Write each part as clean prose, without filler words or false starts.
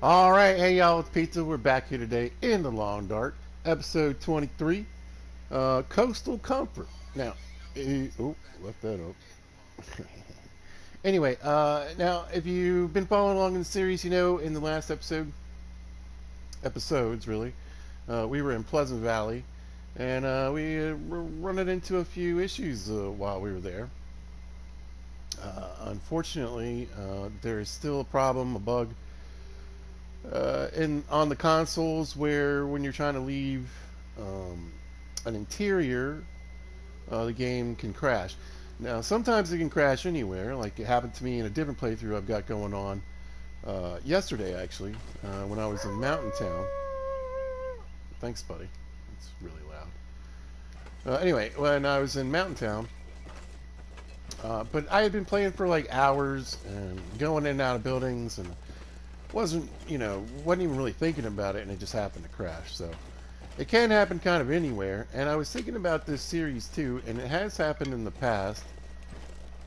All right, hey y'all, it's Pizza. We're back here today in the Long Dark, episode 23, Coastal Comfort. Now, left that up. Anyway, now if you've been following along in the series, you know in the last episodes really, we were in Pleasant Valley, and we were running into a few issues while we were there. Unfortunately, there is still a problem, a bug in on the consoles where when you're trying to leave um, an interior, the game can crash. Now, sometimes it can crash anywhere. Like it happened to me in a different playthrough I've got going on yesterday, actually, when I was in Mountain Town. Thanks, buddy. It's really loud. Anyway, when I was in Mountain Town, but I had been playing for like hours and going in and out of buildings and wasn't even really thinking about it, and it just happened to crash. So it can happen kind of anywhere. And I was thinking about this series too, and it has happened in the past.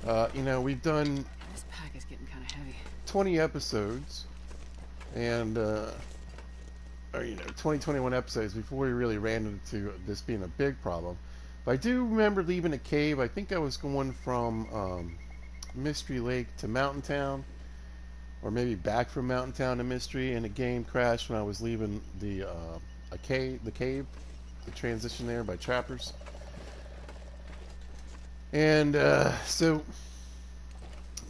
We've done This pack is getting kind of heavy. 20 episodes, and 20, 21 episodes before we really ran into this being a big problem. But I do remember leaving a cave. I think I was going from Mystery Lake to Mountain Town, or maybe back from Mountain Town to Mystery, and a game crashed when I was leaving the cave, the transition there by trappers. And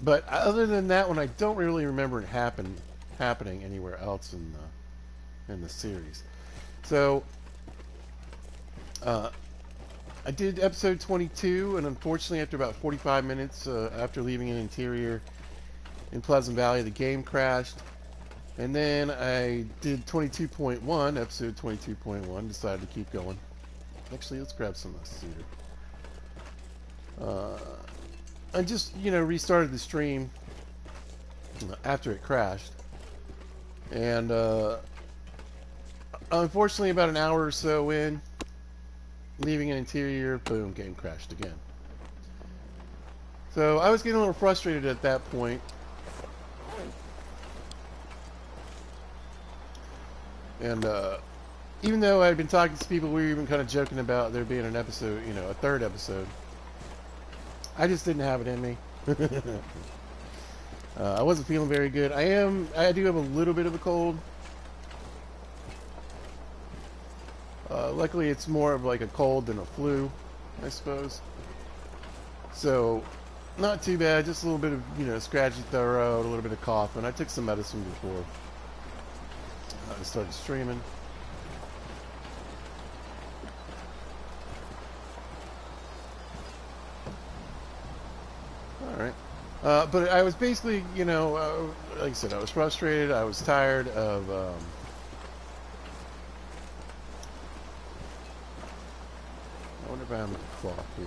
but other than that one, I don't really remember it happening anywhere else in the series. So I did episode 22, and unfortunately, after about 45 minutes after leaving an interior in Pleasant Valley, the game crashed. And then I did 22.1, episode 22.1, decided to keep going. Actually, let's grab some cedar. I just, restarted the stream after it crashed. And unfortunately, about an hour or so in, leaving an interior, boom, game crashed again. So I was getting a little frustrated at that point. And even though I'd been talking to people, we were even kind of joking about there being an episode, a third episode. I just didn't have it in me. I wasn't feeling very good. I do have a little bit of a cold. Luckily, it's more of like a cold than a flu, I suppose. So, not too bad. Just a little bit of, scratchy throat, a little bit of cough. And I took some medicine before I started streaming. Alright. But I was basically, like I said, I was frustrated. I was tired of... I wonder if I have any cloth here.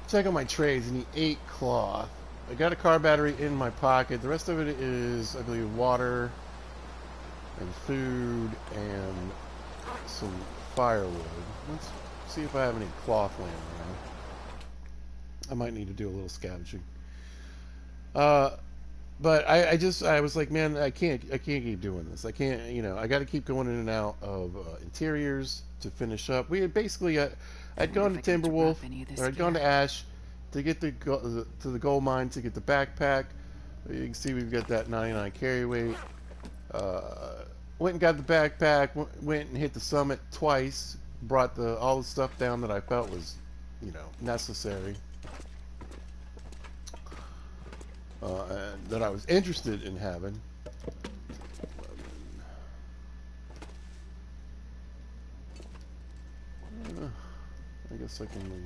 Check on my trades. I need 8 cloth. I got a car battery in my pocket. The rest of it is, I believe, water and food and some firewood. Let's see if I have any cloth laying around. I might need to do a little scavenging. But I was like, man, I can't keep doing this. I can't, I got to keep going in and out of interiors to finish up. We had basically, I'd gone to Timberwolf, or I'd gone to Ash to get to the gold mine to get the backpack. You can see we've got that 99 carry weight. Went and got the backpack. Went and hit the summit twice. Brought all the stuff down that I felt was, necessary. That I was interested in having. I guess I can. There we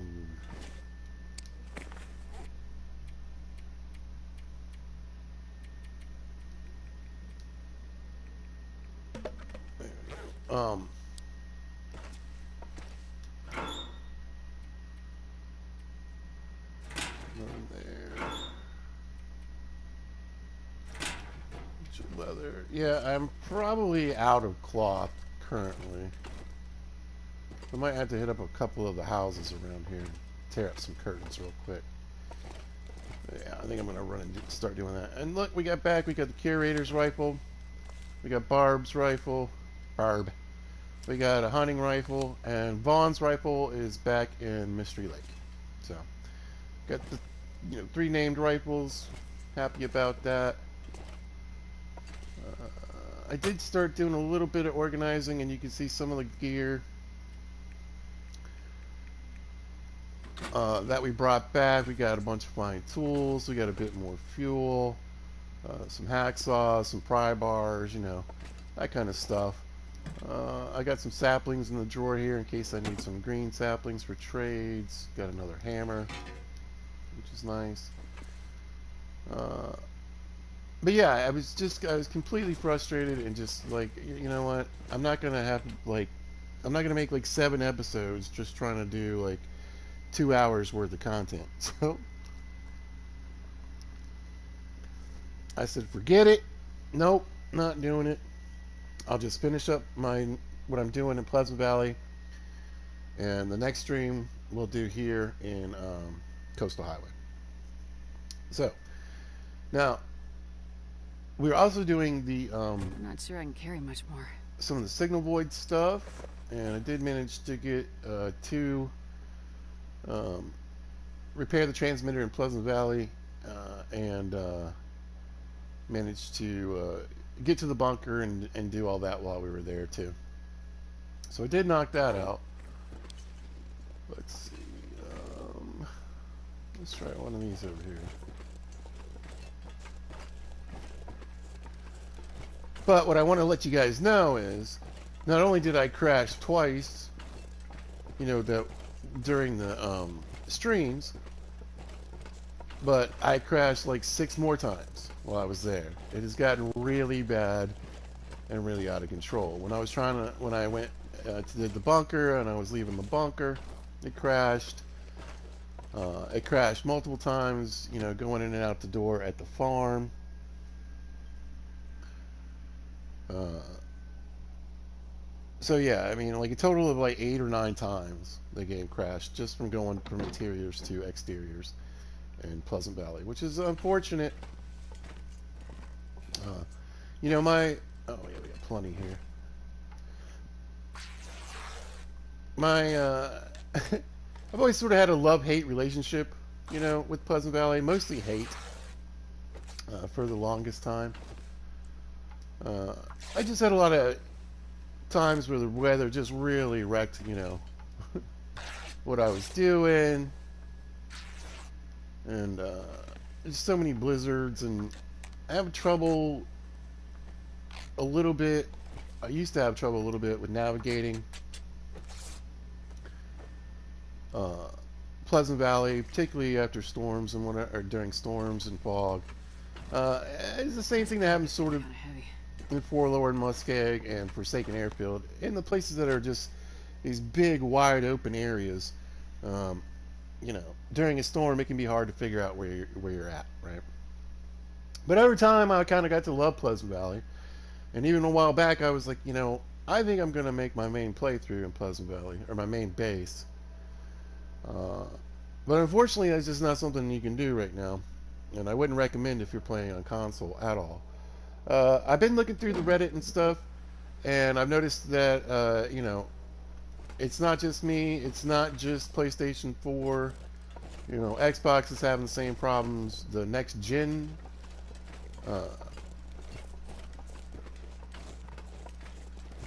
go. There. Leather. Yeah, I'm probably out of cloth currently. I might have to hit up a couple of the houses around here and tear up some curtains real quick. Yeah, I think I'm gonna run and start doing that. And look, we got back. We got the curator's rifle. We got Barb's rifle. Barb. We got a hunting rifle, and Vaughn's rifle is back in Mystery Lake. So, got the 3 named rifles. Happy about that. I did start doing a little bit of organizing, and you can see some of the gear that we brought back. We got a bunch of flying tools. We got a bit more fuel, some hacksaws, some pry bars, that kind of stuff. I got some saplings in the drawer here in case I need some green saplings for trades. Got another hammer, which is nice. But yeah, I was completely frustrated and just like, you know what? I'm not gonna make like 7 episodes just trying to do like 2 hours worth of content. So I said, forget it. Nope, not doing it. I'll just finish up what I'm doing in Pleasant Valley, and the next stream we'll do here in Coastal Highway. So now we're also doing the I'm not sure I can carry much more. some of the signal void stuff, and I did manage to get repair the transmitter in Pleasant Valley, and managed to get to the bunker and do all that while we were there too. So I did knock that out. Let's see. Let's try one of these over here. But what I want to let you guys know is, not only did I crash twice, that during the streams, but I crashed like 6 more times while I was there. It has gotten really bad and really out of control. When I went to the bunker and I was leaving the bunker, it crashed. It crashed multiple times, going in and out the door at the farm. So yeah, I mean, like a total of like 8 or 9 times the game crashed just from going from interiors to exteriors in Pleasant Valley, which is unfortunate. Oh yeah, we got plenty here. I've always sort of had a love-hate relationship, with Pleasant Valley, mostly hate, for the longest time. I just had a lot of times where the weather just really wrecked, what I was doing, and there's so many blizzards, and I have trouble a little bit. I used to have trouble a little bit with navigating Pleasant Valley, particularly after storms and or during storms and fog. It's the same thing that happens sort of in Forlorn Muskeg and Forsaken Airfield, in the places that are just these big, wide open areas. During a storm, it can be hard to figure out where you're at, right? But over time, I kind of got to love Pleasant Valley, and even a while back, I was like, I think I'm going to make my main playthrough in Pleasant Valley, or my main base. But unfortunately, that's just not something you can do right now, and I wouldn't recommend if you're playing on console at all. I've been looking through the Reddit and stuff, and I've noticed that, it's not just me, it's not just PlayStation 4, Xbox is having the same problems, the next gen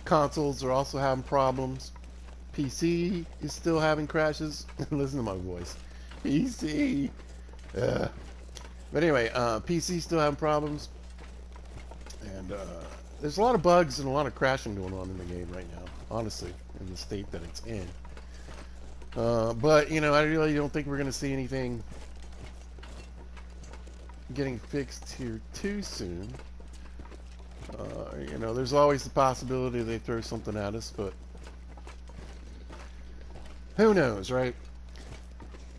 consoles are also having problems. PC is still having crashes. Listen to my voice. PC. But anyway, PC still having problems. And there's a lot of bugs and a lot of crashing going on in the game right now, honestly, in the state that it's in. But, I really don't think we're going to see anything getting fixed here too soon. There's always the possibility they throw something at us, but who knows, right?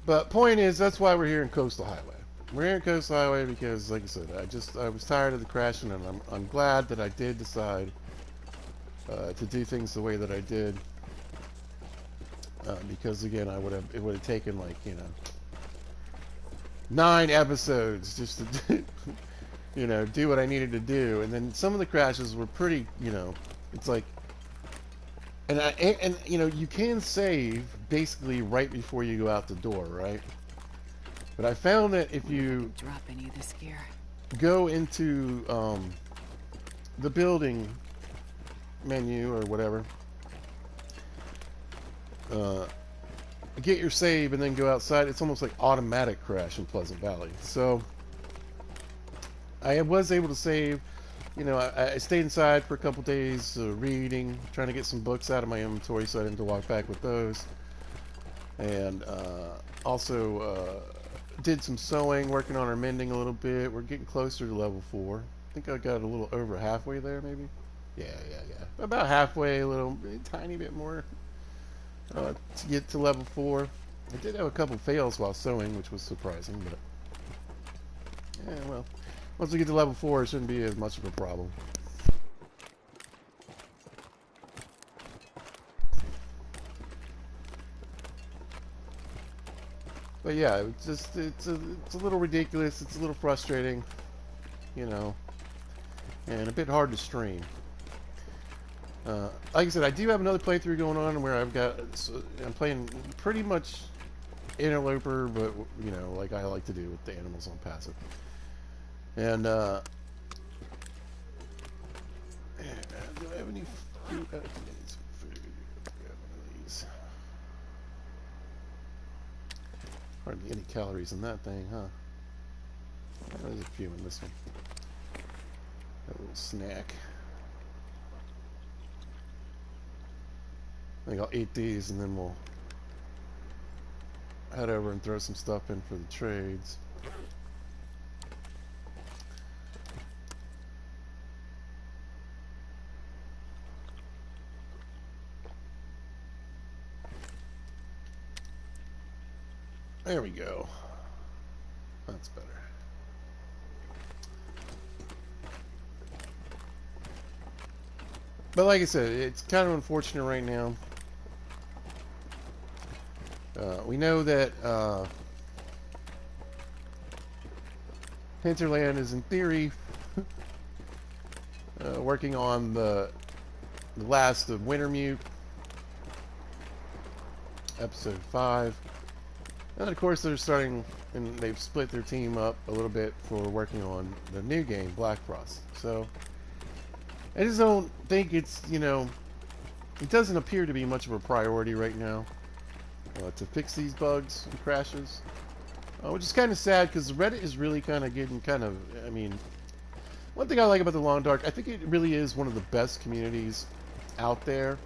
But point is, that's why we're here in Coastal Highway. We're here in Coastal Highway because, like I said, I was tired of the crashing, and I'm glad that I did decide to do things the way that I did. Because again, it would have taken like 9 episodes just to do what I needed to do. And then some of the crashes were pretty, it's like, and you can save basically right before you go out the door, right? But I found that if Wonder if I you can drop any of this gear. go into the building menu or whatever, uh, get your save and then go outside, it's almost like automatic crash in Pleasant Valley. So I was able to save. I stayed inside for a couple days reading, trying to get some books out of my inventory so I didn't have to walk back with those. And also did some sewing, working on our mending a little bit. We're getting closer to level 4. I think I got a little over halfway there, maybe. Yeah. About halfway, a tiny bit more to get to level 4. I did have a couple fails while sewing, which was surprising, but yeah, well, once we get to level 4, it shouldn't be as much of a problem. But yeah, it's a little ridiculous. It's a little frustrating, you know, and a bit hard to stream. Like I said, I do have another playthrough going on where I'm playing pretty much interloper, but like I like to do with the animals on passive. And do I have any food? I need some food. Grab one of these. Hardly any calories in that thing, huh? Oh, there's a few in this one. That little snack. I think I'll eat these and then we'll head over and throw some stuff in for the trades. There we go. That's better. But like I said, it's kind of unfortunate right now. We know that Hinterland is in theory working on the last of Wintermute, episode 5. And of course they're starting, and they've split their team up a little bit for working on the new game, Black Frost. So I just don't think it's, it doesn't appear to be much of a priority right now to fix these bugs and crashes. Which is kind of sad because Reddit is really kind of getting one thing I like about the Long Dark, I think it really is one of the best communities out there.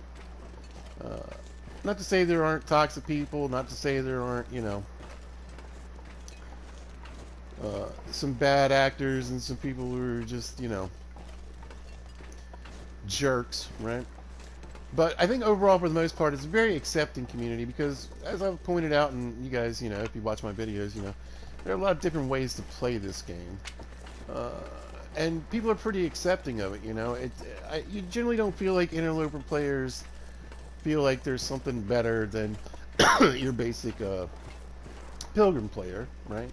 Not to say there aren't toxic people, not to say there aren't, some bad actors and some people who are just, jerks, right? But I think overall, for the most part, it's a very accepting community because, as I've pointed out, and you guys, if you watch my videos, there are a lot of different ways to play this game. And people are pretty accepting of it, you generally don't feel like interloper players feel like there's something better than your basic pilgrim player, right?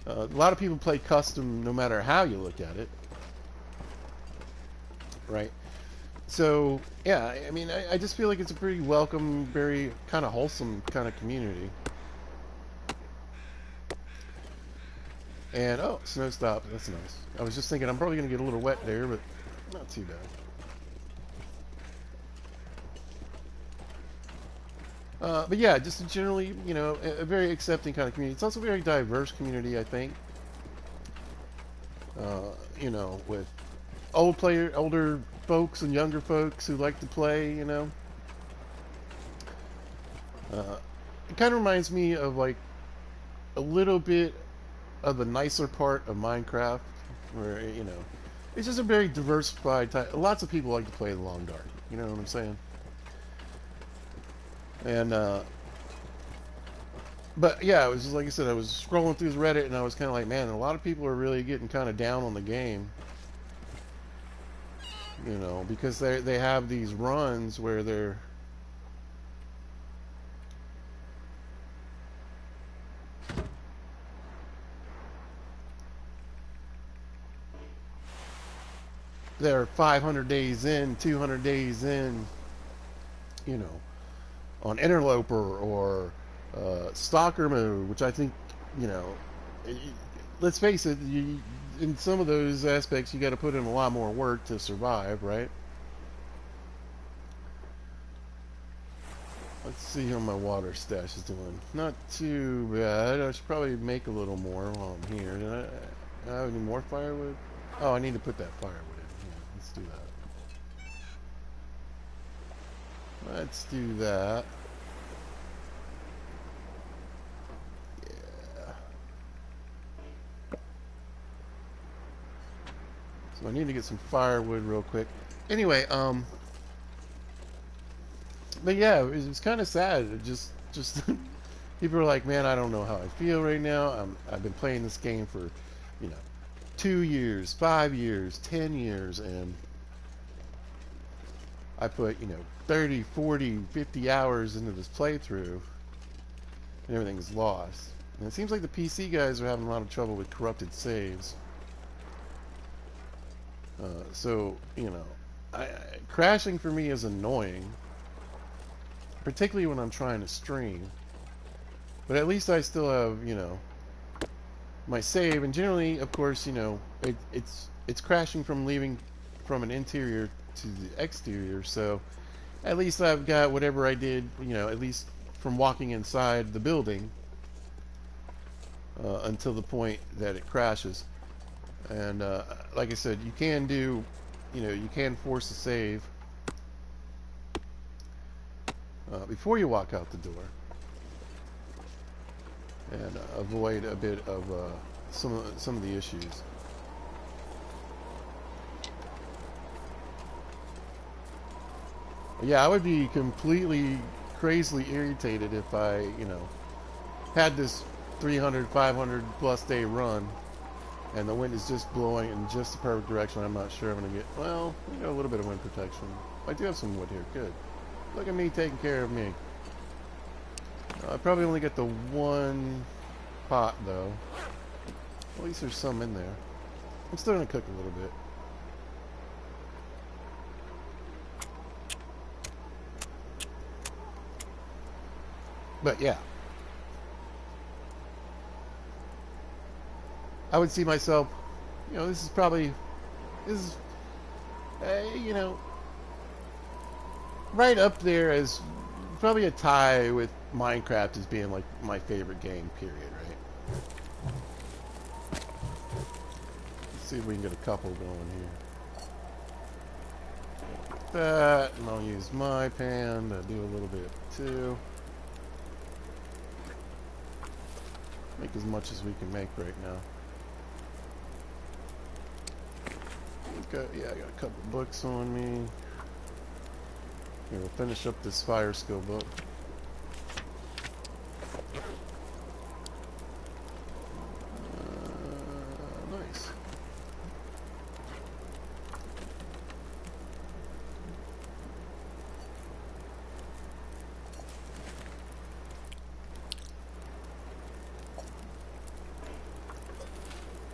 A lot of people play custom no matter how you look at it, right? So, yeah, I just feel like it's a pretty welcome, very kind of wholesome kind of community. And, oh, snow stopped. That's nice. I was just thinking I'm probably going to get a little wet there, but not too bad. But yeah, just generally, a very accepting kind of community. It's also a very diverse community, I think. With older folks and younger folks who like to play, It kind of reminds me of, like, a little bit of the nicer part of Minecraft, where, it's just a very diversified type. Lots of people like to play the Long Dark, you know what I'm saying? And, but yeah, it was just, like I said, I was scrolling through Reddit and I was kind of like, man, a lot of people are really getting kind of down on the game. Because they have these runs where they're they're 500 days in, 200 days in, you know, on Interloper or Stalker mode, which I think, you know, let's face it, in some of those aspects, you got to put in a lot more work to survive, right? Let's see how my water stash is doing. Not too bad. I should probably make a little more while I'm here. Do I have any more firewood? Oh, I need to put that firewood in. Yeah, let's do that. Let's do that. Yeah. So I need to get some firewood real quick. Anyway, but yeah, it was kind of sad. It just people are like, man, I don't know how I feel right now. I've been playing this game for, you know, 2 years, 5 years, 10 years, and I put, you know, 30, 40, 50 hours into this playthrough, and everything's lost. And it seems like the PC guys are having a lot of trouble with corrupted saves. So, you know, crashing for me is annoying, particularly when I'm trying to stream. But at least I still have, you know, my save. And generally, of course, you know, it's crashing from leaving from an interior to the exterior. So at least I've got whatever I did, you know, at least from walking inside the building until the point that it crashes. And like I said, you can do, you know, you can force a save before you walk out the door, and avoid a bit of some of the issues. But yeah, I would be completely crazily irritated if I, you know, had this 300, 500 plus day run, and the wind is just blowing in just the perfect direction. I'm not sure I'm going to get, well, we got a little bit of wind protection. I do have some wood here. Good. Look at me taking care of me. I probably only get the one pot, though. At least there's some in there. I'm still going to cook a little bit. But yeah. I would see myself, you know, this is, you know, right up there as probably a tie with Minecraft as being like my favorite game, period, right? Let's see if we can get a couple going here. Like that, and I'll use my pan to do a little bit too. Make as much as we can make right now. Yeah, I got a couple books on me. Here, we'll finish up this fire skill book. Nice.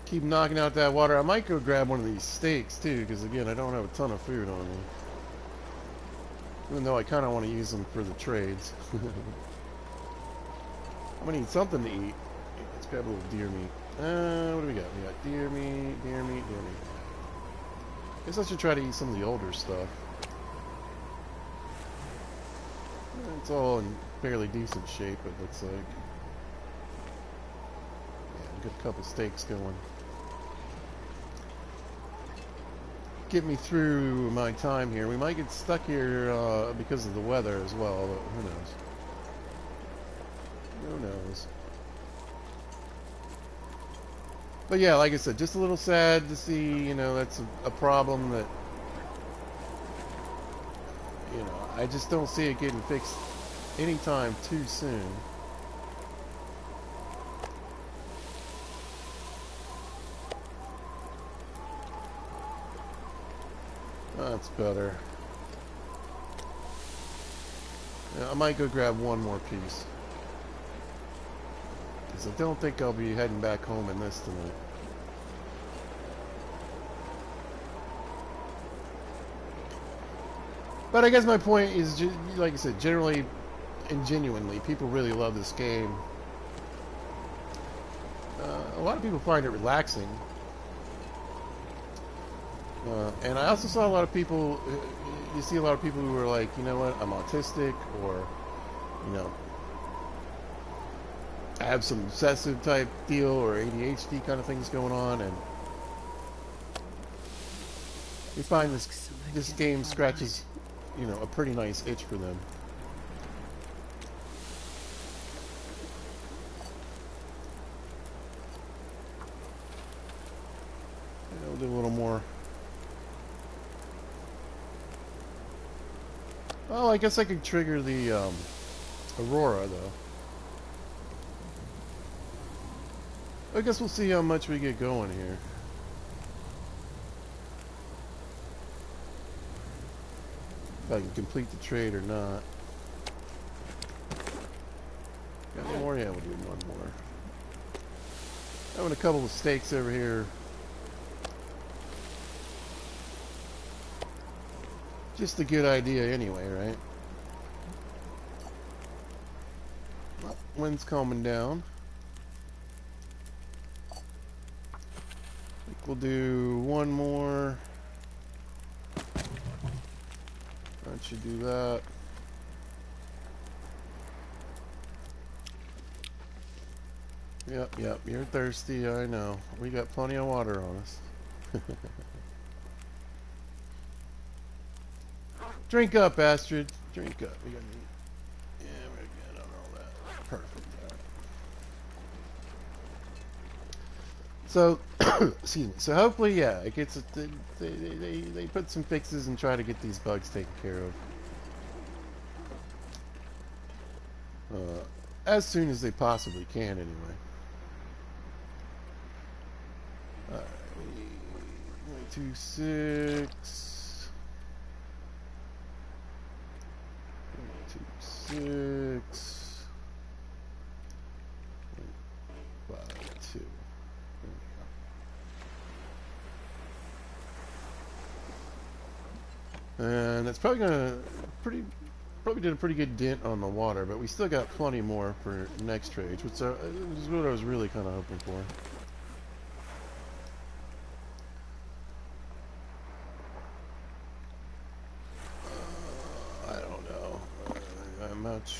Keep knocking out that water. I might go grab one of these steaks too, because again, I don't have a ton of food on me. Even though I kind of want to use them for the trades. I'm gonna need something to eat. Let's grab a little deer meat. What do we got? We got deer meat, deer meat, deer meat. Guess I should try to eat some of the older stuff. It's all in fairly decent shape, it looks like. Yeah, got a couple steaks going. Get me through my time here. We might get stuck here because of the weather as well, but who knows? Who knows? But yeah, like I said, just a little sad to see, you know, that's a problem that, you know, I just don't see it getting fixed anytime too soon. That's better. Yeah, I might go grab one more piece, because I don't think I'll be heading back home in this tonight. But I guess my point is, like I said, generally and genuinely, people really love this game. A lot of people find it relaxing. And I also saw a lot of people, you see a lot of people who are like, you know what, I'm autistic, or, you know, I have some obsessive type deal or ADHD kind of things going on, and you find this game scratches, you know, a pretty nice itch for them. We'll do a little more. Well, I guess I could trigger the Aurora, though. I guess we'll see how much we get going here. If I can complete the trade or not. Got any more? Yeah, we'll do one more. Having a couple of stakes over here. Just a good idea anyway, right? Well, wind's calming down. I think we'll do one more. That should do that. Yep, you're thirsty, I know. We got plenty of water on us. Drink up, Astrid. Drink up. We got meat. Yeah, we're good on all that. Perfect. All right. So, excuse me. So hopefully, yeah, it gets. They put some fixes and try to get these bugs taken care of. As soon as they possibly can, anyway. Alright, 26. 6 5 2. And that's probably gonna probably did a pretty good dent on the water, but we still got plenty more for next trades, which is what I was really kind of hoping for. I don't know that much.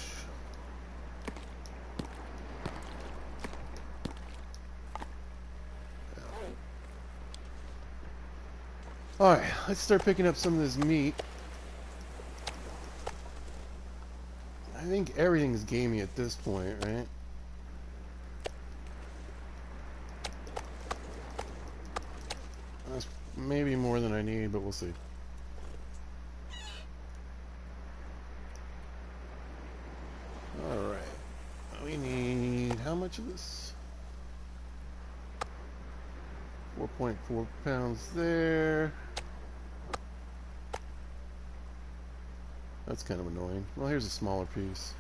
Alright, let's start picking up some of this meat. I think everything's gamey at this point, right? That's maybe more than I need, but we'll see. Alright. We need how much of this? 4.4 pounds there. That's kind of annoying. Well, here's a smaller piece.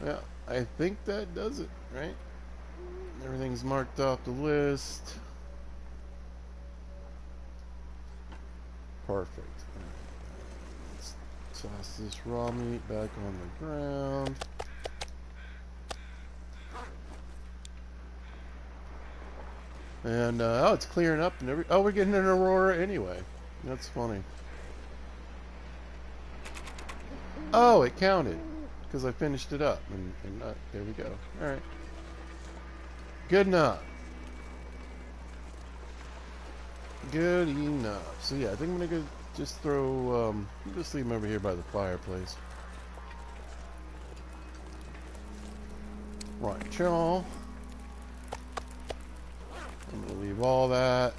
Yeah, I think that does it, right? Everything's marked off the list. Perfect. Let's toss this raw meat back on the ground. And, oh, it's clearing up. And oh, we're getting an Aurora anyway. That's funny. Oh, it counted. Because I finished it up. And there we go. Alright. Good enough. Good enough. So, yeah, I think I'm going to go just throw... just leave them over here by the fireplace. Right, y'all. I'm going to leave all that.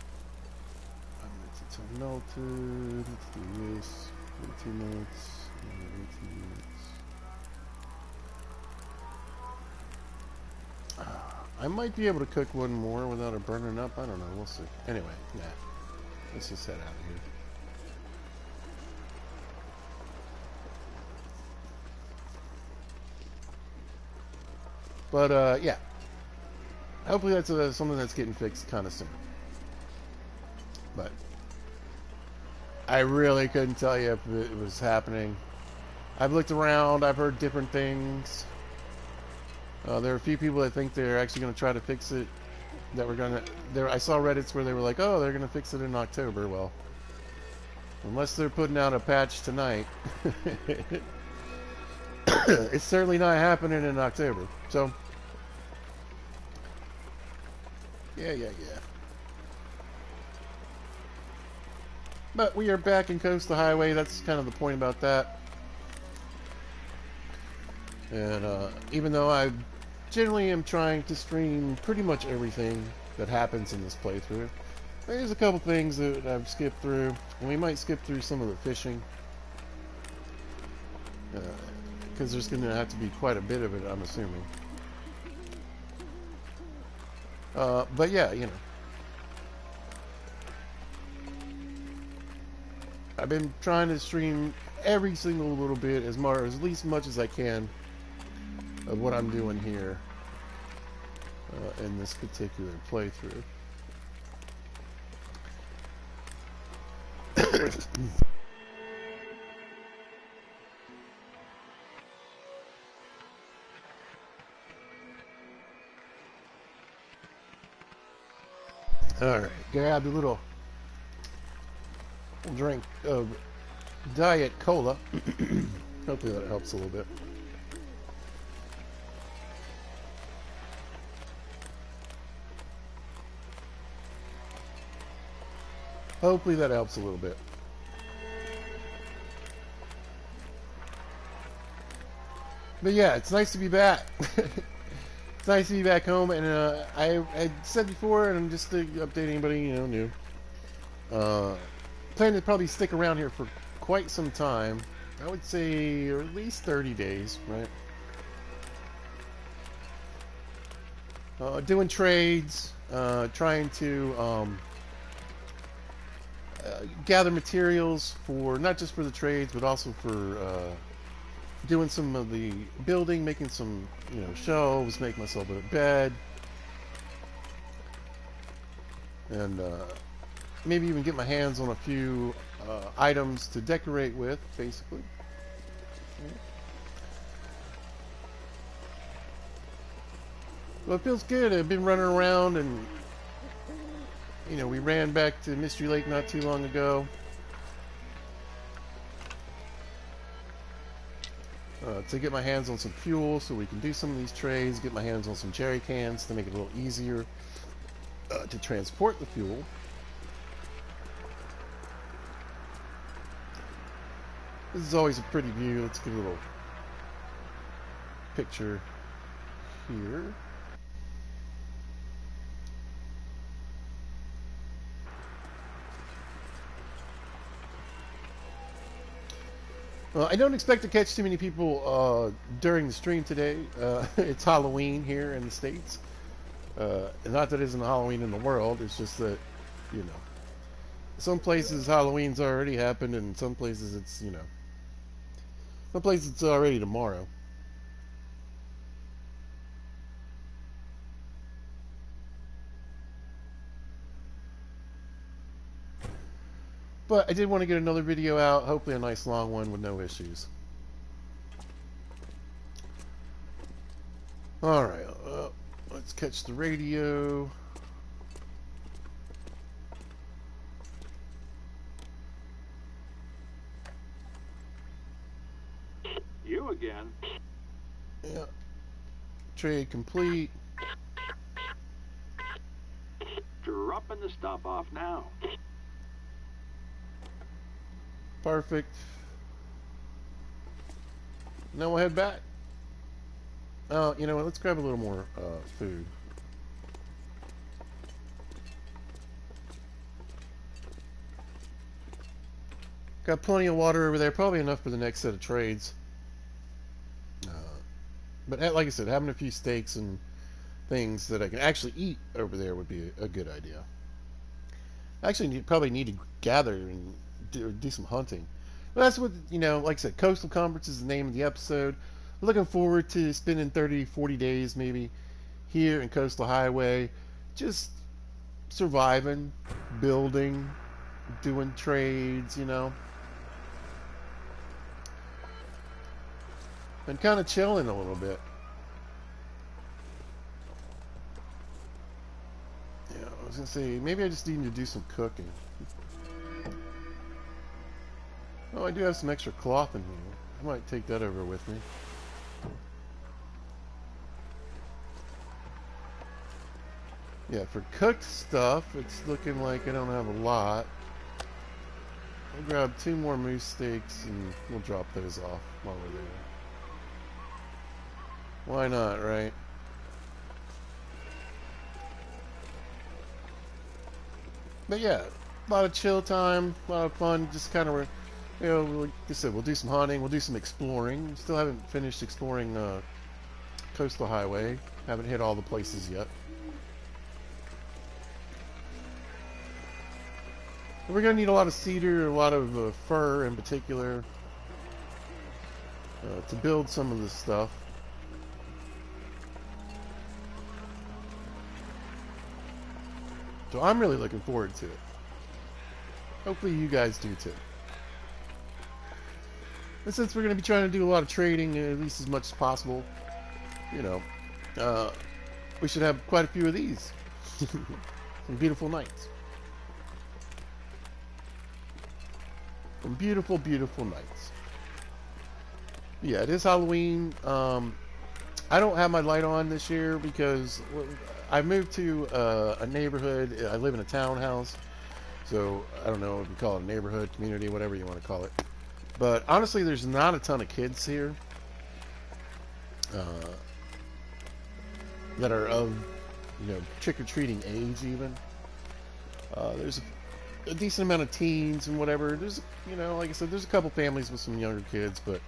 It's melted. Let's do this. 18 minutes. 18 minutes. I might be able to cook one more without it burning up. I don't know. We'll see. Anyway, nah. Let's just head out of here. But, yeah. hopefully that's something that's getting fixed kind of soon. But I really couldn't tell you if it was happening. I've looked around. I've heard different things. There are a few people that think they're actually going to try to fix it. That we're going to. There, I saw Reddits where they were like, "Oh, they're going to fix it in October." Well, unless they're putting out a patch tonight, it's certainly not happening in October. So, yeah. But we are back in Coastal Highway. That's kind of the point about that. And even though I generally am trying to stream pretty much everything that happens in this playthrough, there's a couple things that I've skipped through, and we might skip through some of the fishing, because there's going to have to be quite a bit of it, I'm assuming. But yeah, you know, I've been trying to stream every single little bit as least much as I can of what I'm doing here in this particular playthrough. Alright, grabbed a little drink of Diet Cola. Hopefully that helps a little bit. Hopefully that helps a little bit. But yeah, it's nice to be back. It's nice to be back home, and I said before, and I'm just to update anybody new. Plan to probably stick around here for quite some time. I would say at least 30 days, right? Doing trades, trying to gather materials for not just for the trades, but also for doing some of the building, making some shelves, make myself a bed, and maybe even get my hands on a few items to decorate with, basically. Well, it feels good. I've been running around, and we ran back to Mystery Lake not too long ago. To get my hands on some fuel so we can do some of these trades, get my hands on some jerry cans to make it a little easier to transport the fuel. This is always a pretty view. Let's get a little picture here. I don't expect to catch too many people during the stream today. It's Halloween here in the States. Not that it isn't Halloween in the world. It's just that, some places Halloween's already happened, and some places it's, some places it's already tomorrow. But I did want to get another video out, hopefully a nice long one with no issues. Alright, let's catch the radio. You again? Yeah. Trade complete. Dropping the stuff off now. Perfect. Now we'll head back. Oh, you know what? Let's grab a little more food. Got plenty of water over there. Probably enough for the next set of trades. But like I said, having a few steaks and things that I can actually eat over there would be a good idea. I actually probably need to gather and do some hunting. But that's what, like I said, Coastal Conference is the name of the episode. Looking forward to spending 30, 40 days maybe here in Coastal Highway, just surviving, building, doing trades, and kind of chilling a little bit. Yeah, I was gonna say maybe I just need to do some cooking. Oh, I do have some extra cloth in here. I might take that over with me. Yeah, for cooked stuff, it's looking like I don't have a lot. I'll grab 2 more moose steaks and we'll drop those off while we're there. Why not, right? But yeah, a lot of chill time, a lot of fun, just kind of, like I said, we'll do some hunting, we'll do some exploring. Still haven't finished exploring Coastal Highway. Haven't hit all the places yet. We're going to need a lot of cedar, a lot of fir in particular, to build some of this stuff. So I'm really looking forward to it. Hopefully you guys do too. And since we're going to be trying to do a lot of trading, at least as much as possible, we should have quite a few of these. Some beautiful nights. Some beautiful, beautiful nights. Yeah, it is Halloween. I don't have my light on this year because I moved to a neighborhood. I live in a townhouse, so I don't know if you call it a neighborhood, community, whatever you want to call it. But honestly, there's not a ton of kids here that are of, trick-or-treating age even. There's a decent amount of teens and whatever. There's, like I said, there's a couple families with some younger kids, but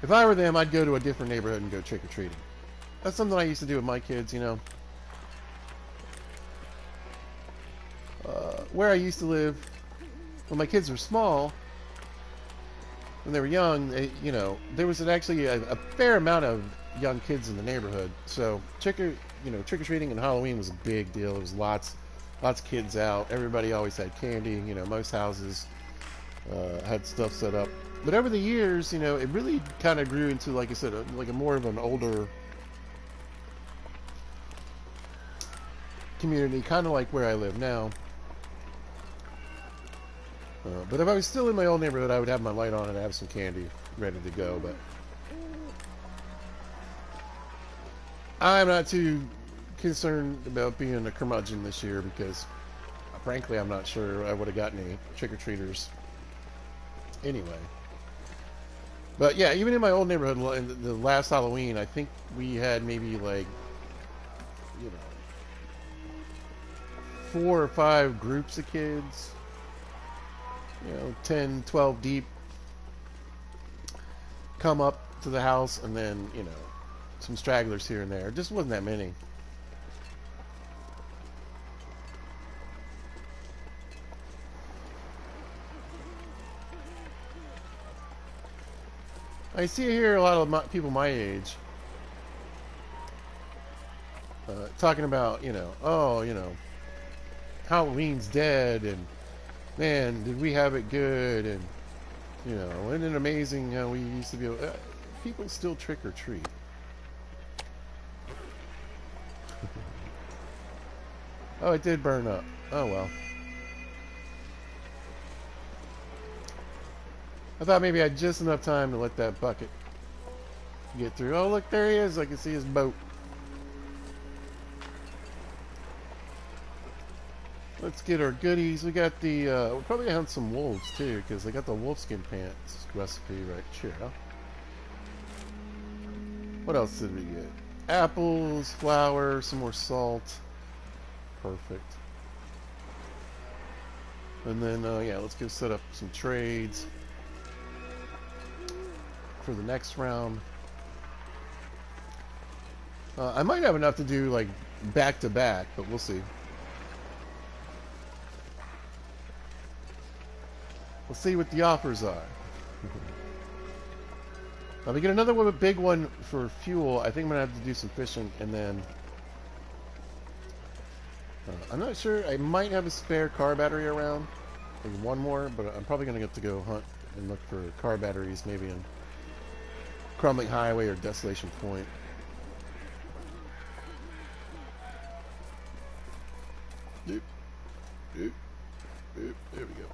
if I were them, I'd go to a different neighborhood and go trick-or-treating. That's something I used to do with my kids, Where I used to live, when my kids were small, when they were young, there was actually a fair amount of young kids in the neighborhood. So trick-or-treating and Halloween was a big deal. There was lots of kids out. Everybody always had candy. Most houses had stuff set up. But over the years, it really kind of grew into, like I said, like a more of an older community, kind of like where I live now. But if I was still in my old neighborhood, I would have my light on and have some candy ready to go. But I'm not too concerned about being a curmudgeon this year because, frankly, I'm not sure I would have gotten any trick-or-treaters anyway. But yeah, even in my old neighborhood, in the last Halloween, I think we had maybe like, 4 or 5 groups of kids. 10, 12 deep, come up to the house, and then, some stragglers here and there. It just wasn't that many. I see here a lot of people my age talking about, Halloween's dead, and man, did we have it good, and isn't it amazing how we used to be able, people still trick or treat. Oh, it did burn up. Oh well. I thought maybe I had just enough time to let that bucket get through. Oh, look, there he is. I can see his boat. Let's get our goodies. We got the, we'll probably have some wolves too, because they got the wolfskin pants recipe right here. What else did we get? Apples, flour, some more salt. Perfect. And then, yeah, let's go set up some trades for the next round. I might have enough to do, like, back to back, but we'll see. We'll see what the offers are. If we get another one, a big one for fuel, I think I'm gonna have to do some fishing, and then I'm not sure. I might have a spare car battery around, like one more, but I'm probably gonna get to go hunt and look for car batteries, maybe in Crumbling Highway or Desolation Point. Doop, doop, doop. There we go.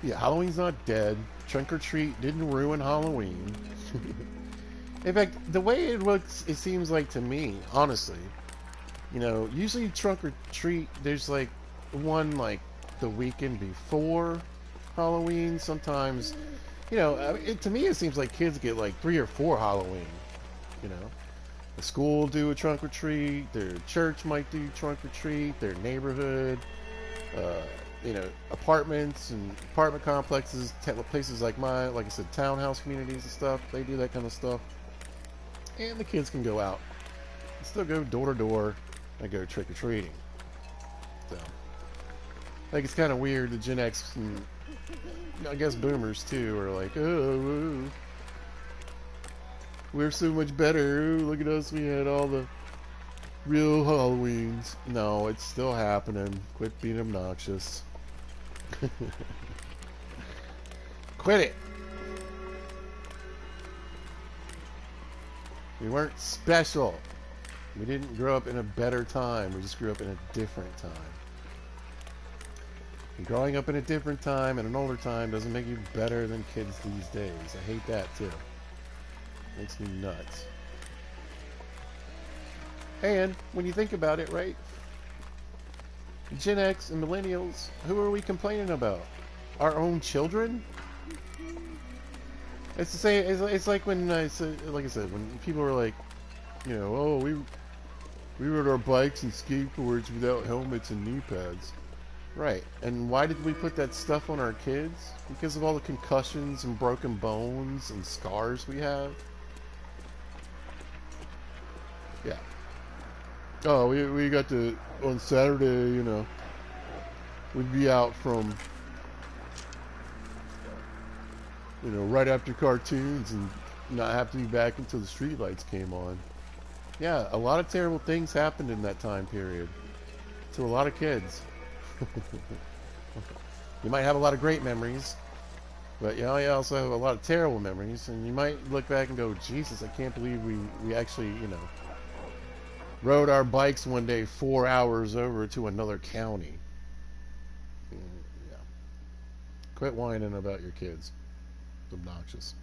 Yeah, Halloween's not dead. Trunk or treat didn't ruin Halloween. In fact, the way it looks, it seems like to me, honestly, usually trunk or treat, there's like one like the weekend before Halloween. Sometimes, to me it seems like kids get like 3 or 4 Halloween. You know, the school will do a trunk or treat, their church might do trunk or treat, their neighborhood, uh, apartments and apartment complexes, places like mine, like I said, townhouse communities and stuff. They do that kind of stuff, and the kids can go out, and still go door to door, and go trick or treating. So, I think it's kind of weird that Gen X and I guess Boomers too are like, oh, we're so much better. Look at us, we had all the real Halloweens. No, it's still happening. Quit being obnoxious. Quit it. We weren't special. We didn't grow up in a better time. We just grew up in a different time. And growing up in a different time and an older time doesn't make you better than kids these days. I hate that too. Makes me nuts. And when you think about it, right? Gen X and millennials, who are we complaining about? Our own children? It's the same. It's like when I said, like I said, when people were like, oh, we rode our bikes and skateboards without helmets and knee pads. Right. And why did we put that stuff on our kids? Because of all the concussions and broken bones and scars we have. Yeah. Oh, we got to, on Saturday, we'd be out from, right after cartoons and not have to be back until the streetlights came on. Yeah, a lot of terrible things happened in that time period to a lot of kids. You might have a lot of great memories, but you also have a lot of terrible memories, and you might look back and go, Jesus, I can't believe we actually, rode our bikes one day 4 hours over to another county. Yeah. Quit whining about your kids. It's obnoxious.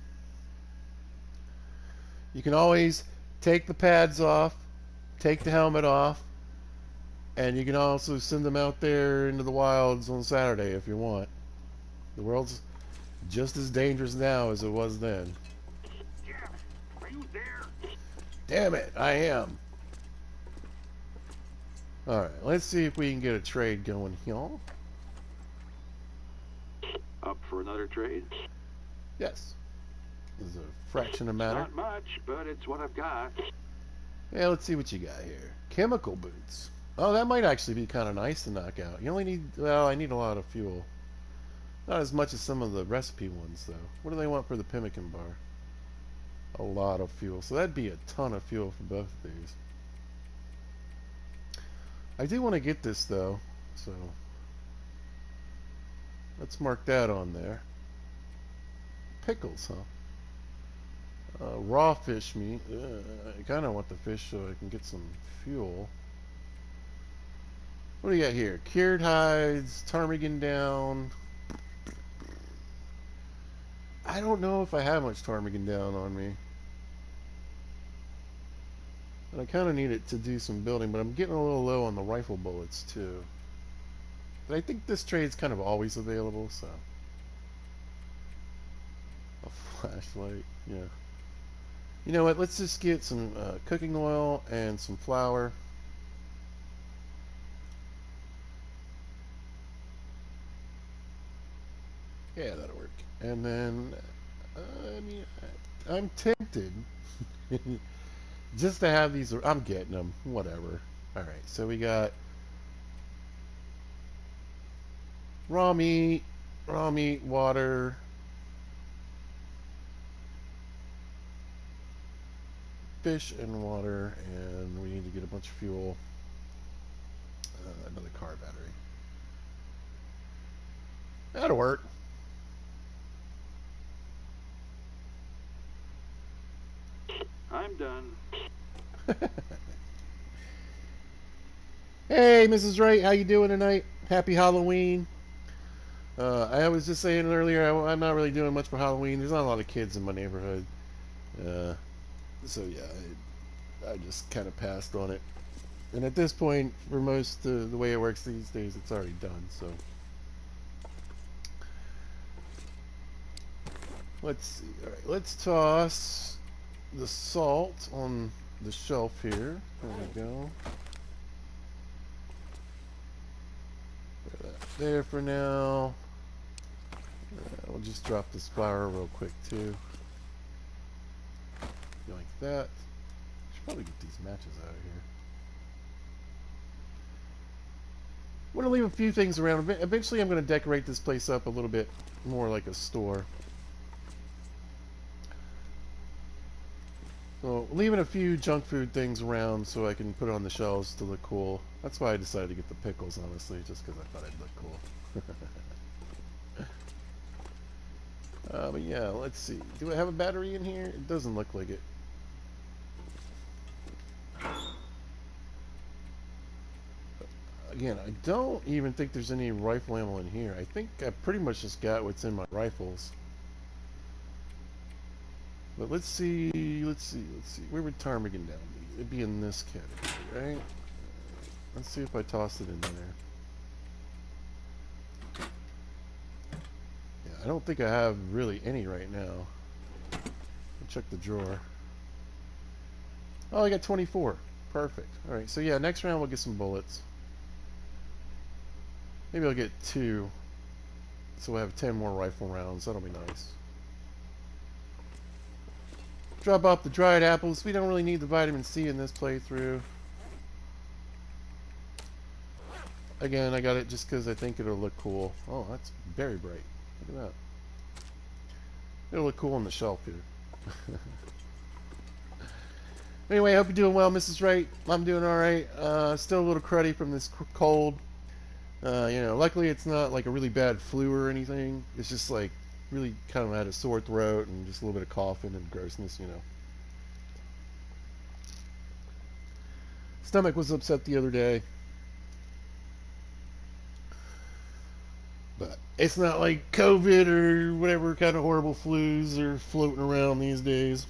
You can always take the pads off, take the helmet off, and you can also send them out there into the wilds on Saturday if you want. The world's just as dangerous now as it was then. Jeff, are you there? Damn it, I am. Alright, let's see if we can get a trade going here. Up for another trade? Yes. There's a fraction of matter. Not much, but it's what I've got. Yeah, let's see what you got here. Chemical boots. Oh, that might actually be kind of nice to knock out. You only need, well, I need a lot of fuel. Not as much as some of the recipe ones, though. What do they want for the pemmican bar? A lot of fuel. So that'd be a ton of fuel for both of these. I do want to get this, though. So let's mark that on there. Pickles, huh? Raw fish meat. I kind of want the fish so I can get some fuel. What do you got here? Cured hides, ptarmigan down. I don't know if I have much ptarmigan down on me. And I kind of need it to do some building, but I'm getting a little low on the rifle bullets too. But I think this trade's kind of always available, so. A flashlight, yeah. You know what, let's just get some cooking oil and some flour. Yeah, that'll work. And then, I mean, I'm tempted just to have these. I'm getting them, whatever. All right, so we got raw meat, raw meat, water, fish, and water, and we need to get a bunch of fuel. Another car battery. That'll work. I'm done. Hey, Mrs. Wright, how you doing tonight? Happy Halloween. I was just saying earlier, I'm not really doing much for Halloween. There's not a lot of kids in my neighborhood. Uh, so yeah, I just kind of passed on it. And at this point, for most the way it works these days, it's already done. So let's see. All right, let's toss the salt on the shelf here. There we go. Put that there for now. We'll just drop this flour real quick too. Like that. Should probably get these matches out of here. I'm going to leave a few things around. Eventually I'm going to decorate this place up a little bit more like a store. So leaving a few junk food things around so I can put it on the shelves to look cool. That's why I decided to get the pickles, honestly, just because I thought I'd look cool. But yeah, let's see. Do I have a battery in here? It doesn't look like it. Again, I don't even think there's any rifle ammo in here. I think I pretty much just got what's in my rifles. But let's see. Where would ptarmigan down be? It'd be in this category, right? Let's see if I toss it in there. Yeah, I don't think I have really any right now. I'll check the drawer. Oh, I got 24. Perfect. Alright, so yeah, next round we'll get some bullets. Maybe I'll get 2. So we'll have 10 more rifle rounds. That'll be nice. Drop off the dried apples. We don't really need the vitamin C in this playthrough. Again, I got it just because I think it'll look cool. Oh, that's very bright. Look at that. It'll look cool on the shelf here. Anyway, I hope you're doing well, Mrs. Wright. I'm doing alright. Still a little cruddy from this cold. Luckily it's not like a really bad flu or anything. It's just like really kind of had a sore throat and just a little bit of coughing and grossness, Stomach was upset the other day. But it's not like COVID or whatever kind of horrible flus are floating around these days.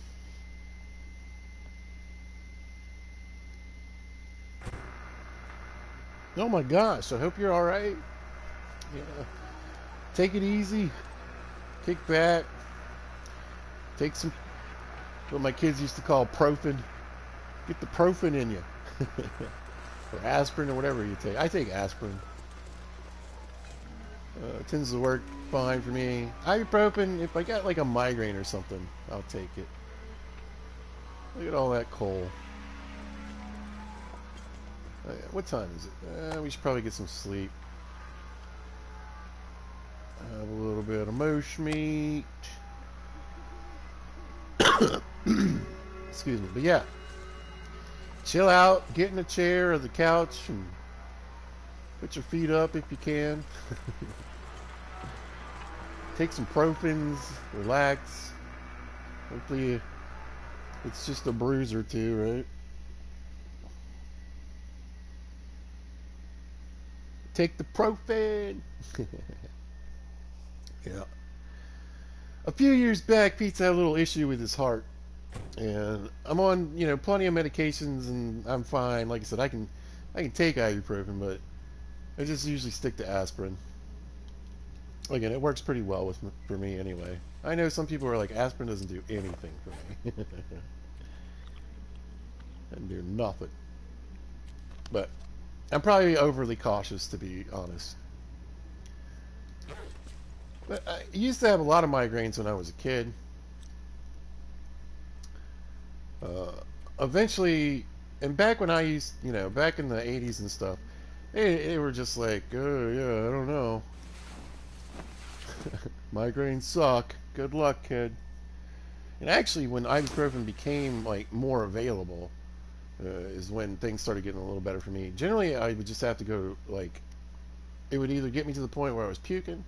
Oh my gosh, I hope you're alright. Yeah. Take it easy. Kick back. Take some, what my kids used to call Profen. Get the Profen in you. Or aspirin or whatever you take. I take aspirin. It tends to work fine for me. Ibuprofen, if I got like a migraine or something, I'll take it. Look at all that coal. What time is it? We should probably get some sleep. Have a little bit of mosh meat. Excuse me. But yeah. Chill out, get in a chair or the couch and put your feet up if you can. Take some Profens, relax. Hopefully it's just a bruise or two, right? Take the Profen. Yeah. A few years back, Pete's had a little issue with his heart. And I'm on, plenty of medications and I'm fine. Like I said, I can take ibuprofen, but I just usually stick to aspirin. Again, it works pretty well for me anyway. I know some people are like, aspirin doesn't do anything for me. Doesn't do nothing. But I'm probably overly cautious, to be honest. But I used to have a lot of migraines when I was a kid. Eventually, and back when I used, back in the 80s and stuff, they were just like, oh yeah, I don't know. Migraines suck. Good luck, kid. And actually, when ibuprofen became like more available, is when things started getting a little better for me. Generally, I would just have to go like it would either get me to the point where I was puking,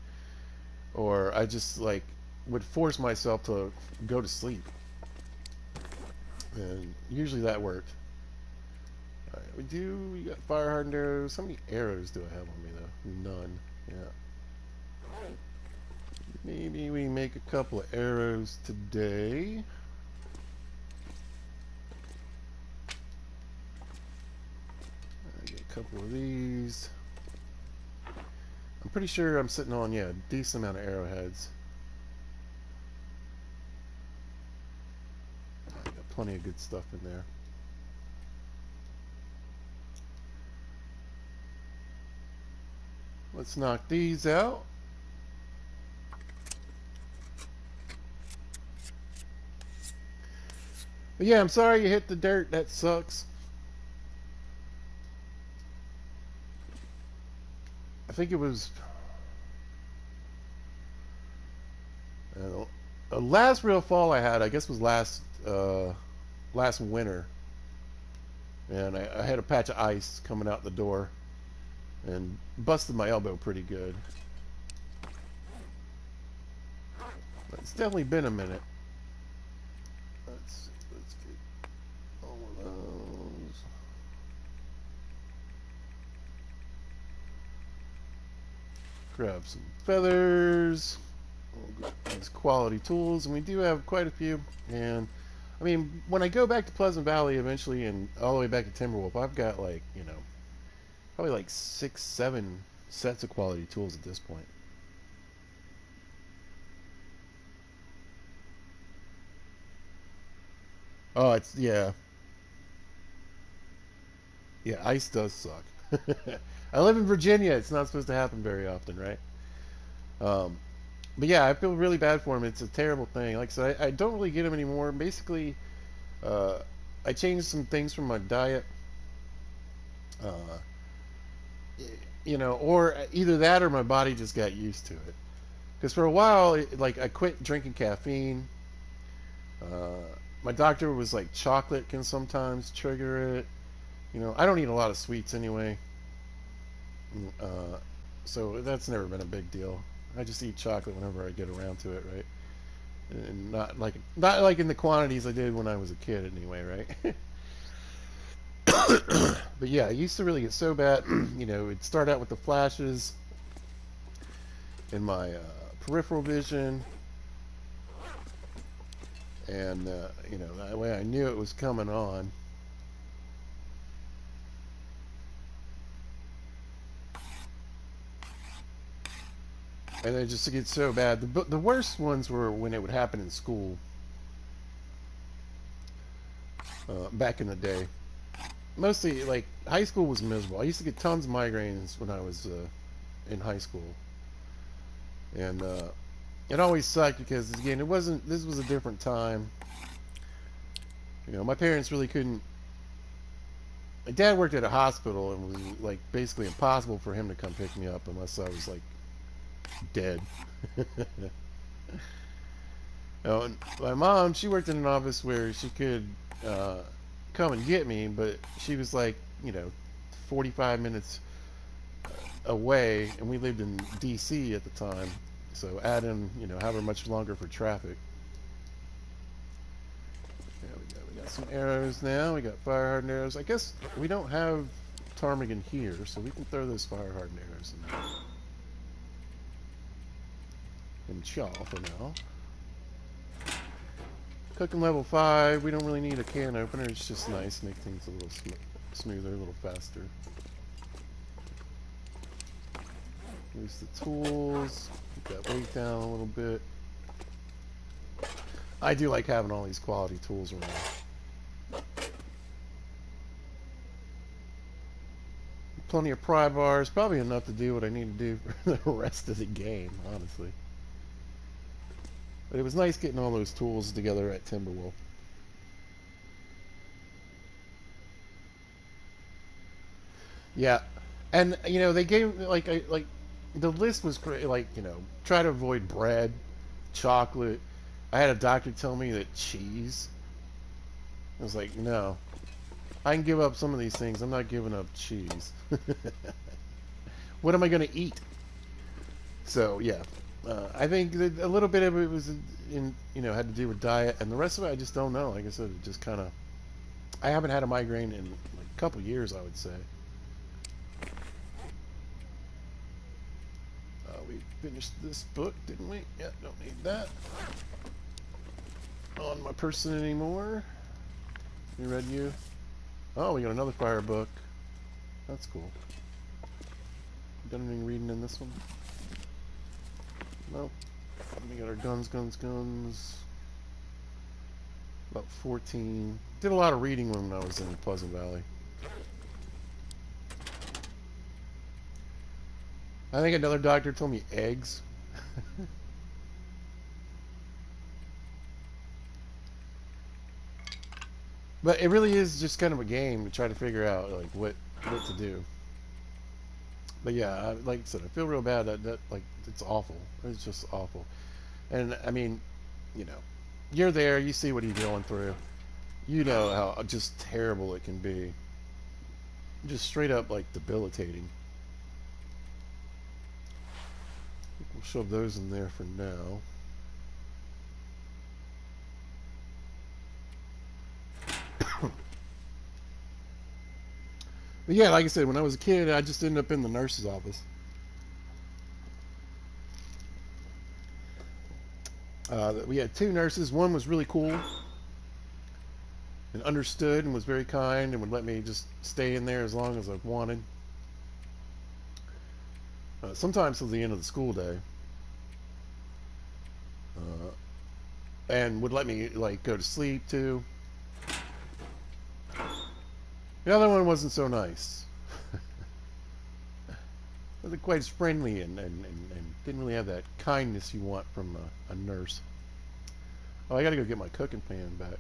or I just like would force myself to go to sleep, and usually that worked. All right, we got fire hardened arrows. How many arrows do I have on me though? None. Yeah. Maybe we make a couple of arrows today. I get a couple of these. I'm pretty sure I'm sitting on, yeah, a decent amount of arrowheads. I got plenty of good stuff in there. Let's knock these out. But yeah, I'm sorry you hit the dirt. That sucks. I think it was the last real fall I had. I guess was last winter, and I had a patch of ice coming out the door, and busted my elbow pretty good. But it's definitely been a minute. Let's see. Let's get all of those. Grab some feathers. We'll get these quality tools, and we do have quite a few. And I mean, when I go back to Pleasant Valley eventually, and all the way back to Timberwolf, I've got like probably like 6, 7 sets of quality tools at this point. Oh, it's yeah. Ice does suck. I live in Virginia. It's not supposed to happen very often, right? Um, but yeah, I feel really bad for him. It's a terrible thing. Like I said, I don't really get him anymore. Basically, uh, I changed some things from my diet. Uh, or either that or my body just got used to it. Because for a while, like I quit drinking caffeine. Uh, my doctor was like chocolate can sometimes trigger it. I don't eat a lot of sweets anyway, uh, so that's never been a big deal. I just eat chocolate whenever I get around to it, right? And not like in the quantities I did when I was a kid anyway, right? But yeah, I used to really get so bad. It'd start out with the flashes in my peripheral vision, and that way I knew it was coming on. And it just gets so bad. The worst ones were when it would happen in school back in the day. Mostly, like, high school was miserable. I used to get tons of migraines when I was in high school. And it always sucked because, again, this was a different time. My parents really couldn't. My dad worked at a hospital and it was, like, basically impossible for him to come pick me up unless I was, like, dead. And my mom, she worked in an office where she could come and get me, but she was like, 45 minutes away, and we lived in D.C. at the time. So add in, however much longer for traffic. Yeah, we got some arrows now. We got fire hardened arrows. I guess we don't have ptarmigan here, so we can throw those fire hardened arrows in there. And chaw for now. Cooking level 5, we don't really need a can opener, it's just nice to make things a little smoother, a little faster. Use the tools, keep that weight down a little bit. I do like having all these quality tools around. Plenty of pry bars, probably enough to do what I need to do for the rest of the game, honestly. But it was nice getting all those tools together at Timberwolf. Yeah, and they gave like the list was great. Like, try to avoid bread, chocolate. I had a doctor tell me that cheese. I was like, no, I can give up some of these things. I'm not giving up cheese. What am I going to eat? So yeah, I think that a little bit of it was had to do with diet, and the rest of it I just don't know. Like I said, it just kind of. I haven't had a migraine in like a couple years, I would say. We finished this book, didn't we? Yeah, don't need that on my person anymore. We read you. Oh, we got another fire book. That's cool. Done any reading in this one? Nope. We got our guns. About 14. Did a lot of reading when I was in Pleasant Valley. I think another doctor told me eggs. But it really is just kind of a game to try to figure out like what to do. But yeah, like I said, I feel real bad that like it's awful. It's just awful. And I mean, you know, you're there, you see what he's going through. You know how just terrible it can be. Just straight up like debilitating. We'll shove those in there for now. But yeah, like I said, when I was a kid, I just ended up in the nurse's office. We had two nurses. One was really cool and understood and was very kind and would let me just stay in there as long as I wanted. Sometimes till the end of the school day. And would let me like go to sleep too. The other one wasn't so nice. Wasn't quite as friendly and didn't really have that kindness you want from a nurse. Oh, I gotta go get my cooking pan back.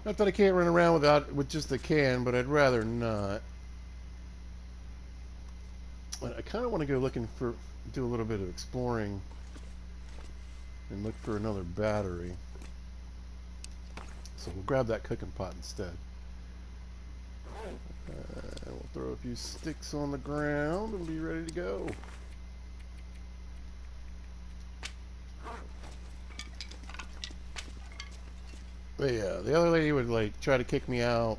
Not that I can't run around with just a can, but I'd rather not. I kind of want to go do a little bit of exploring and look for another battery. So we'll grab that cooking pot instead. We'll throw a few sticks on the ground and be ready to go. But yeah, the other lady would like try to kick me out.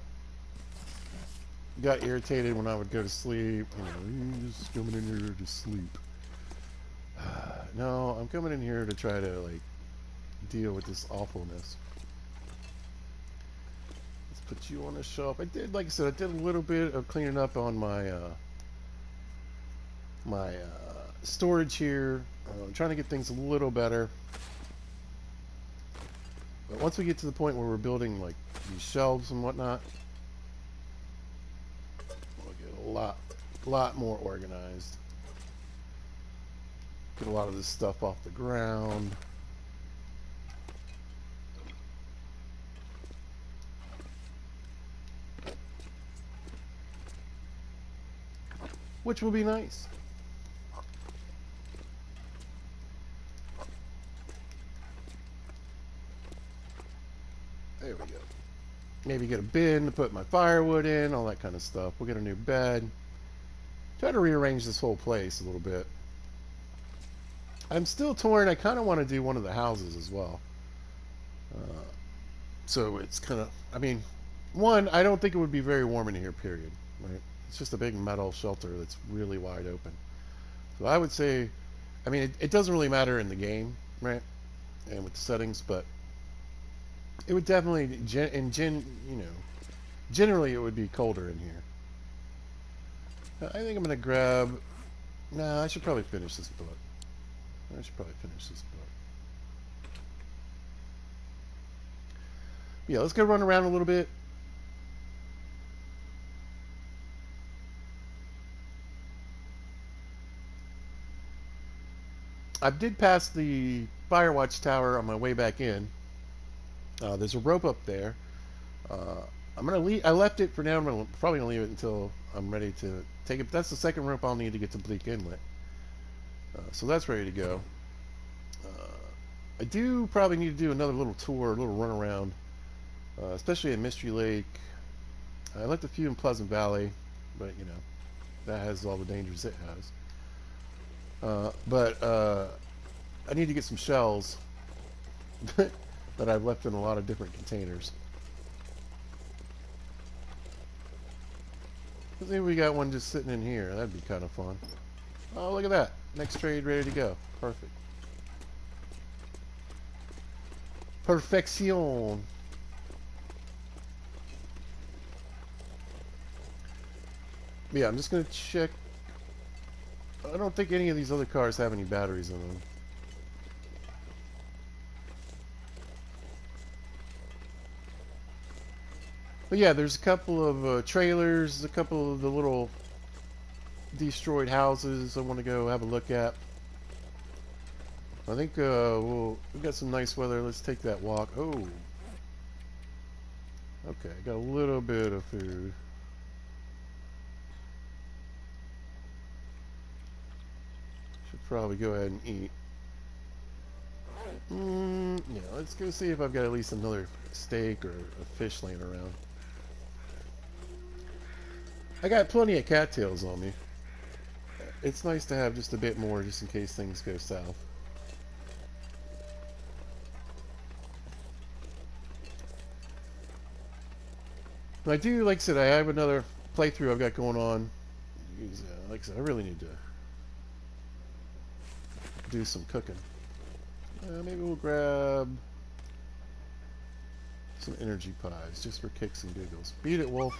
Got irritated when I would go to sleep. You're just coming in here to sleep. No, I'm coming in here to try to like deal with this awfulness. Let's put you on the shelf. Like I said, I did a little bit of cleaning up on my storage here. I'm trying to get things a little better. But once we get to the point where we're building like these shelves and whatnot, we'll get a lot more organized. Get a lot of this stuff off the ground. Which will be nice. There we go. Maybe get a bin to put my firewood in, all that kind of stuff. We'll get a new bed. Try to rearrange this whole place a little bit. I'm still torn. I kind of want to do one of the houses as well. So it's kind of, I mean, one, I don't think it would be very warm in here, period. Right? It's just a big metal shelter that's really wide open. So I would say, I mean, it doesn't really matter in the game, right? And with the settings, but it would definitely, generally it would be colder in here. I think I'm going to grab, nah, I should probably finish this book. Yeah, let's go run around a little bit. I did pass the Firewatch Tower on my way back in. There's a rope up there. I'm gonna leave. I left it for now. I'm probably gonna leave it until I'm ready to take it. That's the second rope I'll need to get to Bleak Inlet. So that's ready to go. I do probably need to do another little tour, a little run around, especially at Mystery Lake. I left a few in Pleasant Valley, but you know that has all the dangers it has. But I need to get some shells that I've left in a lot of different containers. Maybe we got one just sitting in here. That'd be kind of fun. Oh, look at that. Next trade ready to go. Perfect. Perfection. Yeah, I'm just going to check. I don't think any of these other cars have any batteries in them. But yeah, there's a couple of trailers, a couple of the little destroyed houses I want to go have a look at. I think we've got some nice weather. Let's take that walk. Oh. Okay, got a little bit of food. Should probably go ahead and eat. Yeah, let's go see if I've got at least another steak or a fish laying around. I got plenty of cattails on me. It's nice to have just a bit more just in case things go south. And I do, like I said, I have another playthrough I've got going on. Like I said, I really need to do some cooking. Maybe we'll grab some energy pies just for kicks and giggles. Beat it, Wolf.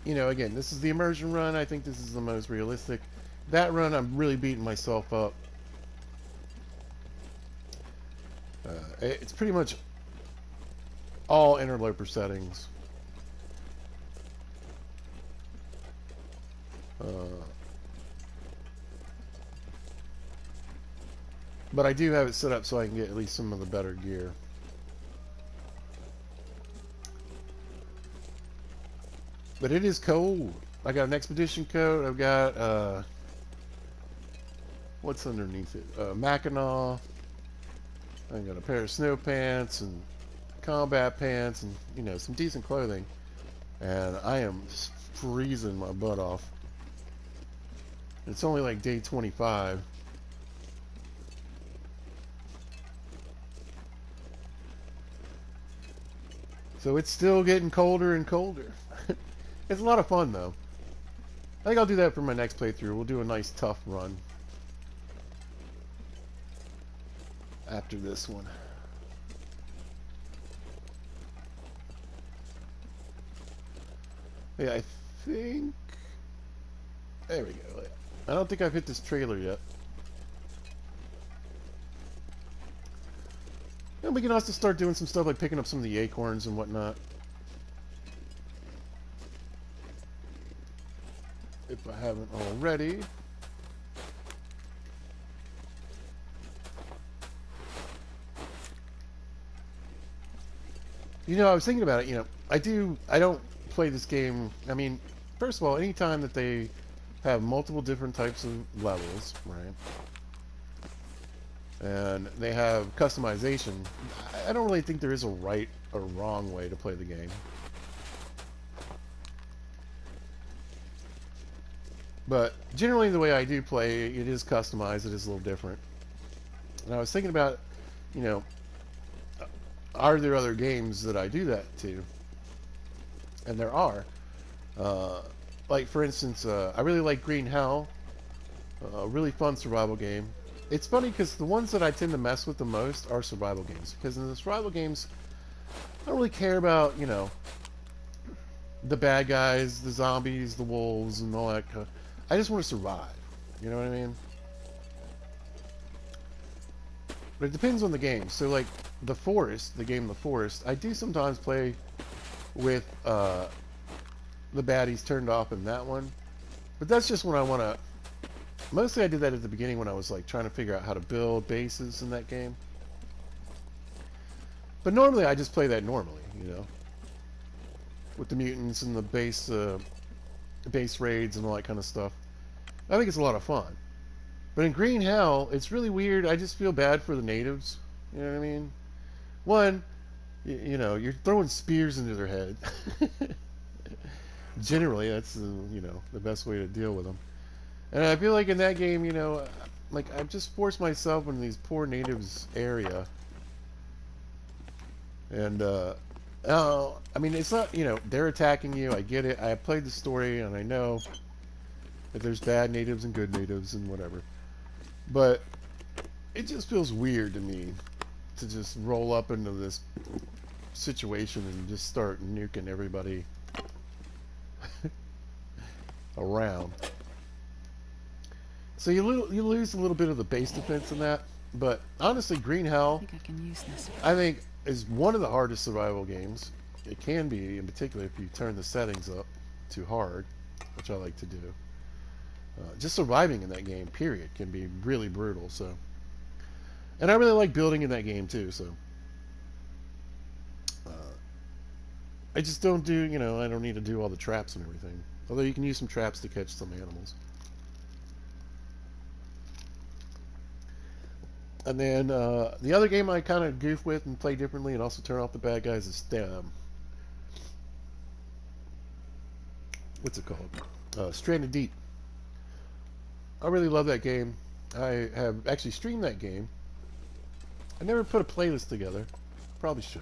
You know, again, this is the immersion run. I think this is the most realistic. That run, I'm really beating myself up. It's pretty much all interloper settings. But I do have it set up so I can get at least some of the better gear. But it is cold. I got an expedition coat. I've got what's underneath it? Mackinac. I got a pair of snow pants and combat pants and, you know, some decent clothing. And I am freezing my butt off. It's only like day 25. So it's still getting colder and colder. It's a lot of fun, though. I think I'll do that for my next playthrough. We'll do a nice, tough run after this one. Yeah, I think... There we go. I don't think I've hit this trailer yet. And we can also start doing some stuff like picking up some of the acorns and whatnot. If I haven't already. You know, I was thinking about it, you know, I don't play this game, I mean, first of all, anytime that they have multiple different types of levels, right, and they have customization, I don't really think there is a right or wrong way to play the game. But generally the way I do play, it is customized, it is a little different. And I was thinking about, you know, are there other games that I do that to? And there are. Like, for instance, I really like Green Hell. A really fun survival game. It's funny because the ones that I tend to mess with the most are survival games. Because in the survival games, I don't really care about, you know, the bad guys, the zombies, the wolves, and all that. I just want to survive. You know what I mean? But it depends on the game. So, like, The Forest, the game The Forest, I do sometimes play with the baddies turned off in that one. But that's just when I want to Mostly I did that at the beginning when I was like trying to figure out how to build bases in that game. But normally I just play that normally, you know, with the mutants and the base raids and all that kind of stuff. I think it's a lot of fun. But in Green Hell, it's really weird. I just feel bad for the natives. You know what I mean? One, you know, you're throwing spears into their head. Generally, that's you know, the best way to deal with them. And I feel like in that game, you know, like I've just forced myself into these poor natives area. And I mean, it's not, you know, they're attacking you. I get it. I played the story, and I know that there's bad natives and good natives and whatever. But it just feels weird to me to just roll up into this situation and just start nuking everybody around. So you lose a little bit of the base defense in that. But honestly, Green Hell, I think I can use this. I think, is one of the hardest survival games. It can be, in particular, if you turn the settings up too hard, which I like to do. Just surviving in that game, period, can be really brutal. So, and I really like building in that game too. So, I just don't do, you know, I don't need to do all the traps and everything. Although you can use some traps to catch some animals. And then the other game I kind of goof with and play differently and also turn off the bad guys is what's it called? Stranded Deep. I really love that game. I have actually streamed that game. I never put a playlist together. Probably should.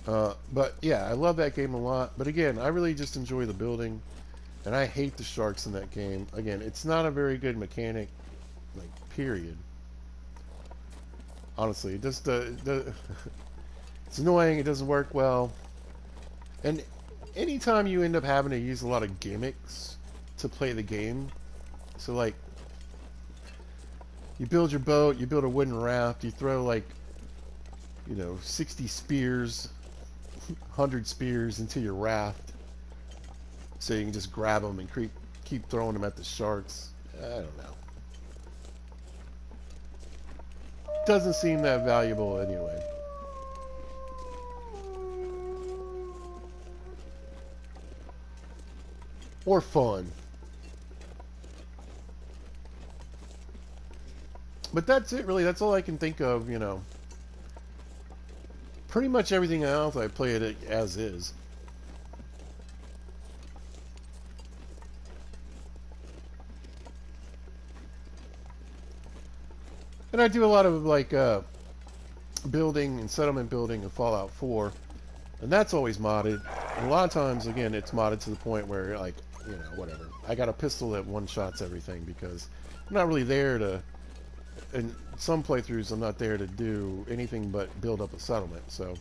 But yeah, I love that game a lot. But again, I really just enjoy the building. And I hate the sharks in that game. Again, it's not a very good mechanic, like, period. Honestly, it just it's annoying. It doesn't work well. And anytime you end up having to use a lot of gimmicks to play the game, so like you build your boat, you build a wooden raft, you throw like, you know, 60 spears, 100 spears into your raft, so you can just grab them and keep throwing them at the sharks. I don't know. Doesn't seem that valuable anyway. Or fun. But that's it, really. That's all I can think of, you know. Pretty much everything else I play it as is. And I do a lot of like building and settlement building in Fallout 4, and that's always modded. And a lot of times, again, it's modded to the point where, like, you know, whatever. I got a pistol that one-shots everything because I'm not really there to. In some playthroughs, I'm not there to do anything but build up a settlement. So.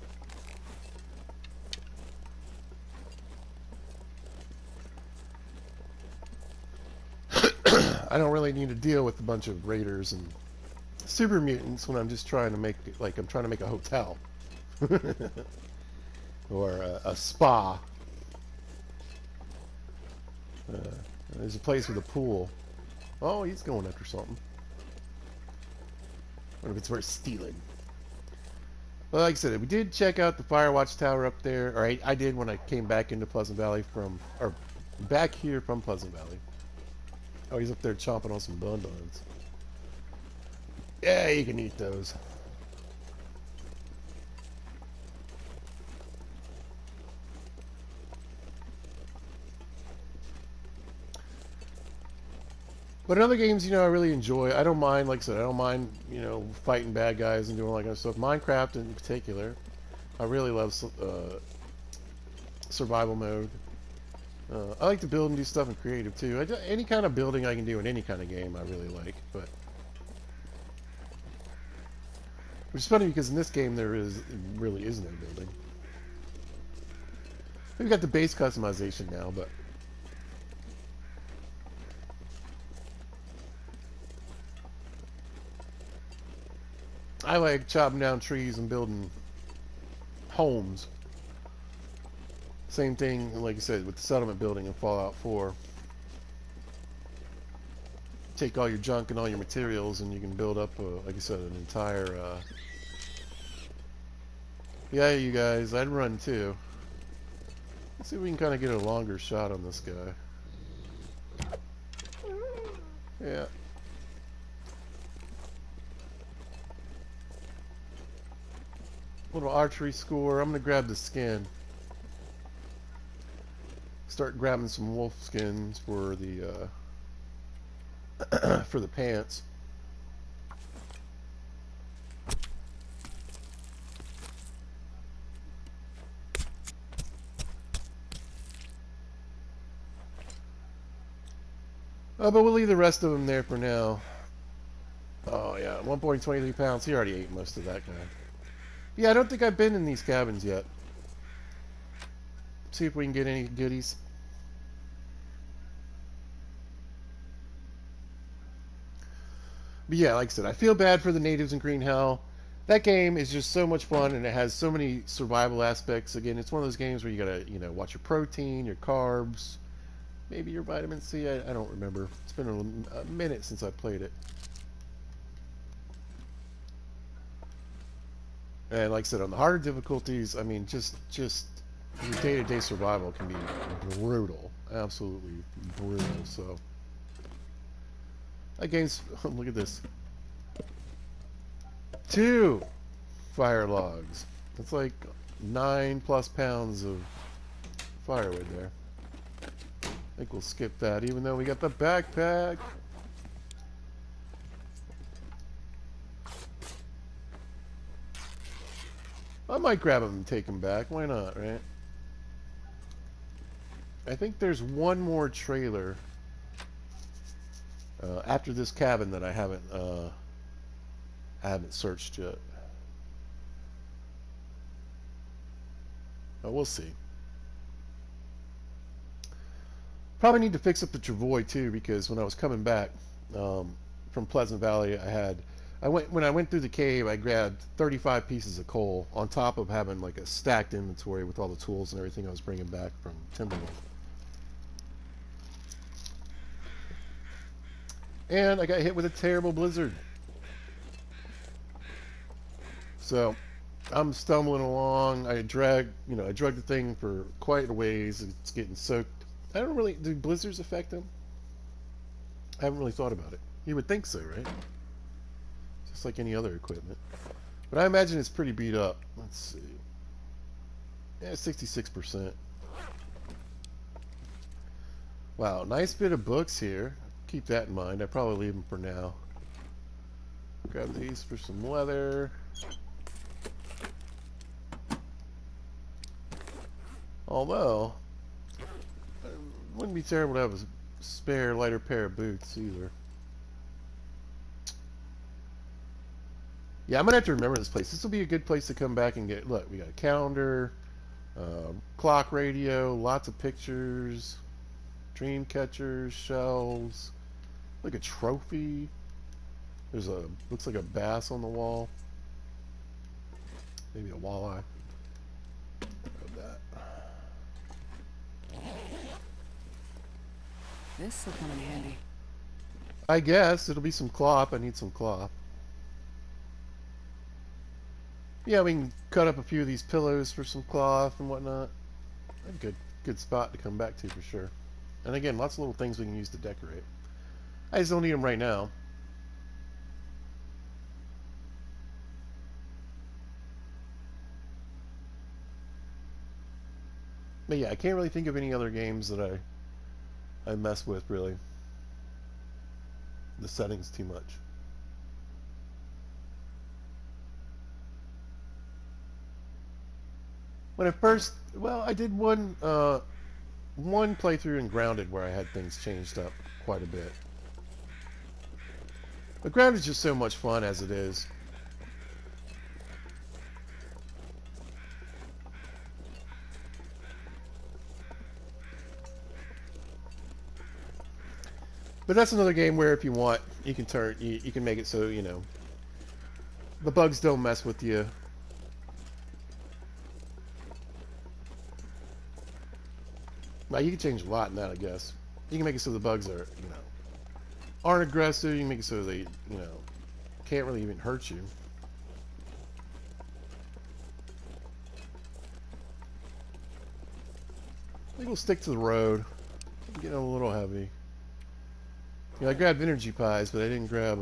I don't really need to deal with a bunch of raiders and super mutants when I'm just trying to make, like, I'm trying to make a hotel or a spa. There's a place with a pool. Oh, he's going after something. I wonder if it's worth stealing. Well, like I said, we did check out the Firewatch Tower up there. Or I did when I came back into Pleasant Valley or back here from Pleasant Valley. Oh, he's up there chomping on some bonbons. Yeah, you can eat those. But in other games, you know, I really enjoy. I don't mind, like I said, I don't mind, you know, fighting bad guys and doing all that kind of stuff. Minecraft in particular, I really love survival mode. I like to build and do stuff in creative too. Any kind of building I can do in any kind of game, I really like. But which is funny because in this game really is no building. We've got the base customization now, but I like chopping down trees and building homes. Same thing, like I said, with the settlement building in Fallout 4. take all your junk and all your materials, and you can build up, like I said, an entire. Yeah, you guys, I'd run too. Let's see if we can kind of get a longer shot on this guy. Yeah. Little archery score. I'm gonna grab the skin. Start grabbing some wolf skins for the for the pants. But we'll leave the rest of them there for now. Oh yeah, 1.23 pounds. He already ate most of that guy. Yeah, I don't think I've been in these cabins yet. See if we can get any goodies. But yeah, like I said, I feel bad for the natives in Green Hell. That game is just so much fun, and it has so many survival aspects. Again, it's one of those games where you gotta, watch your protein, your carbs, maybe your vitamin C. I don't remember. It's been a minute since I played it. And like I said, on the harder difficulties, I mean, just your day-to-day survival can be brutal, absolutely brutal. So that game's look at this, 2 fire logs. That's like 9+ pounds of firewood there. I think we'll skip that, even though we got the backpack. I might grab him and take him back. Why not, right? I think there's one more trailer after this cabin that I haven't searched yet. We'll see. Probably need to fix up the travois too, because when I was coming back from Pleasant Valley, when I went through the cave, I grabbed 35 pieces of coal on top of having like a stacked inventory with all the tools and everything I was bringing back from Timberwolf. And I got hit with a terrible blizzard. So I'm stumbling along. I dragged the thing for quite a ways. It's getting soaked. Do blizzards affect them? I haven't really thought about it. You would think so, right? Just like any other equipment. But I imagine it's pretty beat up. Let's see. Yeah, 66%. Wow, nice bit of books here. Keep that in mind. I probably leave them for now. Grab these for some leather. Although, it wouldn't be terrible to have a spare lighter pair of boots either. Yeah, I'm going to have to remember this place. This will be a good place to come back and get... Look, we got a calendar, clock radio, lots of pictures, dream catchers, shells. Look, a trophy. Looks like a bass on the wall. Maybe a walleye. Grab that. This will come in handy. I guess it'll be some cloth. I need some cloth. Yeah, we can cut up a few of these pillows for some cloth and whatnot. A good spot to come back to for sure. And again, lots of little things we can use to decorate. I just don't need them right now. But yeah, I can't really think of any other games that I mess with, really. The settings too much. When I first, I did one playthrough in Grounded where I had things changed up quite a bit. But Grounded is just so much fun as it is. But that's another game where if you want, you can make it so, the bugs don't mess with you. Well, you can change a lot in that, I guess. You can make it so the bugs are, aren't aggressive. You can make it so they, can't really even hurt you. I think we'll stick to the road. I'm getting a little heavy. I grabbed energy pies, but I didn't grab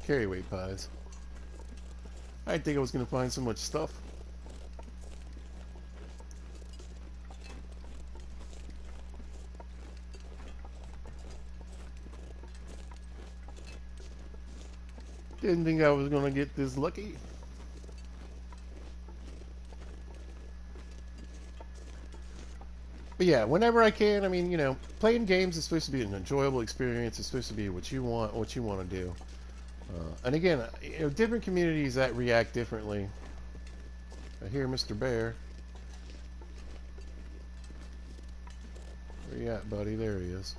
carry weight pies. I didn't think I was going to find so much stuff. Didn't think I was going to get this lucky. But yeah, whenever I can, I mean, playing games is supposed to be an enjoyable experience. It's supposed to be what you want to do. And again, different communities that react differently. I hear Mr. Bear. Where you at, buddy? There he is.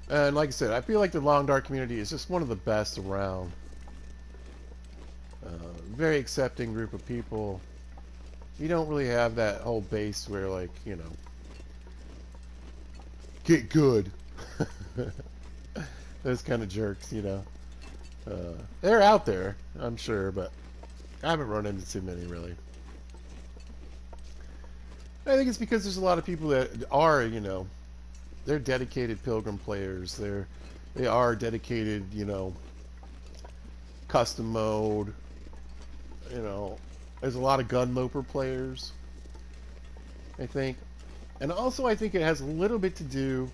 And like I said, I feel like the Long Dark community is just one of the best around. Very accepting group of people. You don't really have that whole base where, like, get good. Those kind of jerks, they're out there, I'm sure, but I haven't run into too many, really. I think it's because there's a lot of people that are, they're dedicated Pilgrim players. They are dedicated, custom mode. There's a lot of gunloper players, I think. And also I think it has a little bit to do,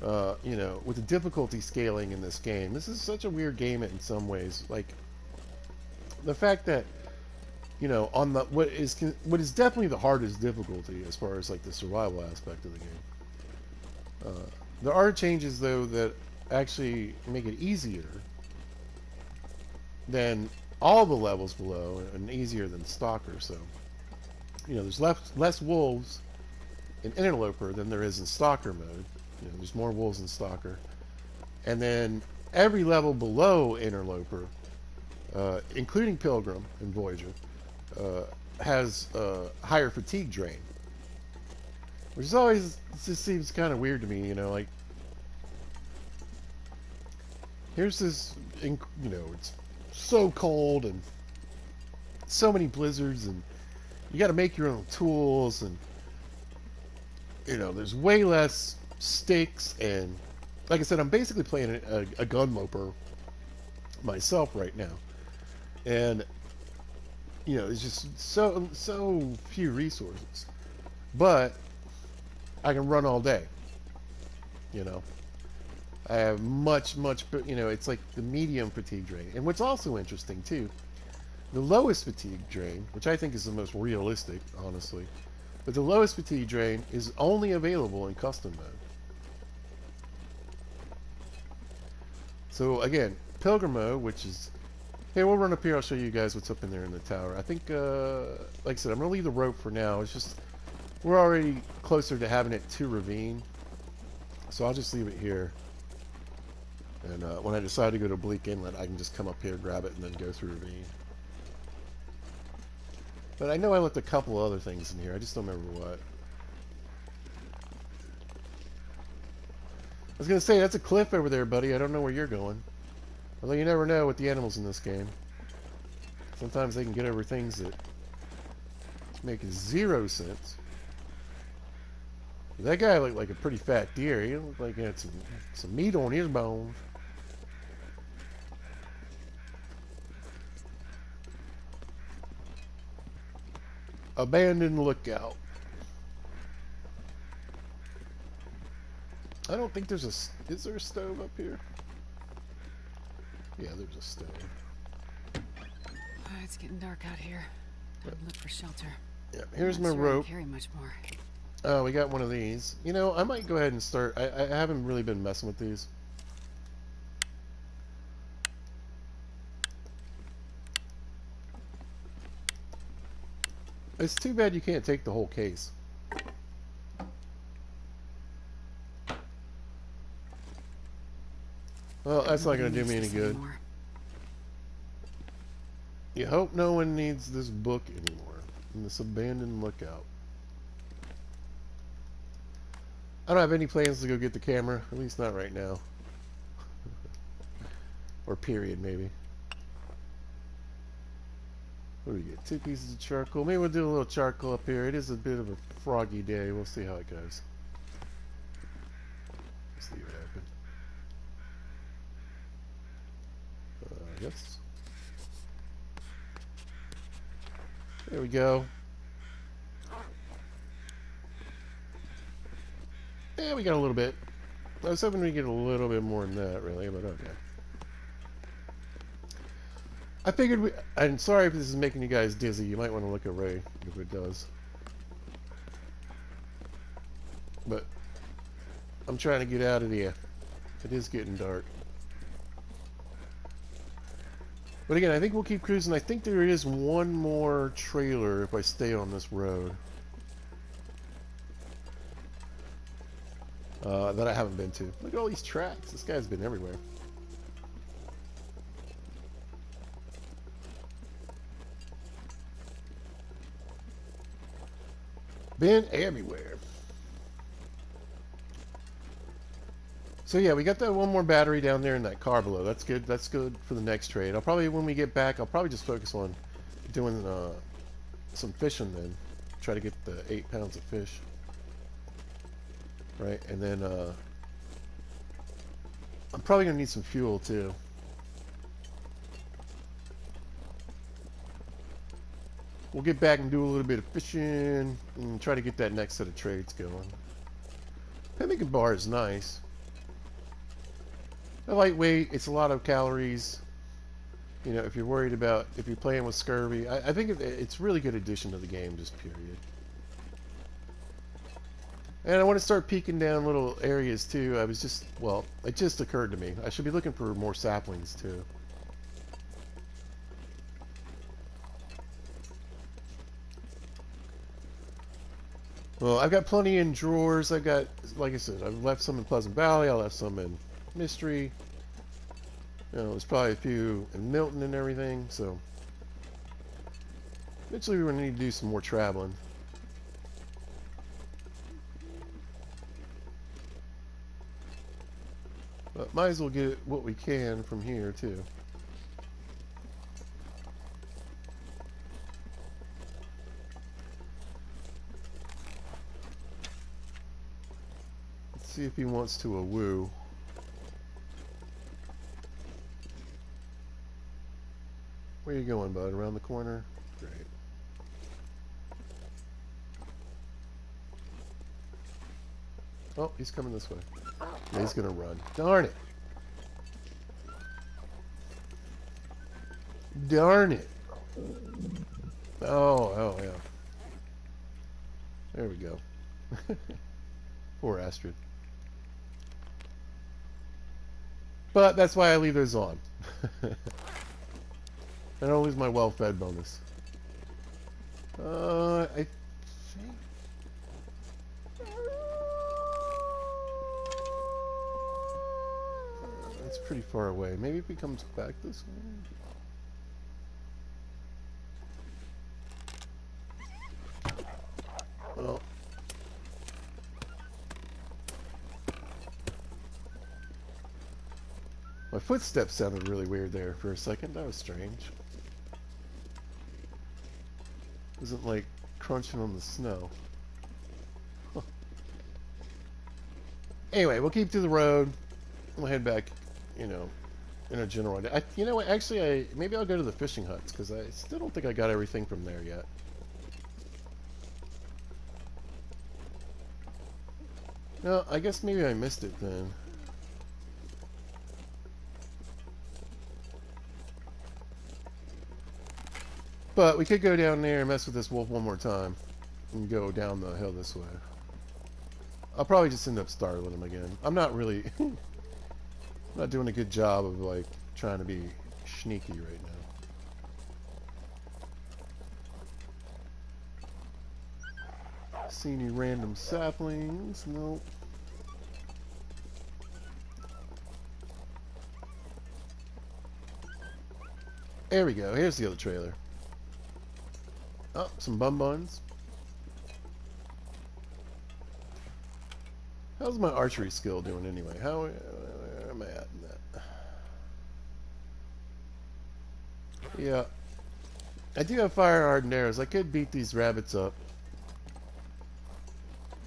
with the difficulty scaling in this game. This is such a weird game in some ways. Like, the fact that, on the what is definitely the hardest difficulty as far as, like, the survival aspect of the game. There are changes, though, that actually make it easier than all the levels below and easier than Stalker. So, there's less wolves in Interloper than there is in Stalker mode. There's more wolves in Stalker. And then every level below Interloper, including Pilgrim and Voyager, has a higher fatigue drain. Which is always, just seems kind of weird to me, like, here's this, it's so cold and so many blizzards, and you got to make your own tools, and there's way less sticks, and like I said, I'm basically playing a gunloper myself right now, and it's just so few resources, but I can run all day. I have much, it's like the medium fatigue drain. And what's also interesting, too, the lowest fatigue drain, which I think is the most realistic, honestly, but the lowest fatigue drain is only available in custom mode. So, again, Pilgrim mode, which is... Here, we'll run up here. I'll show you guys what's up in there in the tower. I think, like I said, I'm going to leave the rope for now. It's just, we're already closer to having it to Ravine. So I'll just leave it here. And when I decide to go to Bleak Inlet, I can just come up here, grab it, and then go through Ravine. But I know I left a couple other things in here. I just don't remember what. I was going to say, that's a cliff over there, buddy. I don't know where you're going. Although you never know with the animals in this game. Sometimes they can get over things that make zero sense. That guy looked like a pretty fat deer. He looked like he had some meat on his bones. Abandoned lookout. I don't think there's a... Is there a stove up here? Yeah, there's a stove. It's getting dark out here. Time to look for shelter. Yeah, here's my I rope. can carry much more. Oh, we got one of these. I might go ahead and start. I haven't really been messing with these. It's too bad you can't take the whole case. Well, that's not going to do me any good. You hope no one needs this book anymore. In this abandoned lookout. I don't have any plans to go get the camera, at least not right now. Or period, maybe. What do we get? 2 pieces of charcoal. Maybe we'll do a little charcoal up here. It is a bit of a froggy day. We'll see how it goes. Let's leave it open. Yes. There we go. Yeah, we got a little bit. I was hoping we'd get a little bit more than that, really, but okay. I figured I'm sorry if this is making you guys dizzy. You might want to look away if it does. But I'm trying to get out of here. It is getting dark. But again, I think we'll keep cruising. I think there is one more trailer if I stay on this road. That I haven't been to. Look at all these tracks. This guy's been everywhere. Been everywhere. So yeah, we got that one more battery down there in that car below. That's good. That's good for the next trade. I'll probably, when we get back, I'll probably just focus on doing some fishing then. Try to get the 8 pounds of fish. Right, and then I'm probably going to need some fuel too. We'll get back and do a little bit of fishing and try to get that next set of trades going. Pemmican bar is nice. They're lightweight. It's a lot of calories. You know, if you're worried about, if you're playing with scurvy, I think it's a really good addition to the game, just period. And I want to start peeking down little areas too. I was just, well, it just occurred to me. I should be looking for more saplings too. Well, I've got plenty in drawers. I've got, like I said, I've left some in Pleasant Valley. I left some in Mystery. You know, there's probably a few in Milton and everything. So eventually we're going to need to do some more traveling. But might as well get what we can from here too. Let's see if he wants to a woo. Where you going, bud? Around the corner? Great. Oh, he's coming this way. Yeah, he's gonna run. Darn it. Darn it. Oh, yeah. There we go. Poor Astrid. But that's why I leave those on. I don't lose my well-fed bonus. I think... That's pretty far away. Maybe if he comes back this way? Well... My footsteps sounded really weird there for a second. That was strange. Isn't like crunching on the snow. Huh. Anyway, we'll keep to the road. We'll head back, you know, in a general idea. You know what? Actually, maybe I'll go to the fishing huts because I still don't think I got everything from there yet. No, I guess maybe I missed it then. But we could go down there and mess with this wolf one more time and go down the hill this way. I'll probably just end up startling him again. I'm not really... I'm not doing a good job of, like, trying to be sneaky right now. See any random saplings? Nope. There we go. Here's the other trailer. Oh, some bun buns. How's my archery skill doing anyway? Where am I at in that? Yeah. I do have fire hardened arrows. I could beat these rabbits up.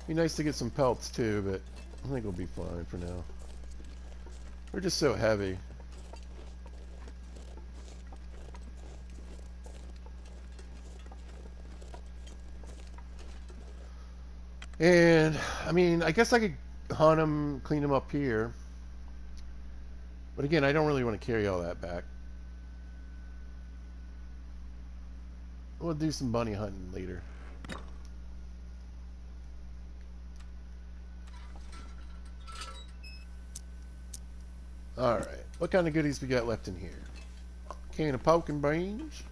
Be nice to get some pelts too, but I think we'll be fine for now. They're just so heavy. And, I mean, I guess I could hunt them, clean them up here. But again, I don't really want to carry all that back. We'll do some bunny hunting later. Alright, what kind of goodies we got left in here? Can of pork and beans.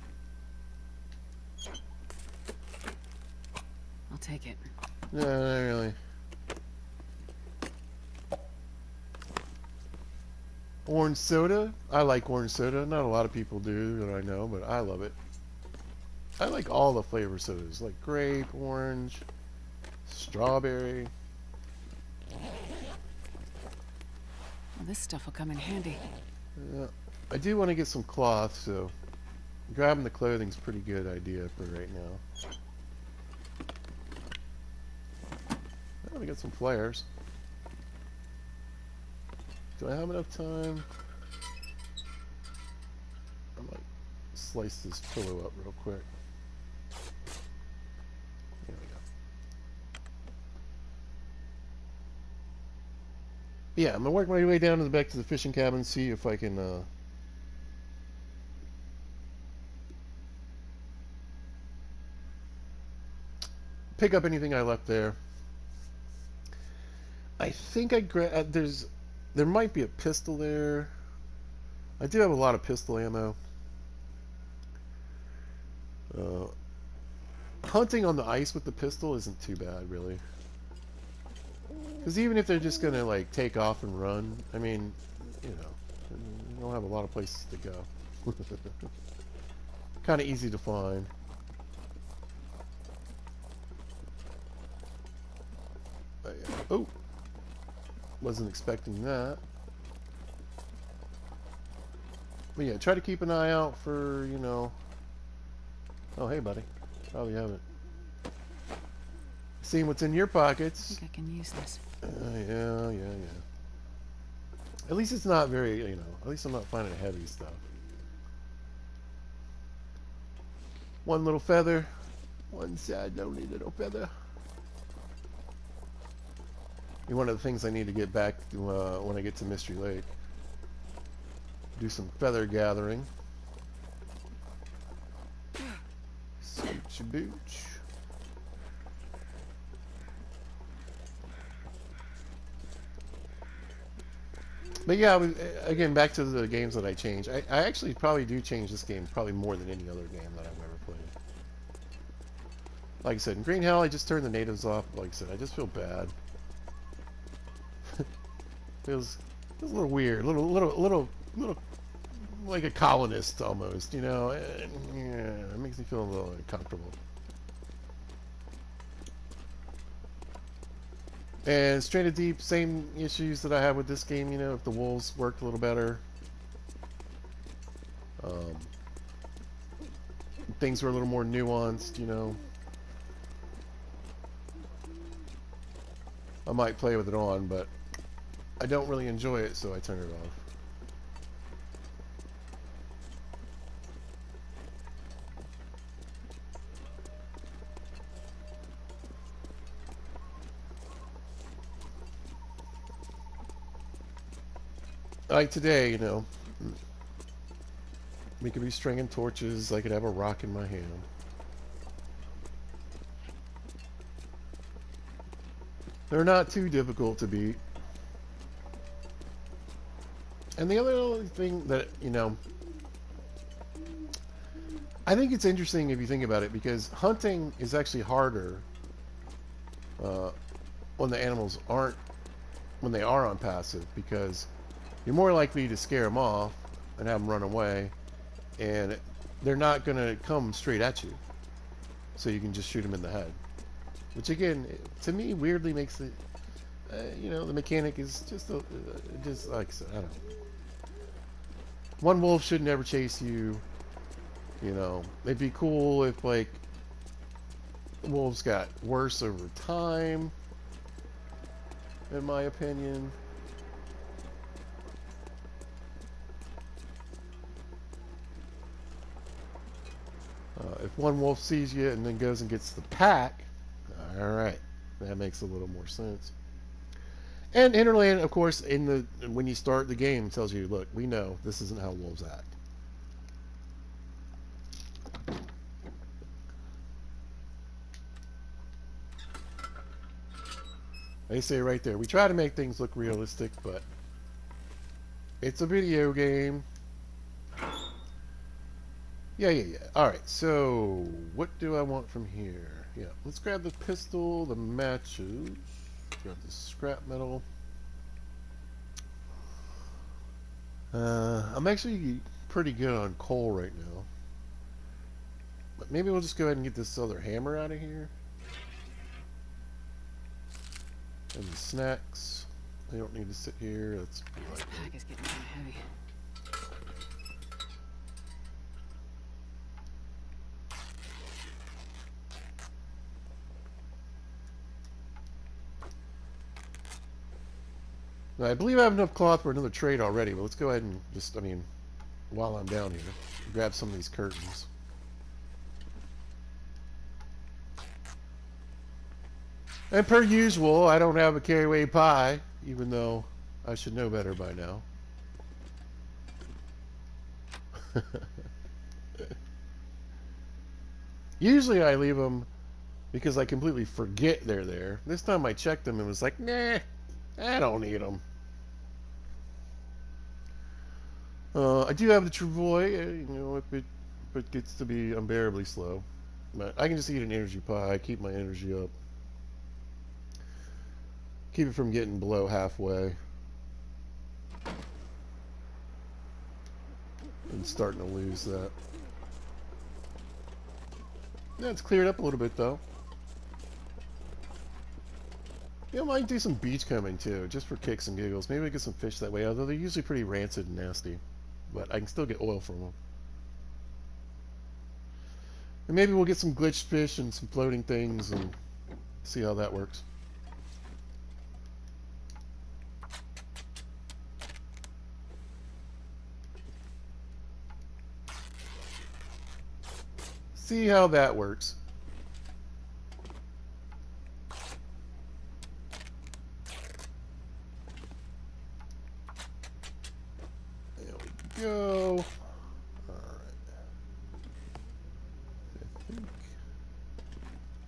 I'll take it. No, not really. Orange soda. I like orange soda. Not a lot of people do that I know, but I love it. I like all the flavor sodas, like grape, orange, strawberry. Well, this stuff will come in handy. Yeah. I do want to get some cloth, so grabbing the clothing's a pretty good idea for right now. Oh, we got some flares. Do I have enough time? I might slice this pillow up real quick. There we go. Yeah, I'm gonna work my way down to the back to the fishing cabin, see if I can pick up anything I left there. I think there might be a pistol there. I do have a lot of pistol ammo. Hunting on the ice with the pistol isn't too bad, really. Because even if they're just gonna like take off and run, I mean, you know, you don't have a lot of places to go. Kind of easy to find. But, yeah. Oh, wasn't expecting that. But yeah, try to keep an eye out for, you know. Oh, hey, buddy. Probably haven't seen what's in your pockets. I think I can use this. Yeah. At least it's not very, you know, at least I'm not finding heavy stuff. One little feather. One sad, lonely little feather. Be one of the things I need to get back to when I get to Mystery Lake. Do some feather gathering. Scooch booch. But yeah, again, back to the games that I change. I actually probably do change this game probably more than any other game that I've ever played. Like I said, in Green Hell, I just turned the natives off. Like I said, I just feel bad. feels a little weird, little like a colonist almost, you know. Yeah, it makes me feel a little uncomfortable. And Straight of Deep, same issues that I have with this game, you know, if the wolves worked a little better. Things were a little more nuanced, you know. I might play with it on, but I don't really enjoy it, so I turn it off. Like today, you know, we could be stringing torches, I could have a rock in my hand. They're not too difficult to beat. And the other thing that, you know, I think it's interesting if you think about it, because hunting is actually harder when the animals aren't, when they are on passive, because you're more likely to scare them off and have them run away, and they're not going to come straight at you, so you can just shoot them in the head. Which again, to me, weirdly makes it, you know, the mechanic is just just like I said, I don't know. One wolf should never chase you. You know, it'd be cool if like wolves got worse over time, in my opinion. If one wolf sees you and then goes and gets the pack, all right, that makes a little more sense. And Hinterland, of course, in the when you start the game, tells you, look, we know this isn't how wolves act. They say right there, we try to make things look realistic, but it's a video game. Yeah. All right, so what do I want from here? Yeah, let's grab the pistol, the matches, grab the scrap metal. I'm actually pretty good on coal right now. But maybe we'll just go ahead and get this other hammer out of here. And the snacks. They don't need to sit here. That's This pack is getting kind of heavy. Now, I believe I have enough cloth for another trade already, but let's go ahead and just, I mean, while I'm down here, grab some of these curtains. And per usual, I don't have a carry-away pie, even though I should know better by now. Usually I leave them because I completely forget they're there. This time I checked them and was like, nah, I don't need them. I do have the Travoy, you know, if it gets to be unbearably slow. But I can just eat an energy pie, keep my energy up. Keep it from getting below halfway. And starting to lose that. Yeah, it's cleared up a little bit though. Yeah, I might do some beachcombing too, just for kicks and giggles. Maybe I get some fish that way, although they're usually pretty rancid and nasty. But I can still get oil from them. And maybe we'll get some glitched fish and some floating things and see how that works. See how that works. There we go. Alright. I think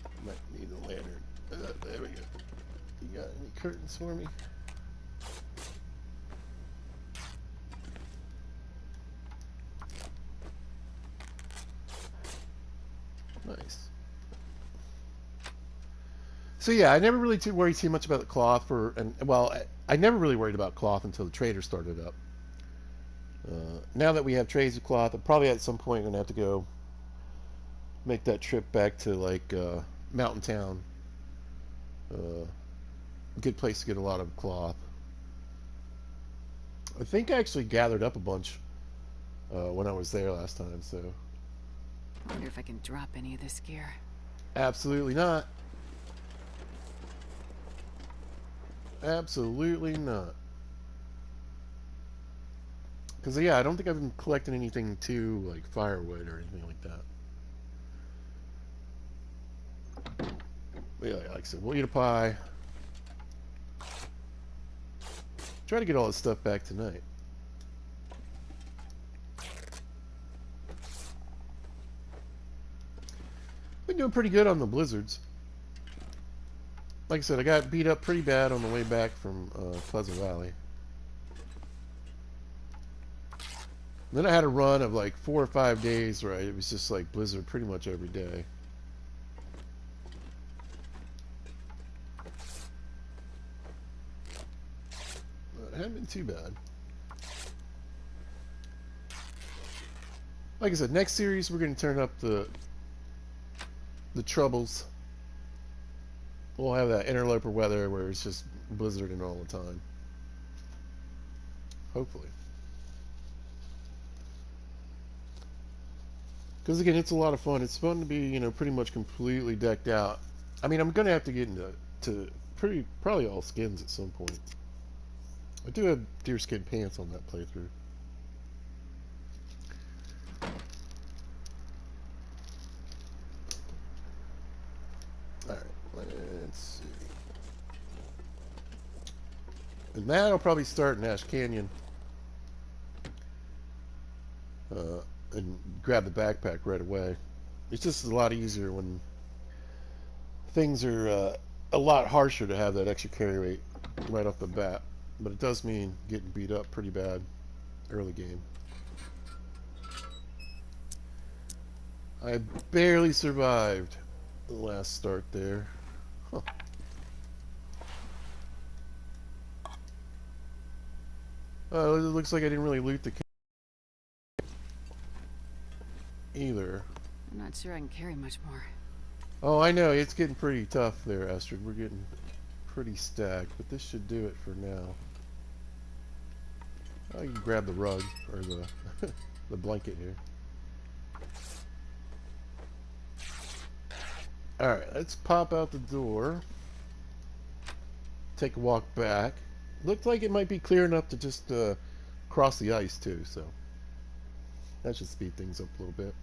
I might need a lantern. There we go. You got any curtains for me? Nice. So yeah, I never really worried too much about the cloth I never really worried about cloth until the trader started up. Now that we have trades of cloth, I'm probably at some point gonna have to go make that trip back to like Mountain Town. A good place to get a lot of cloth. I think I actually gathered up a bunch when I was there last time, so. I wonder if I can drop any of this gear. Absolutely not. Absolutely not. Because, yeah, I don't think I've been collecting anything too, like, firewood or anything like that. But yeah, like I said, we'll eat a pie. Try to get all this stuff back tonight. Been doing pretty good on the blizzards. Like I said, I got beat up pretty bad on the way back from Pleasant Valley. And then I had a run of like 4 or 5 days where it was just like blizzard pretty much every day. But it hadn't been too bad. Like I said, next series we're going to turn up the troubles. we'll have that interloper weather where it's just blizzarding all the time. Hopefully. Because again, it's a lot of fun. It's fun to be, pretty much completely decked out. I mean, I'm gonna have to get into probably all skins at some point. I do have deerskin pants on that playthrough. All right, let's see. And that I'll probably start in Ash Canyon, and grab the backpack right away. It's just a lot easier when things are a lot harsher to have that extra carry rate right off the bat. But it does mean getting beat up pretty bad early game. I barely survived the last start there. Huh. It looks like I didn't really loot the either. I'm not sure I can carry much more. Oh, I know. It's getting pretty tough there, Astrid. We're getting pretty stacked, but this should do it for now. I can grab the rug, or the the blanket here. Alright, let's pop out the door. Take a walk back. Looked like it might be clear enough to just cross the ice, too, so that should speed things up a little bit.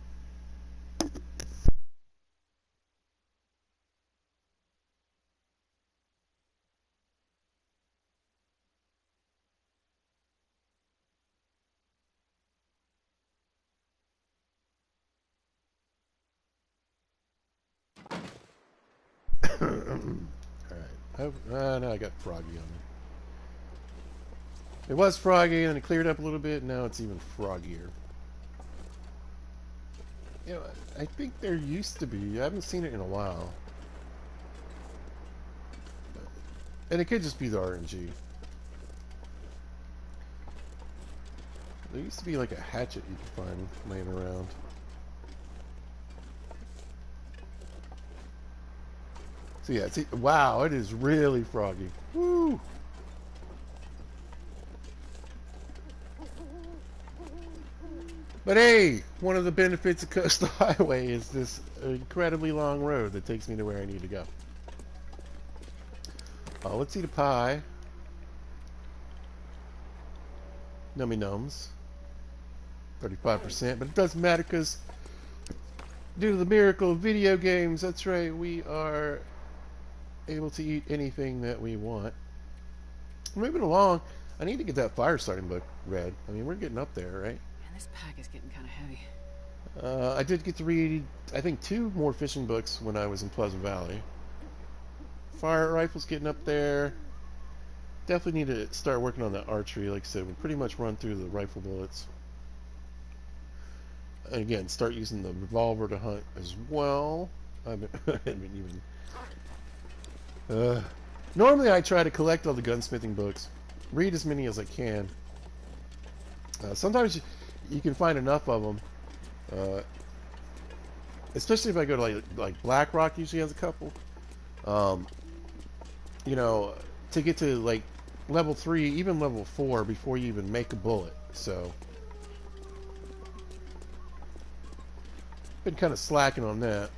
Alright. Now I got froggy on me. It was froggy, and it cleared up a little bit, and now it's even froggier. I think there used to be. I haven't seen it in a while. And it could just be the RNG. There used to be like a hatchet you could find laying around. So yeah, wow, it is really froggy. Woo! But hey, one of the benefits of Coastal Highway is this incredibly long road that takes me to where I need to go. Let's eat a pie. Nummy nums. 35%, but it doesn't matter because due to the miracle of video games, that's right, we are able to eat anything that we want. Moving along, I need to get that fire starting book read. I mean, we're getting up there, right? Man, this pack is getting kind of heavy. I did get to read, I think, 2 more fishing books when I was in Pleasant Valley. Fire rifle's getting up there. Definitely need to start working on that archery. Like I said, we pretty much run through the rifle bullets. And again, start using the revolver to hunt as well. I haven't even... normally I try to collect all the gunsmithing books. Read as many as I can. Sometimes you can find enough of them. Especially if I go to like BlackRock usually has a couple. To get to like level 3, even level 4 before you even make a bullet. So been kind of slacking on that.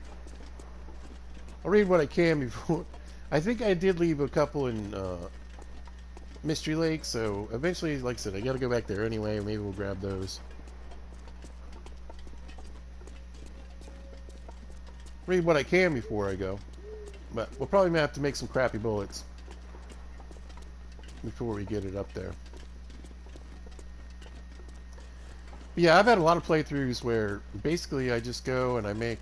I'll read what I can before. I think I did leave a couple in Mystery Lake, so eventually, like I said, I gotta go back there anyway. Maybe we'll grab those. Read what I can before I go. But we'll probably have to make some crappy bullets before we get it up there. But yeah, I've had a lot of playthroughs where basically I just go and I make,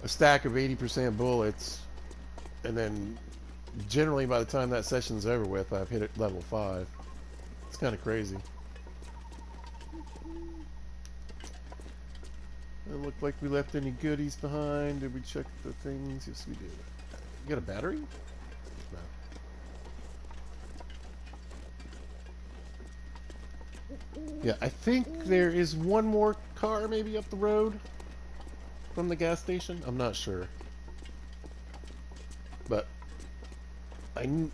a stack of 80% bullets, and then generally by the time that session's over with, I've hit it level 5. It's kind of crazy. Doesn't look like we left any goodies behind. Did we check the things? Yes, we did. You got a battery? No. Yeah, I think there is one more car maybe up the road. from the gas station? I'm not sure. But I,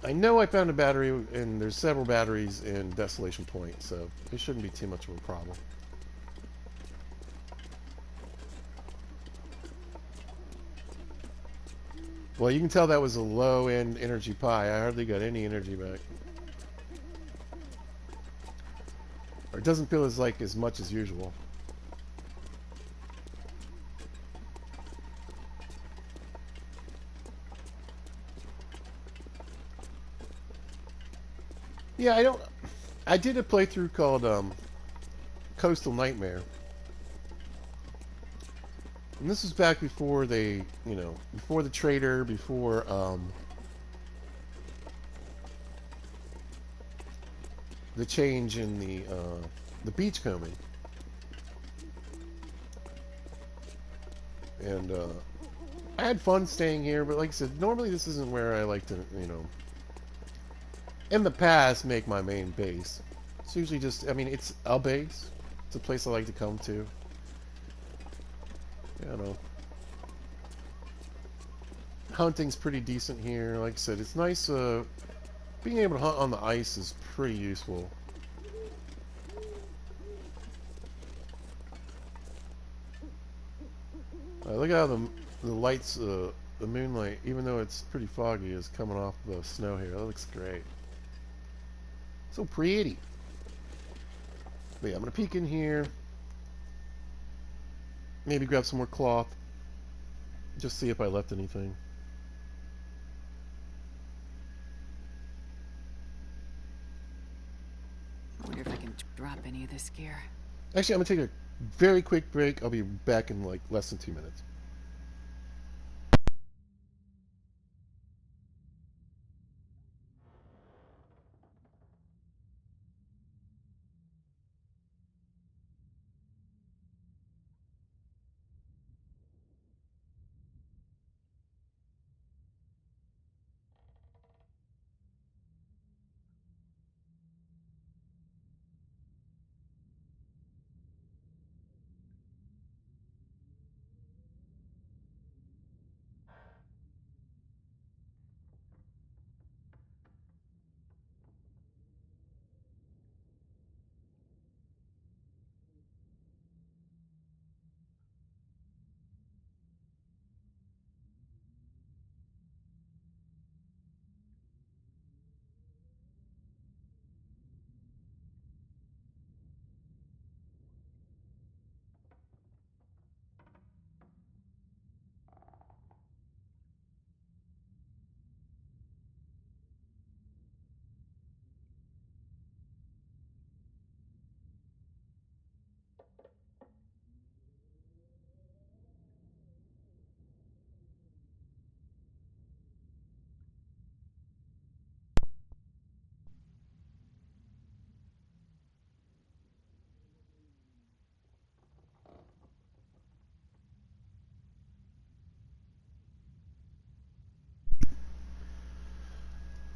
I know I found a battery, and there's several batteries in Desolation Point, so it shouldn't be too much of a problem. Well, you can tell that was a low-end energy pie. I hardly got any energy back. Or it doesn't feel as much as usual. Yeah, I did a playthrough called Coastal Nightmare. And this was back before before the trader, before the change in the beachcombing. And I had fun staying here, but like I said, normally this isn't where I like to, in the past, make my main base. It's usually just, I mean, it's a base. It's a place I like to come to. You know, hunting's pretty decent here. Like I said, it's nice. Being able to hunt on the ice is pretty useful. Look at how the lights, the moonlight, even though it's pretty foggy, is coming off the snow here. That looks great. So pretty. But yeah, I'm gonna peek in here. Maybe grab some more cloth. Just see if I left anything. I wonder if I can drop any of this gear. Actually, I'm gonna take a very quick break. I'll be back in like less than 2 minutes.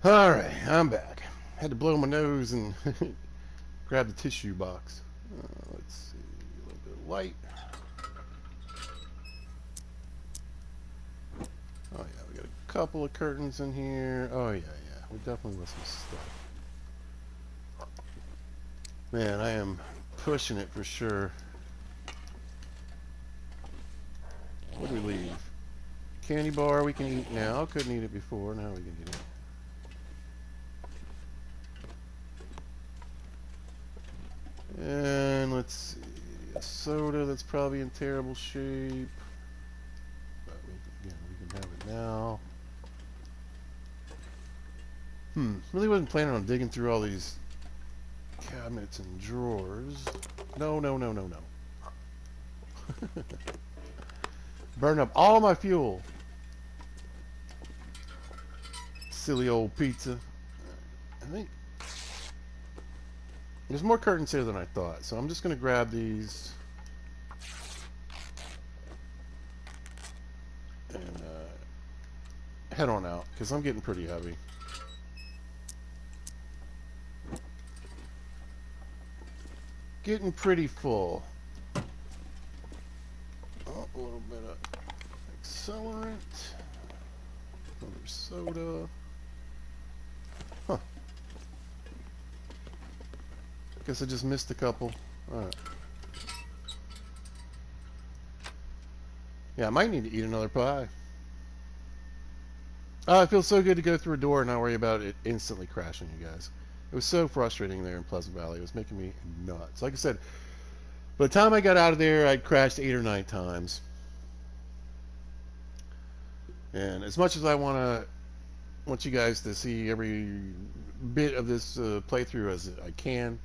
All right, I'm back. Had to blow my nose and grab the tissue box. Let's see, a little bit of light. Oh yeah, we got a couple of curtains in here. Oh yeah, yeah, we definitely got some stuff. Man, I am pushing it for sure. What do we leave? Candy bar we can eat now. Couldn't eat it before. Now we can eat it. And let's see, a soda that's probably in terrible shape. But we can have it now. Really wasn't planning on digging through all these cabinets and drawers. No, no, no, no, no. Burn up all my fuel. Silly old pizza. I think there's more curtains here than I thought, so I'm just going to grab these and head on out, because I'm getting pretty heavy. Getting pretty full. A little bit of accelerant. Another soda. Huh. Guess I just missed a couple. Alright. Yeah, I might need to eat another pie. Oh, it feels so good to go through a door and not worry about it instantly crashing, you guys. It was so frustrating there in Pleasant Valley. It was making me nuts. Like I said, by the time I got out of there, I'd crashed 8 or 9 times. And as much as I want you guys to see every bit of this playthrough as I can,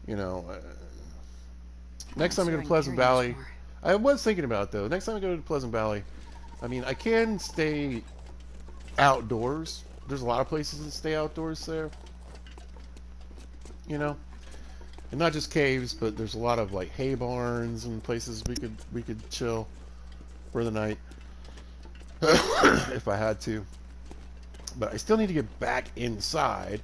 you know, next time I go to Pleasant Valley, I was thinking about it though. Next time I go to Pleasant Valley, I mean, I can stay outdoors. There's a lot of places to stay outdoors there, you know, and not just caves, but there's a lot of like hay barns and places we could chill for the night if I had to. But I still need to get back inside.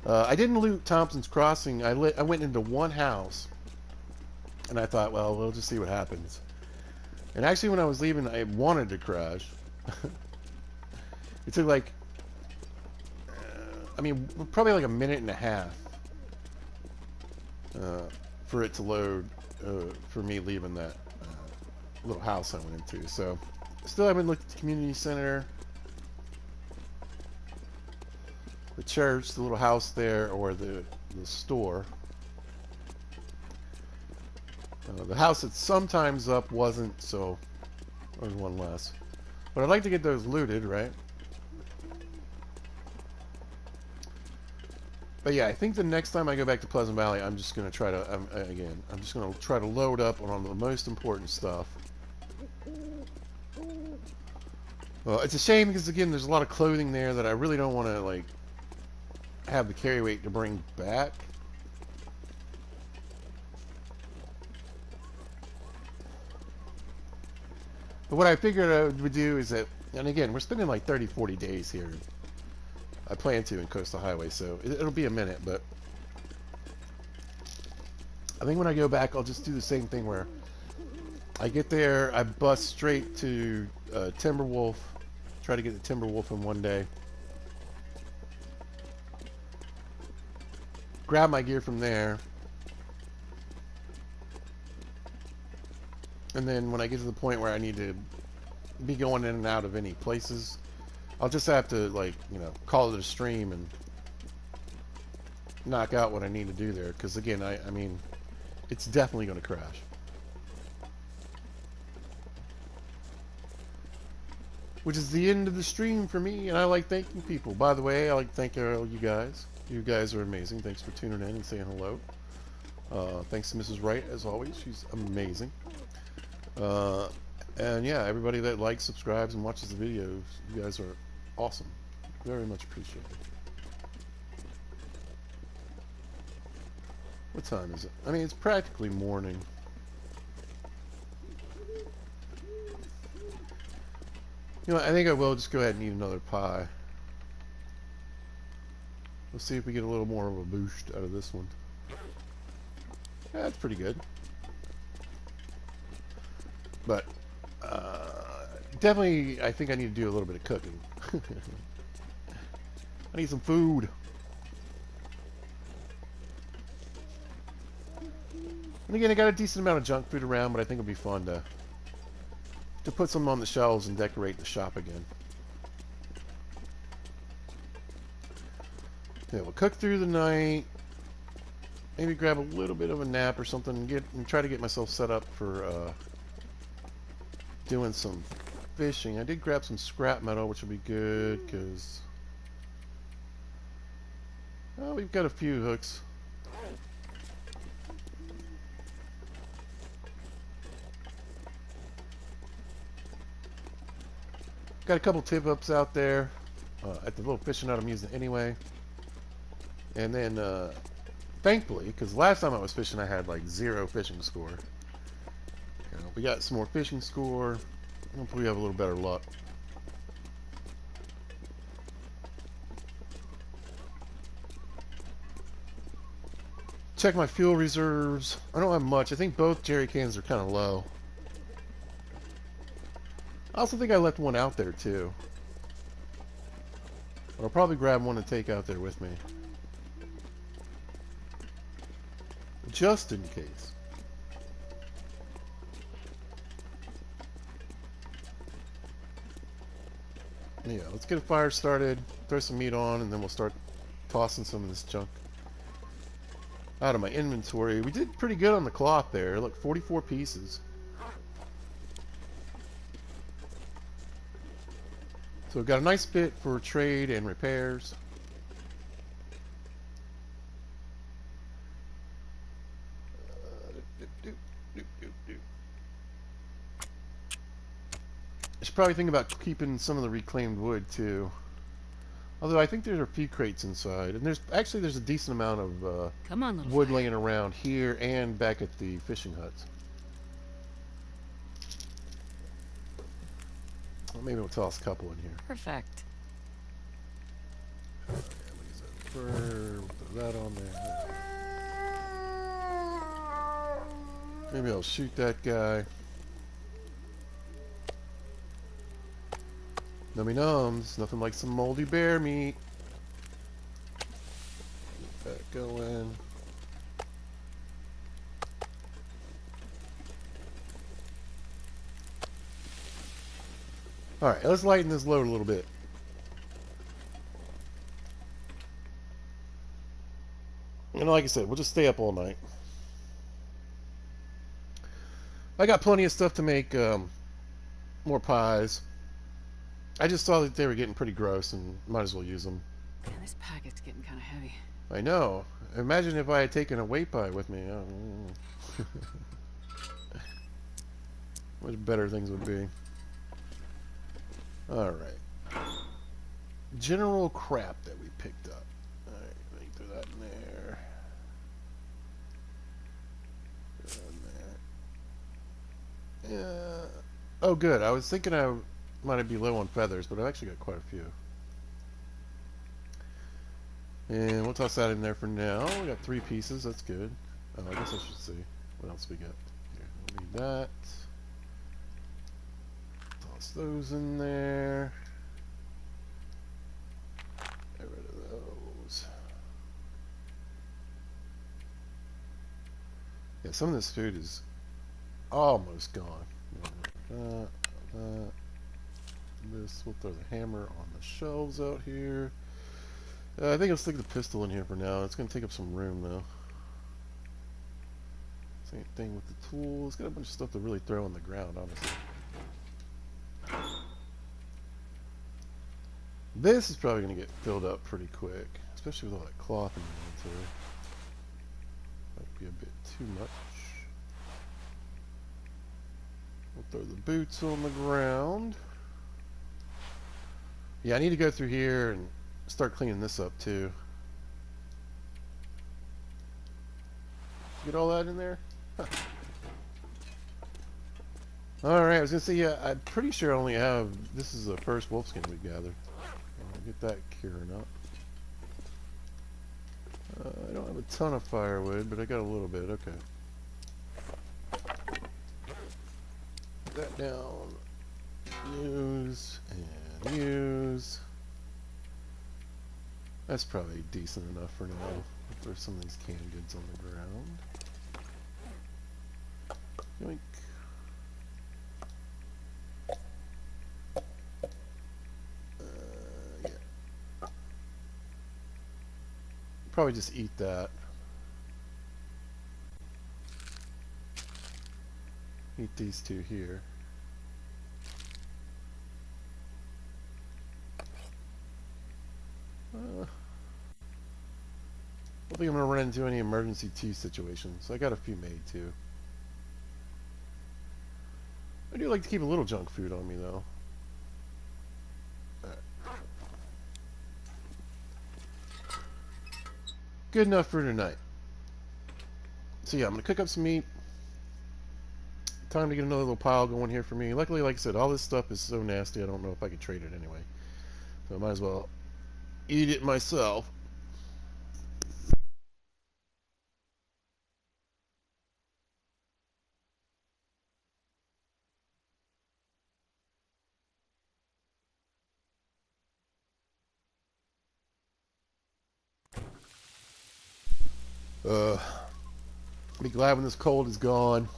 I didn't loot Thompson's Crossing. I went into one house, and I thought, well, we'll just see what happens. And actually, when I was leaving, I wanted to crash. It took like, I mean, probably like a minute and a half for it to load for me leaving that little house I went into. So, still haven't looked at the community center, the church, the little house there, or the store. The house that's sometimes up wasn't, so there's one less. But I'd like to get those looted, right? But yeah, I think the next time I go back to Pleasant Valley, I'm just going to try to, I'm just going to try to load up on the most important stuff. Well, it's a shame because, again, there's a lot of clothing there that I really don't want to, like, have the carry weight to bring back. But what I figured I would do is that, and again, we're spending like 30, 40 days here. I plan to in Coastal Highway, so it'll be a minute, but I think when I go back, I'll just do the same thing where I get there, I bust straight to Timberwolf, try to get the Timberwolf in one day, grab my gear from there, and then when I get to the point where I need to be going in and out of any places, I'll just have to, like, you know, call it a stream and knock out what I need to do there. Because, again, I mean, it's definitely going to crash. Which is the end of the stream for me, and I like thanking people. By the way, I like to thank all you guys. You guys are amazing. Thanks for tuning in and saying hello. Thanks to Mrs. Wright, as always. She's amazing. And yeah, everybody that likes, subscribes, and watches the videos, you guys are awesome. Very much appreciated. What time is it? I mean, it's practically morning. You know, I think I will just go ahead and eat another pie. Let's see if we get a little more of a boost out of this one. Yeah, that's pretty good. But definitely, I think I need to do a little bit of cooking. I need some food. And again, I got a decent amount of junk food around, but I think it'll be fun to put some on the shelves and decorate the shop again. Yeah, we'll cook through the night. Maybe grab a little bit of a nap or something and try to get myself set up for doing some fishing. I did grab some scrap metal, which will be good because we've got a few hooks. Got a couple tip ups out there at the little fishing net I'm using anyway. And then thankfully, because last time I was fishing I had like 0 fishing score. We got some more fishing score. Hopefully we have a little better luck. Check my fuel reserves. I don't have much. I think both jerry cans are kind of low. I also think I left one out there too. But I'll probably grab one and take out there with me. Just in case. Yeah, let's get a fire started, throw some meat on, and then we'll start tossing some of this junk out of my inventory. We did pretty good on the cloth there. Look, 44 pieces. So we've got a nice bit for trade and repairs. I should probably think about keeping some of the reclaimed wood too. Although I think there are a few crates inside, and there's a decent amount of Come on, little wood fire. laying around here and back at the fishing huts. Well, maybe we'll toss a couple in here. Perfect. Like I said, fur, we'll throw that on there. Maybe I'll shoot that guy. Nummy nums, nothing like some moldy bear meat. Get that going. Alright, let's lighten this load a little bit. And like I said, we'll just stay up all night. I got plenty of stuff to make more pies. I just saw that they were getting pretty gross and might as well use them. Man, this packet's getting kind of heavy. I know. Imagine if I had taken a weight pie with me. Much better things would be. Alright. General crap that we picked up. Alright, let me throw that in there. Throw that in there. Yeah. Oh, good. I was thinking I might be low on feathers, but I've actually got quite a few. And we'll toss that in there for now. We got 3 pieces. That's good. Oh, I guess I should see what else we got. Here, we'll need that. Toss those in there. Get rid of those. Yeah, some of this food is almost gone. This, we'll throw the hammer on the shelves out here. I think I'll stick the pistol in here for now. It's going to take up some room though. Same thing with the tools. Got a bunch of stuff to really throw on the ground, honestly. This is probably going to get filled up pretty quick, especially with all that cloth in the inventory. Might be a bit too much. We'll throw the boots on the ground. Yeah, I need to go through here and start cleaning this up too. Get all that in there? Huh. Alright, I was going to say, yeah, I'm pretty sure I only have, this is the first wolfskin we've gathered. I'll get that curing up. I don't have a ton of firewood, but I got a little bit, okay. Put that down. Use, and use. That's probably decent enough for now. Throw some of these canned goods on the ground. Yoink. Yeah. Probably just eat that. Eat these two here. I don't think I'm going to run into any emergency tea situations. I got a few made too. I do like to keep a little junk food on me though. Alright. Good enough for tonight. So yeah, I'm going to cook up some meat. Time to get another little pile going here for me. Luckily, like I said, all this stuff is so nasty I don't know if I could trade it anyway. So I might as well eat it myself. Uh, be glad when this cold is gone.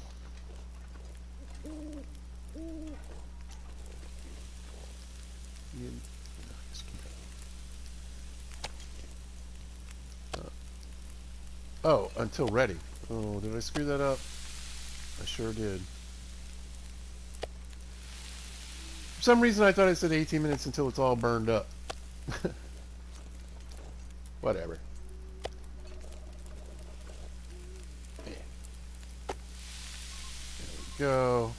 Oh, until ready. Oh, did I screw that up? I sure did. For some reason, I thought I said 18 minutes until it's all burned up. Whatever. There we go.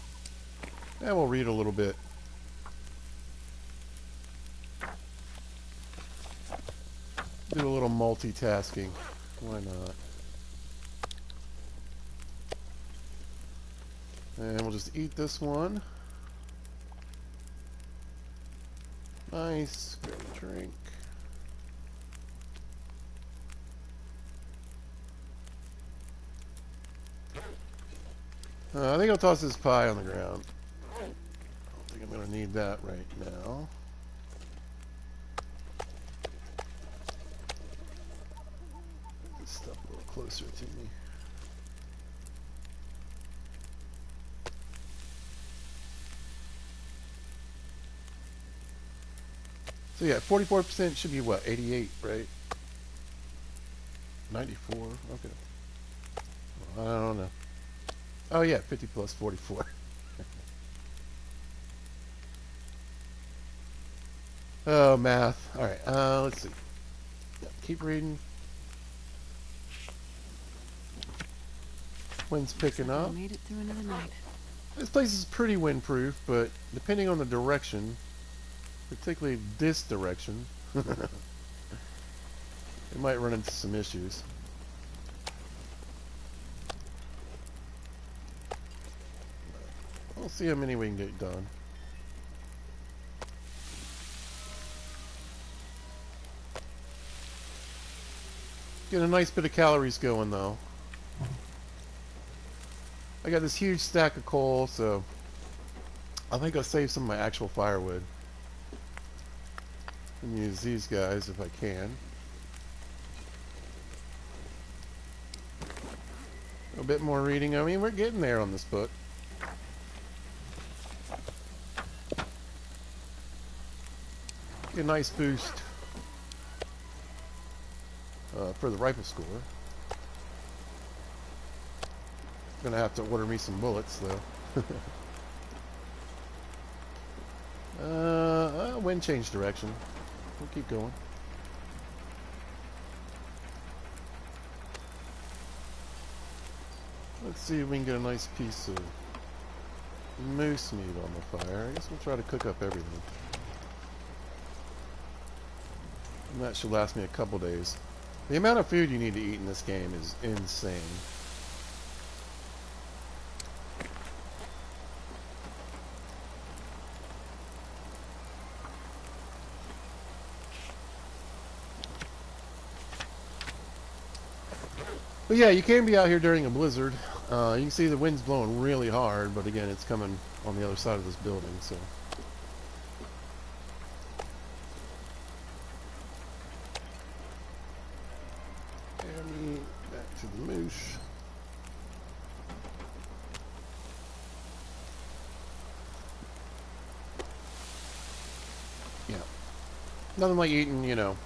And we'll read a little bit. Do a little multitasking. Why not? And we'll just eat this one. Nice. Grab a drink. I think I'll toss this pie on the ground. I don't think I'm going to need that right now. Get this stuff a little closer to me. So yeah, 44% should be what? 88, right? 94. Okay. Well, I don't know. Oh yeah, 50 plus 44. Oh, math. All right. Let's see. Yeah, keep reading. Wind's picking Looks like up. we made it through another night. This place is pretty windproof, but depending on the direction, particularly this direction, it might run into some issues. We'll see how many we can get done. Get a nice bit of calories going, though. I got this huge stack of coal, so I think I'll save some of my actual firewood and use these guys if I can. A bit more reading. I mean, we're getting there on this book. Get a nice boost for the rifle score. Gonna have to order me some bullets, though. Wind change direction. We'll keep going. Let's see if we can get a nice piece of moose meat on the fire. I guess we'll try to cook up everything. And that should last me a couple days. The amount of food you need to eat in this game is insane. But yeah, you can be out here during a blizzard. You can see the wind's blowing really hard, but again, it's coming on the other side of this building, so. And back to the moose. Yeah. Nothing like eating, you know,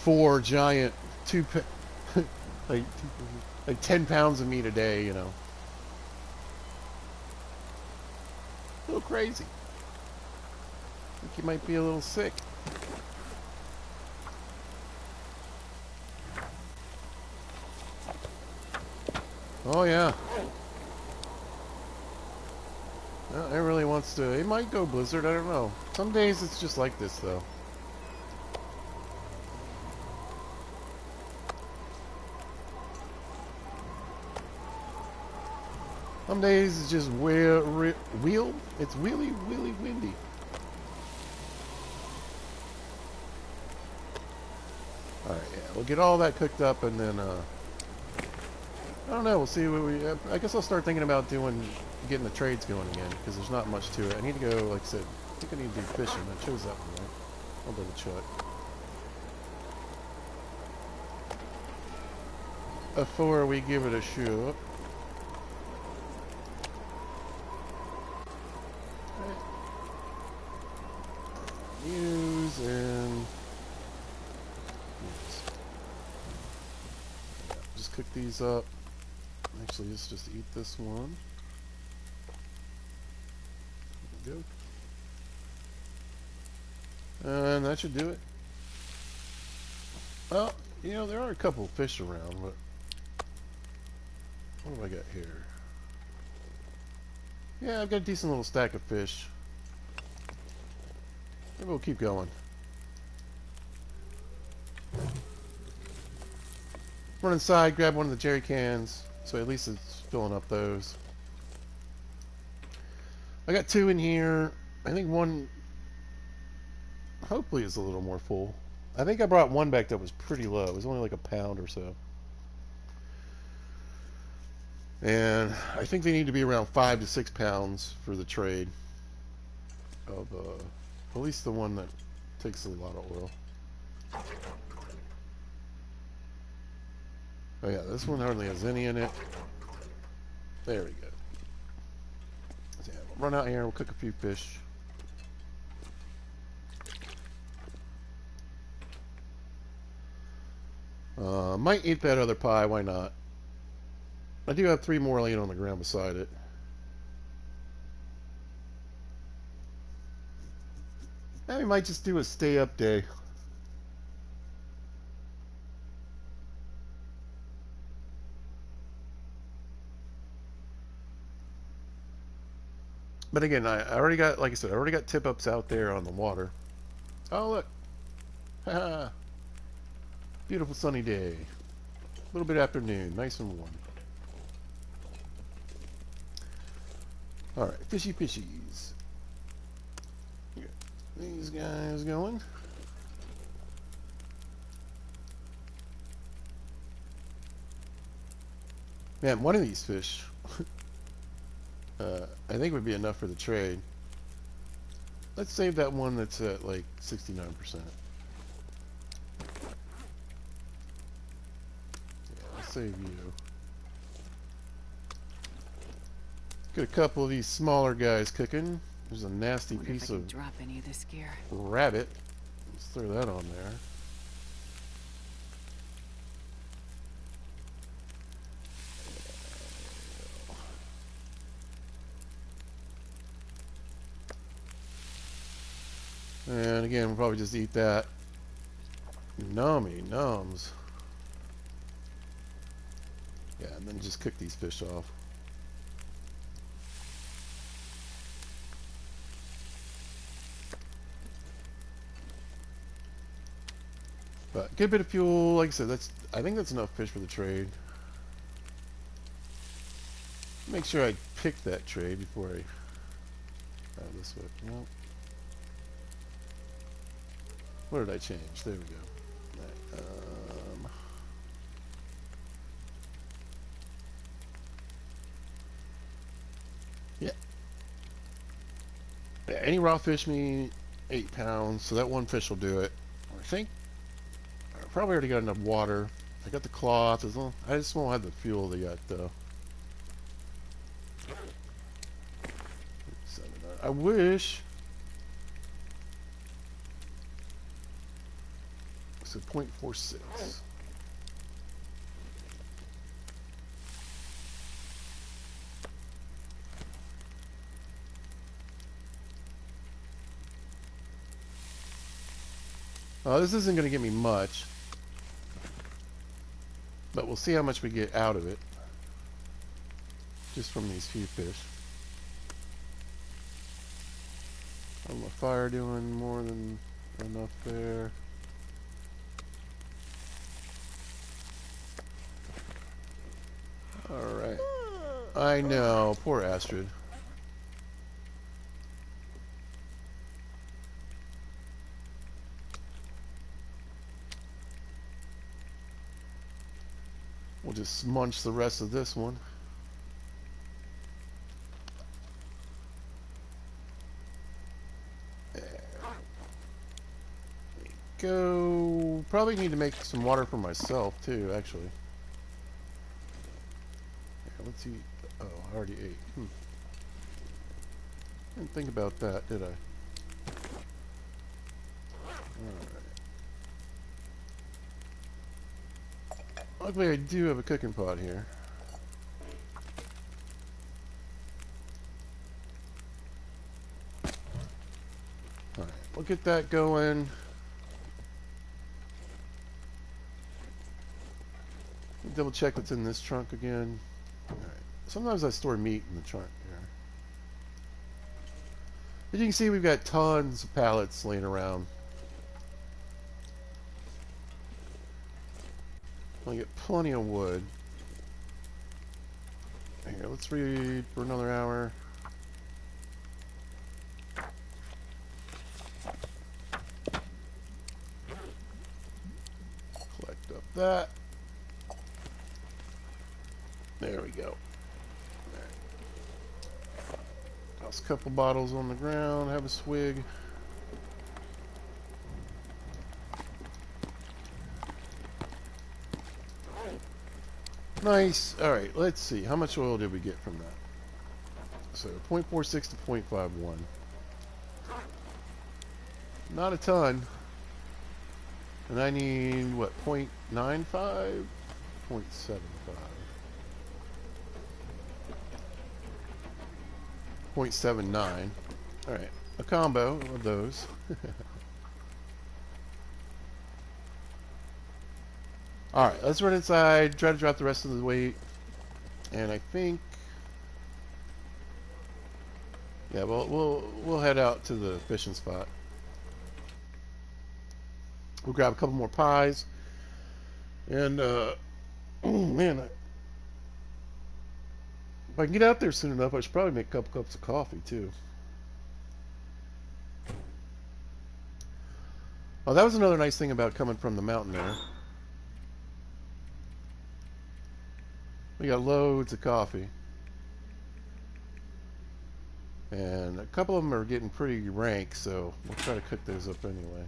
4 giant like 10 pounds of meat a day, you know. A little crazy. I think you might be a little sick. Oh yeah. Well, it really wants to. It might go blizzard. I don't know. Some days it's just like this, though. Some days it's just it's really windy. Alright, yeah, we'll get all that cooked up and then, I don't know, we'll see what we, I guess I'll start thinking about getting the trades going again, because there's not much to it. I need to go, like I said, I think I need to do fishing. I chose that one, right? I'll double check. before we give it a shot. Use and just cook these up. Actually, let's just eat this one. There we go. And that should do it. Well, you know, there are a couple of fish around, but what have I got here? Yeah, I've got a decent little stack of fish. Maybe we'll keep going. Run inside, grab one of the jerry cans, so at least it's filling up those. I got 2 in here. I think one hopefully is a little more full. I think I brought one back that was pretty low. It was only like a pound or so. And I think they need to be around 5 to 6 pounds for the trade of at least the one that takes a lot of oil. Oh yeah, this one hardly has any in it. There we go. So yeah, we'll run out here, we'll cook a few fish. Might eat that other pie, why not? I do have 3 more laying on the ground beside it. And we might just do a stay up day. But again, I already got, like I said, I already got tip ups out there on the water. Oh look. Haha. Beautiful sunny day. A little bit after noon, nice and warm. Alright, fishy fishies. Get these guys going. Man, one of these fish I think would be enough for the trade. Let's save that one that's at like 69%. Yeah, I'll save you. Get a couple of these smaller guys cooking. There's a nasty piece of drop any of this gear. rabbit. Let's throw that on there. And again, we'll probably just eat that. Nummy nums. Yeah, and then just cook these fish off. But get a bit of fuel. Like I said, I think that's enough fish for the trade. Make sure I pick that trade before I. This way. Nope. What did I change? There we go. Right, yeah. Yeah. Any raw fish meat, 8 pounds. So that one fish will do it. I think I probably already got enough water. I got the cloth. As long, I just won't have the fuel yet, though. I wish. So 0.46. This isn't going to give me much, but we'll see how much we get out of it just from these few fish. My fire doing more than enough there. Alright. I know, poor Astrid. We'll just munch the rest of this one. Go. Probably need to make some water for myself too, actually. let's eat. Oh, I already ate. Didn't think about that, did I? Alright. Luckily, I do have a cooking pot here. Alright, we'll get that going. Double check what's in this trunk again. Alright. Sometimes I store meat in the trunk here. As you can see, we've got tons of pallets laying around. I'll get plenty of wood. Here, let's read for another hour. Collect up that. There we go. Toss a couple bottles on the ground, have a swig. Nice. Alright, let's see. How much oil did we get from that? So 0.46 to 0.51. Not a ton. And I need, what, 0.95? 0.75. 0.79. Alright, a combo of those. Alright, let's run inside, try to drop the rest of the weight. And I think... yeah, we'll head out to the fishing spot. We'll grab a couple more pies. And, oh man, if I can get out there soon enough, I should probably make a couple cups of coffee, too. Oh, that was another nice thing about coming from the mountain there. We got loads of coffee. And a couple of them are getting pretty rank, so we'll try to cook those up anyway.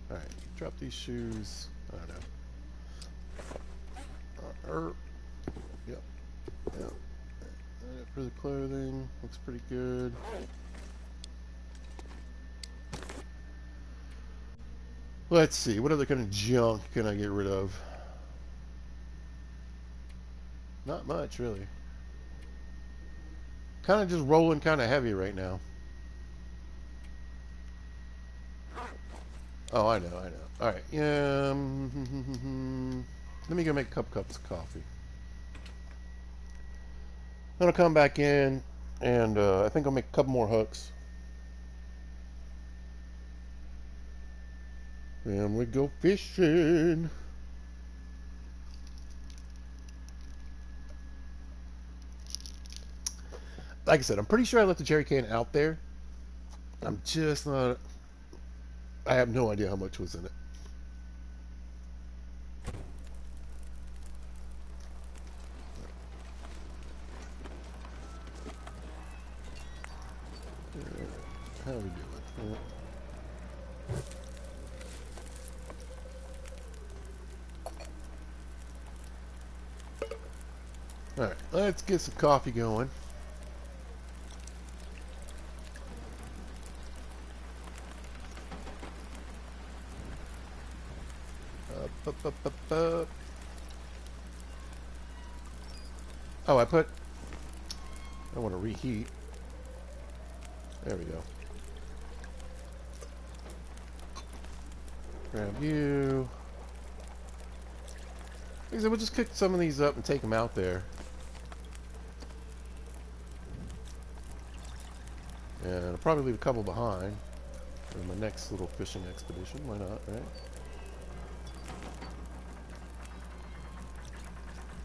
Alright, drop these shoes. I don't know. Yep. Yep. For the clothing, looks pretty good. Let's see, what other kind of junk can I get rid of? Not much, really. Kind of just rolling kind of heavy right now. Oh, I know. Alright, let me go make a couple cups of coffee. Then I'll come back in, and I think I'll make a couple more hooks. And we go fishing. Like I said, I'm pretty sure I left the jerry can out there. I'm just not... I have no idea how much was in it. How are we doing? Alright, let's get some coffee going. Oh, I want to reheat. There we go. Grab you. Like I said, we'll just cook some of these up and take them out there. And I'll probably leave a couple behind in my next little fishing expedition. Why not, right?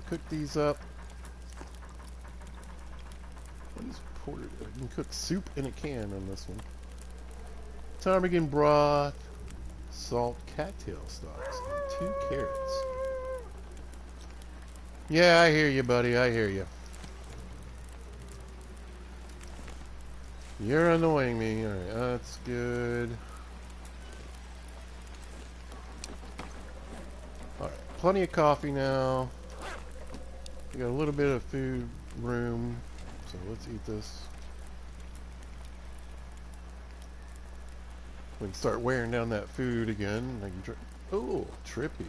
Cook these up. What is porter? You can cook soup in a can on this one. Ptarmigan broth, salt cattail stalks, and 2 carrots. Yeah, I hear you, buddy. I hear you. You're annoying me. Alright, that's good. Alright, plenty of coffee now. We got a little bit of food room. So let's eat this. We can start wearing down that food again. I can oh, trippy.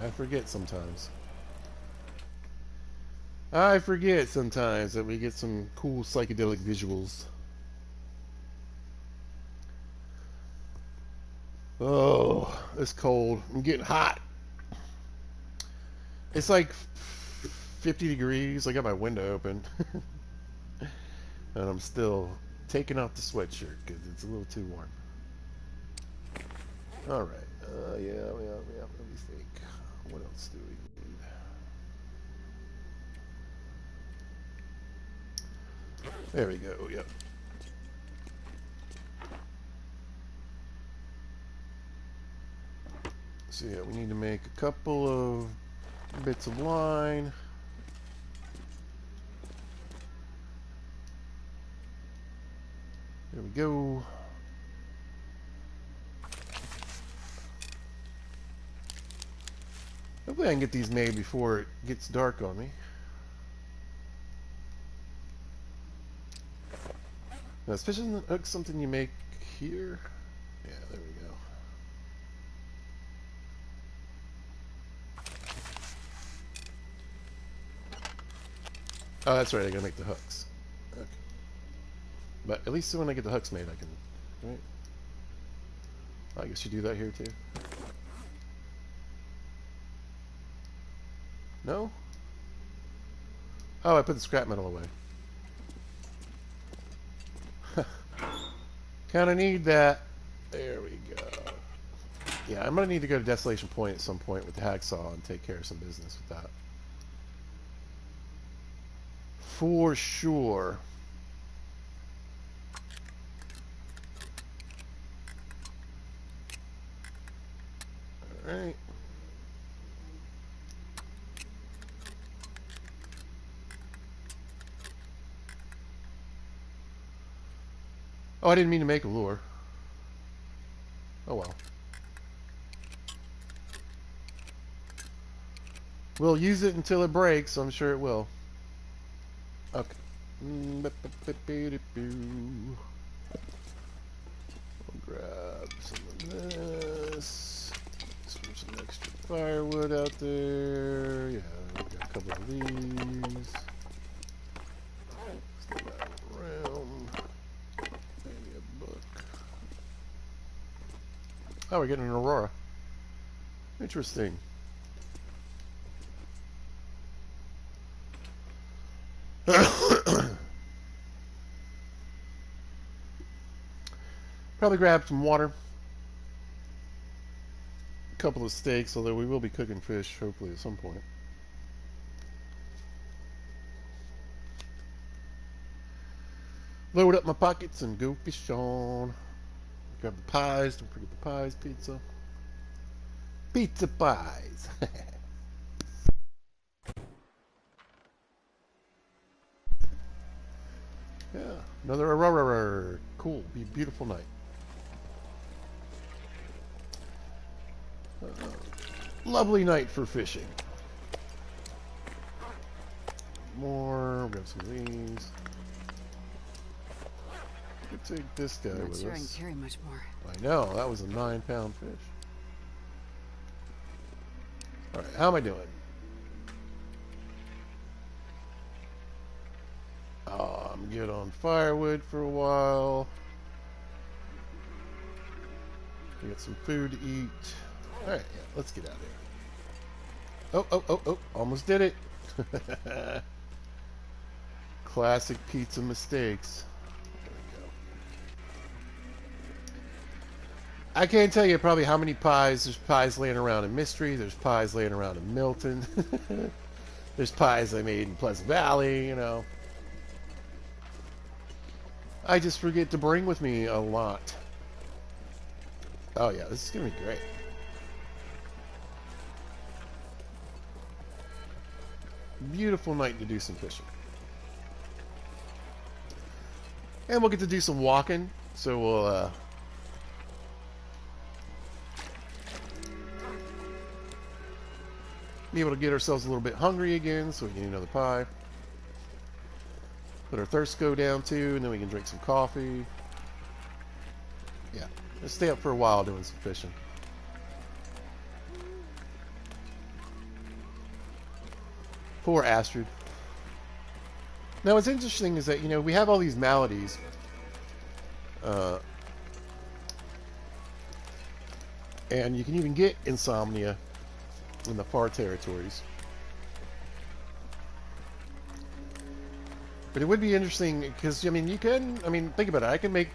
I forget sometimes. I forget sometimes that we get some cool psychedelic visuals. Oh, it's cold. I'm getting hot. It's like 50 degrees. I got my window open. And I'm still taking off the sweatshirt because it's a little too warm. Alright. Yeah. Let me think. What else do we need? There we go. Yep. So yeah, we need to make a couple of bits of line. There we go. Hopefully I can get these made before it gets dark on me. Now, is fishing hook something you make here? Yeah, there we go. Oh, that's right, I gotta make the hooks. Okay. But at least when I get the hooks made, I can... Right? I guess you do that here, too. No? Oh, I put the scrap metal away. Kinda need that. There we go. Yeah, I'm gonna need to go to Desolation Point at some point with the hacksaw and take care of some business with that. For sure. Alright. Oh, I didn't mean to make a lure. Oh well. We'll use it until it breaks, I'm sure it will. Okay. I'll grab some of this. Throw some extra firewood out there. Yeah, we got a couple of these. Still got around. Maybe a book. Oh, we're getting an aurora. Interesting. Probably grab some water. A couple of steaks, although we will be cooking fish, hopefully, at some point. Load up my pockets and go fish on. Grab the pies. Don't forget the pies, pizza. Pizza pies. Yeah, another aurora. Cool. Be a beautiful night. Lovely night for fishing. More. We'll grab some of these. We could take this guy I'm with not sure I us. can carry much more. I know, that was a 9-pound fish. Alright, how am I doing? Oh, I'm good on firewood for a while. We got some food to eat. Alright, yeah, let's get out of here. Oh, almost did it. Classic pizza mistakes. There we go. I can't tell you probably how many pies. There's pies laying around in Mystery. There's pies laying around in Milton. There's pies I made in Pleasant Valley, you know. I just forget to bring with me a lot. Oh yeah, this is going to be great. Beautiful night to do some fishing. And we'll get to do some walking. So we'll be able to get ourselves a little bit hungry again so we can eat another pie. Let our thirst go down too, and then we can drink some coffee. Yeah, let's stay up for a while doing some fishing. Poor Astrid. Now, what's interesting is that, you know, we have all these maladies. And you can even get insomnia in the far territories. But it would be interesting because, I mean, think about it. I can make,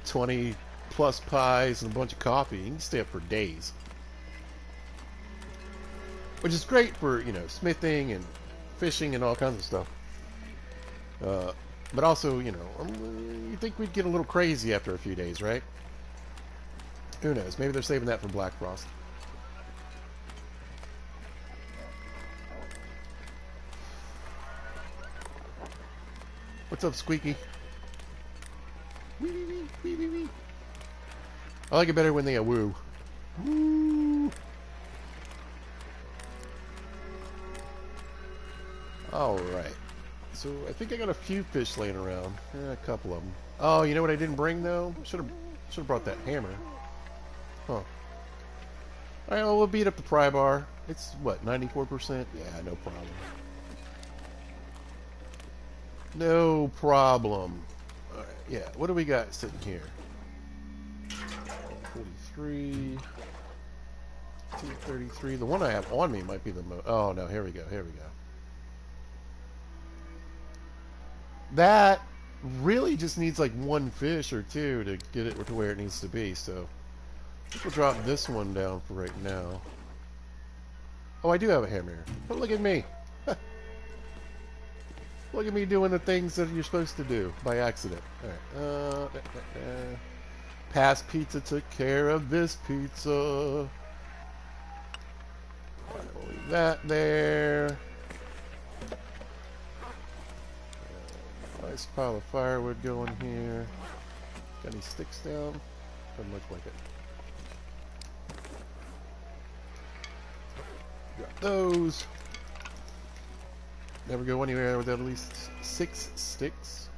20 plus pies and a bunch of coffee. You can stay up for days. Which is great for, smithing and fishing and all kinds of stuff. But also, you think we'd get a little crazy after a few days, right? Who knows? Maybe they're saving that for Black Frost. What's up, Squeaky? Wee, wee, wee, wee, wee, wee. I like it better when they woo. Woo. Alright. So, I think I got a few fish laying around. A couple of them. Oh, you know what I didn't bring, though? Should have brought that hammer. Huh. Alright, well, we'll beat up the pry bar. It's, what, 94%? Yeah, no problem. No problem. Alright, yeah, what do we got sitting here? 43... 233. The one I have on me might be the most... Oh, no, here we go, here we go. That really just needs like one fish or two to get it to where it needs to be, so I think we'll drop this one down for right now. Oh, I do have a hammer here. But look at me. Look at me doing the things that you're supposed to do by accident. Alright. Past pizza took care of this pizza. Alright, we'll leave that there. Nice pile of firewood going here. Got any sticks down? Doesn't look like it. Got those. Never go anywhere without at least 6 sticks.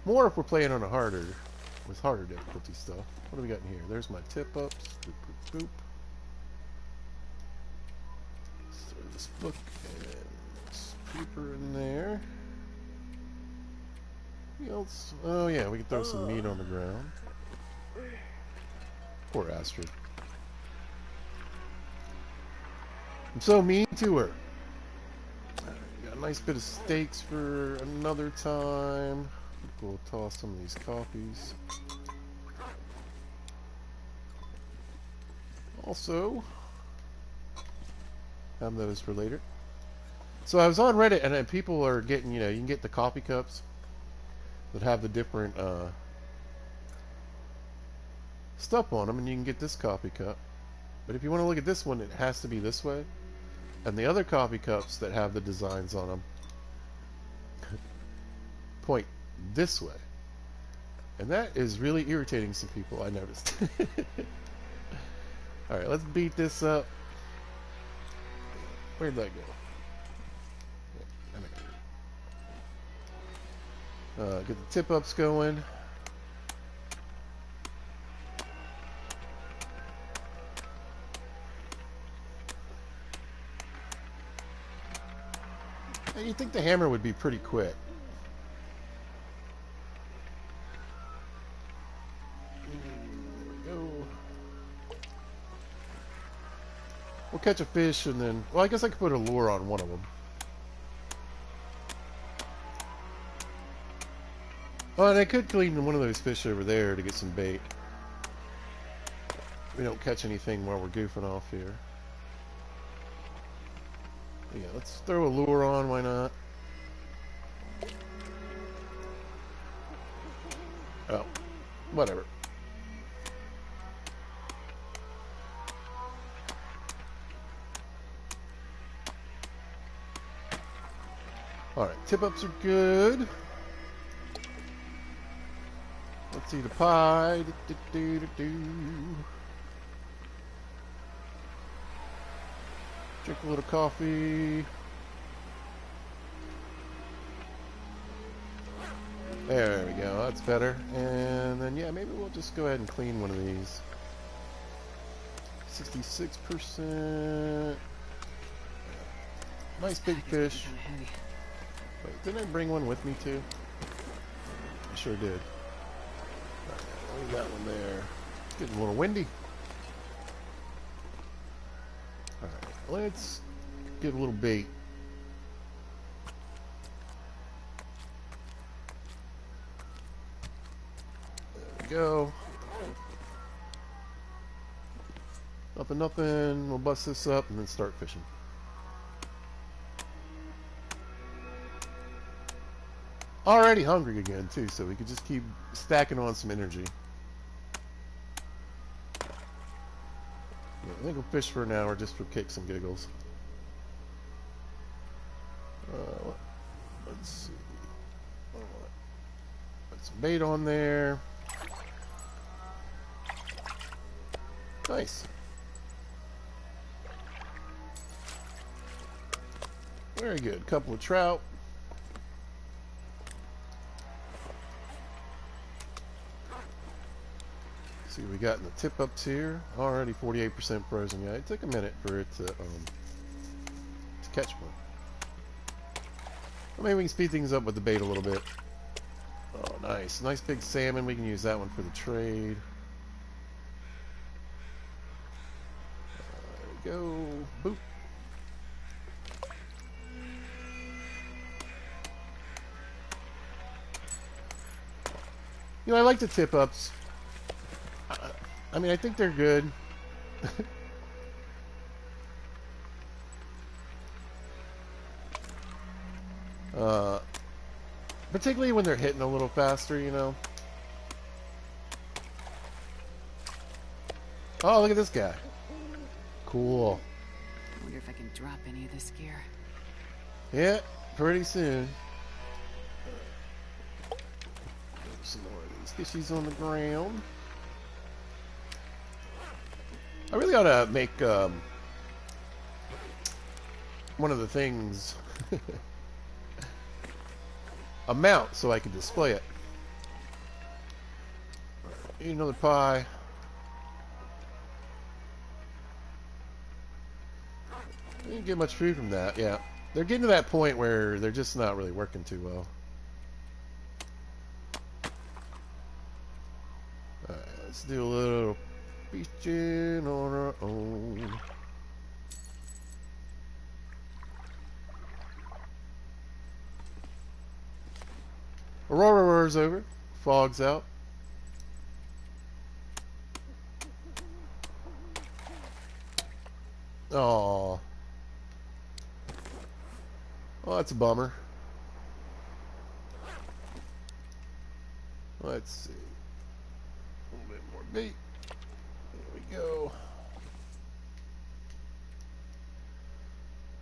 More if we're playing on with harder difficulty stuff. What do we got in here? There's my tip ups. Boop, boop, boop. Let's throw this book and this paper in there. Else? Oh yeah, we can throw some meat on the ground. Poor Astrid. I'm so mean to her. Got a nice bit of steaks for another time. We'll toss some of these coffees. Also, have those for later. So I was on Reddit and people are getting, you can get the coffee cups that have the different stuff on them, and you can get this coffee cup. But if you want to look at this one, it has to be this way. And the other coffee cups that have the designs on them point this way. And that is really irritating some people, I noticed. Alright, let's beat this up. Where'd that go? Get the tip ups going. And you'd think the hammer would be pretty quick. There we go. We'll catch a fish and then... Well, I guess I could put a lure on one of them. Oh, and I could clean one of those fish over there to get some bait. We don't catch anything while we're goofing off here. Yeah, let's throw a lure on, why not? Oh, whatever. Alright, tip-ups are good. Let's eat a pie. Drink a little coffee. There we go. That's better. And then, yeah, maybe we'll just go ahead and clean one of these. 66%. Nice big Pack is getting fish. kind of heavy. Wait, didn't I bring one with me too? I sure did. Alright, leave that one there. It's getting a little windy. Alright, let's get a little bait. There we go. Nothing, nothing. We'll bust this up and then start fishing. Already hungry again too, so we could just keep stacking on some energy. Yeah, I think we'll fish for an hour just for kicks and giggles. Let's see. Put some bait on there. Nice. Very good. Couple of trout. See what we got in the tip ups here. Already 48% frozen. Yeah, it took a minute for it to catch one. Well, maybe we can speed things up with the bait a little bit. Oh, nice. Nice big salmon. We can use that one for the trade. There we go. Boop. You know, I like the tip ups. I mean, I think they're good. Particularly when they're hitting a little faster, you know. Oh, look at this guy. Cool. I wonder if I can drop any of this gear. Yeah, pretty soon. Some more of these fishies on the ground. I really ought to make one of the things a mount so I can display it. Eat another pie. Didn't get much food from that. Yeah, they're getting to that point where they're just not really working too well. Alright, let's do a little fishing on our own. Aurora roars over, fog's out. Aww. Well, that's a bummer. Let's see. A little bit more bait. There we go.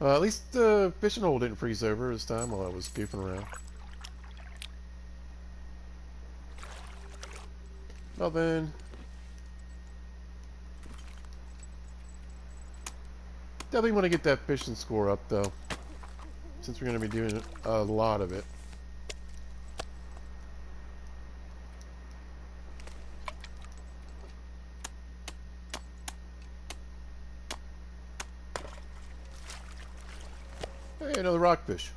At least the fishing hole didn't freeze over this time while I was goofing around. Nothing. Definitely want to get that fishing score up though, since we're going to be doing a lot of it. Hey, another rockfish.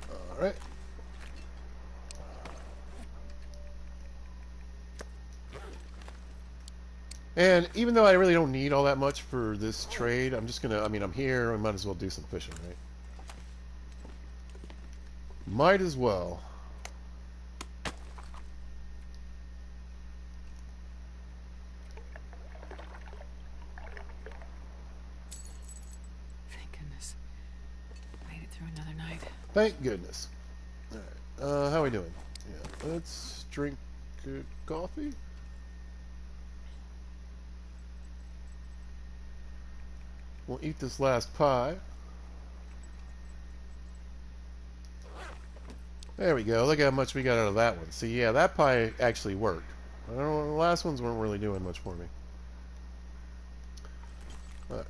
All right. And even though I really don't need all that much for this trade, I'm just gonna, I mean, I'm here, I might as well do some fishing, right? Might as well. Thank goodness. Made it through another night. Thank goodness. Alright, how are we doing? Yeah, let's drink good coffee. We'll eat this last pie. There we go. Look how much we got out of that one. See, yeah, that pie actually worked. I don't know, the last ones weren't really doing much for me. All right.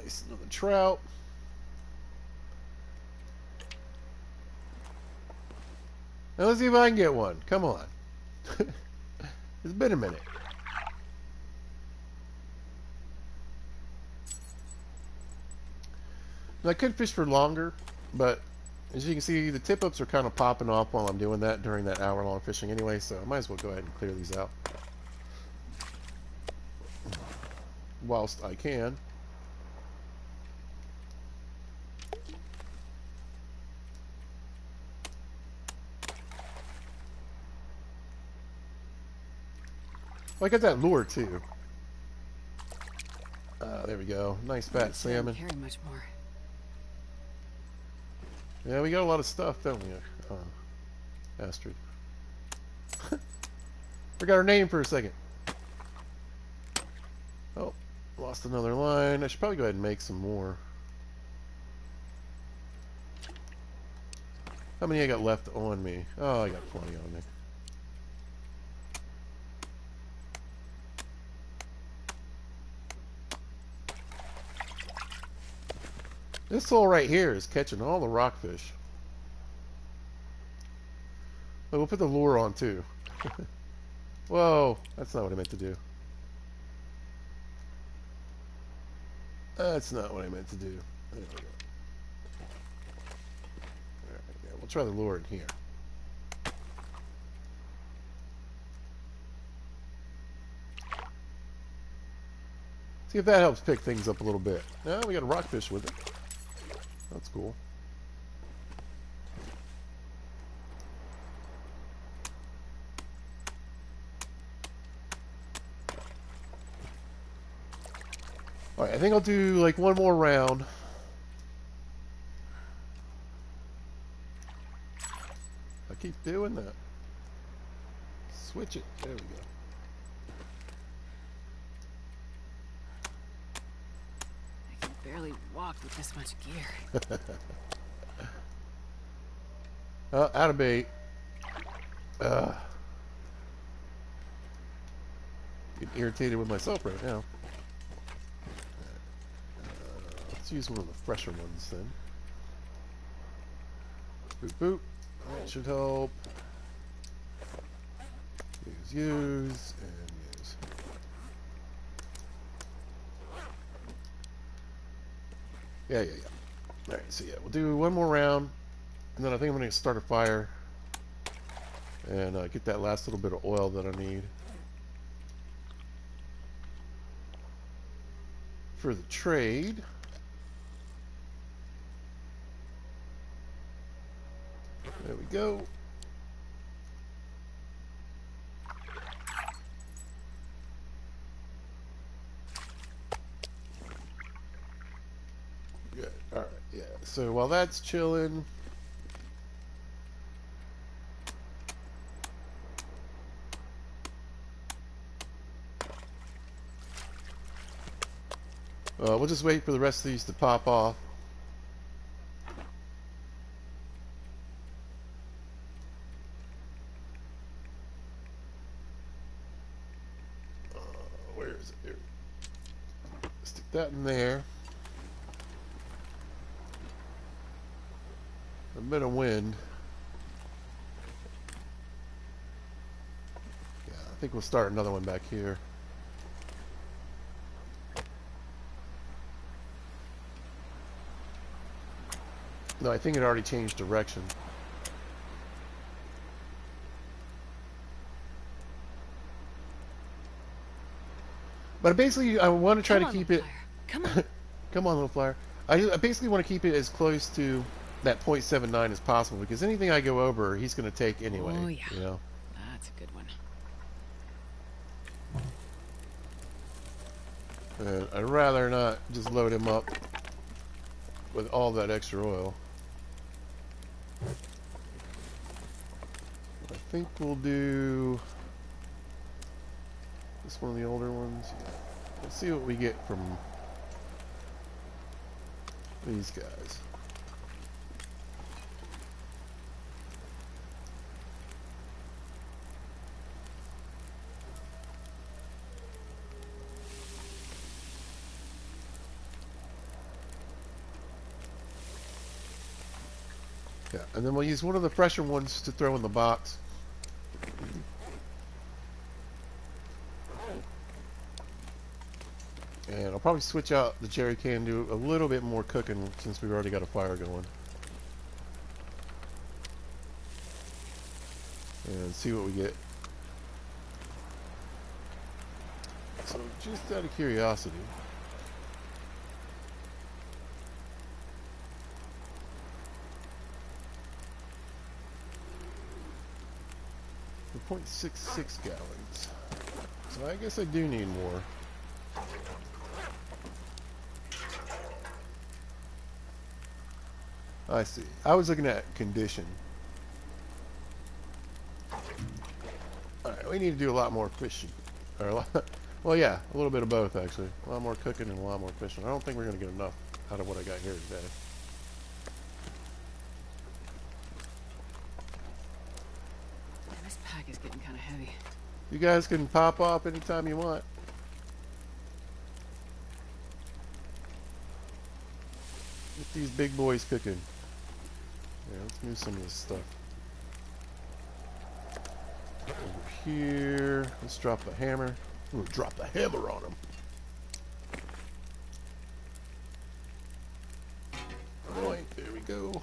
Nice, another trout. Now let's see if I can get one. Come on. It's been a minute. Now, I could fish for longer, but as you can see, the tip-ups are kind of popping off while I'm doing that during that hour-long fishing anyway, so I might as well go ahead and clear these out whilst I can. Well, I got that lure too. There we go. Nice fat salmon. Carry much more. Yeah, we got a lot of stuff, don't we? Astrid. Forgot her name for a second. Oh, lost another line. I should probably go ahead and make some more. How many I got left on me? Oh, I got plenty on me. This hole right here is catching all the rockfish. But we'll put the lure on too. Whoa, that's not what I meant to do. That's not what I meant to do. There we go. Alright, yeah, we'll try the lure in here. See if that helps pick things up a little bit. Now we got a rockfish with it. That's cool. Alright, I think I'll do like one more round. I keep doing that. Switch it. There we go. I can barely walk with this much gear. Out of bait. Getting irritated with myself right now. Let's use one of the fresher ones then. Boop boop. That should help. Use, and use. Yeah. Alright, so yeah, we'll do one more round. And then I think I'm going to start a fire. And get that last little bit of oil that I need. For the trade. There we go. Good. Alright, yeah. So while that's chilling, we'll just wait for the rest of these to pop off. Where is it? There. Stick that in there. A bit of wind. Yeah, I think we'll start another one back here. No, I think it already changed direction. But basically, I want to try to keep it. Come on. Come on, little flyer. I basically want to keep it as close to that .79 as possible, because anything I go over, he's going to take anyway. Oh, yeah. You know? That's a good one. And I'd rather not just load him up with all that extra oil. I think we'll do this one of the older ones. Yeah. Let's see what we get from these guys. Yeah, and then we'll use one of the fresher ones to throw in the box. And I'll probably switch out the jerry can, do a little bit more cooking since we've already got a fire going. And see what we get. So just out of curiosity, the 0.66 gallons. So I guess I do need more. I see. I was looking at condition. Alright, we need to do a lot more fishing. Or a lot, well, yeah, a little bit of both, actually. A lot more cooking and a lot more fishing. I don't think we're going to get enough out of what I got here today. This pack is getting kind of heavy. You guys can pop off anytime you want. Get these big boys cooking. Yeah, let's move some of this stuff. Over here. Let's drop the hammer. We'll drop the hammer on them. Right, there we go.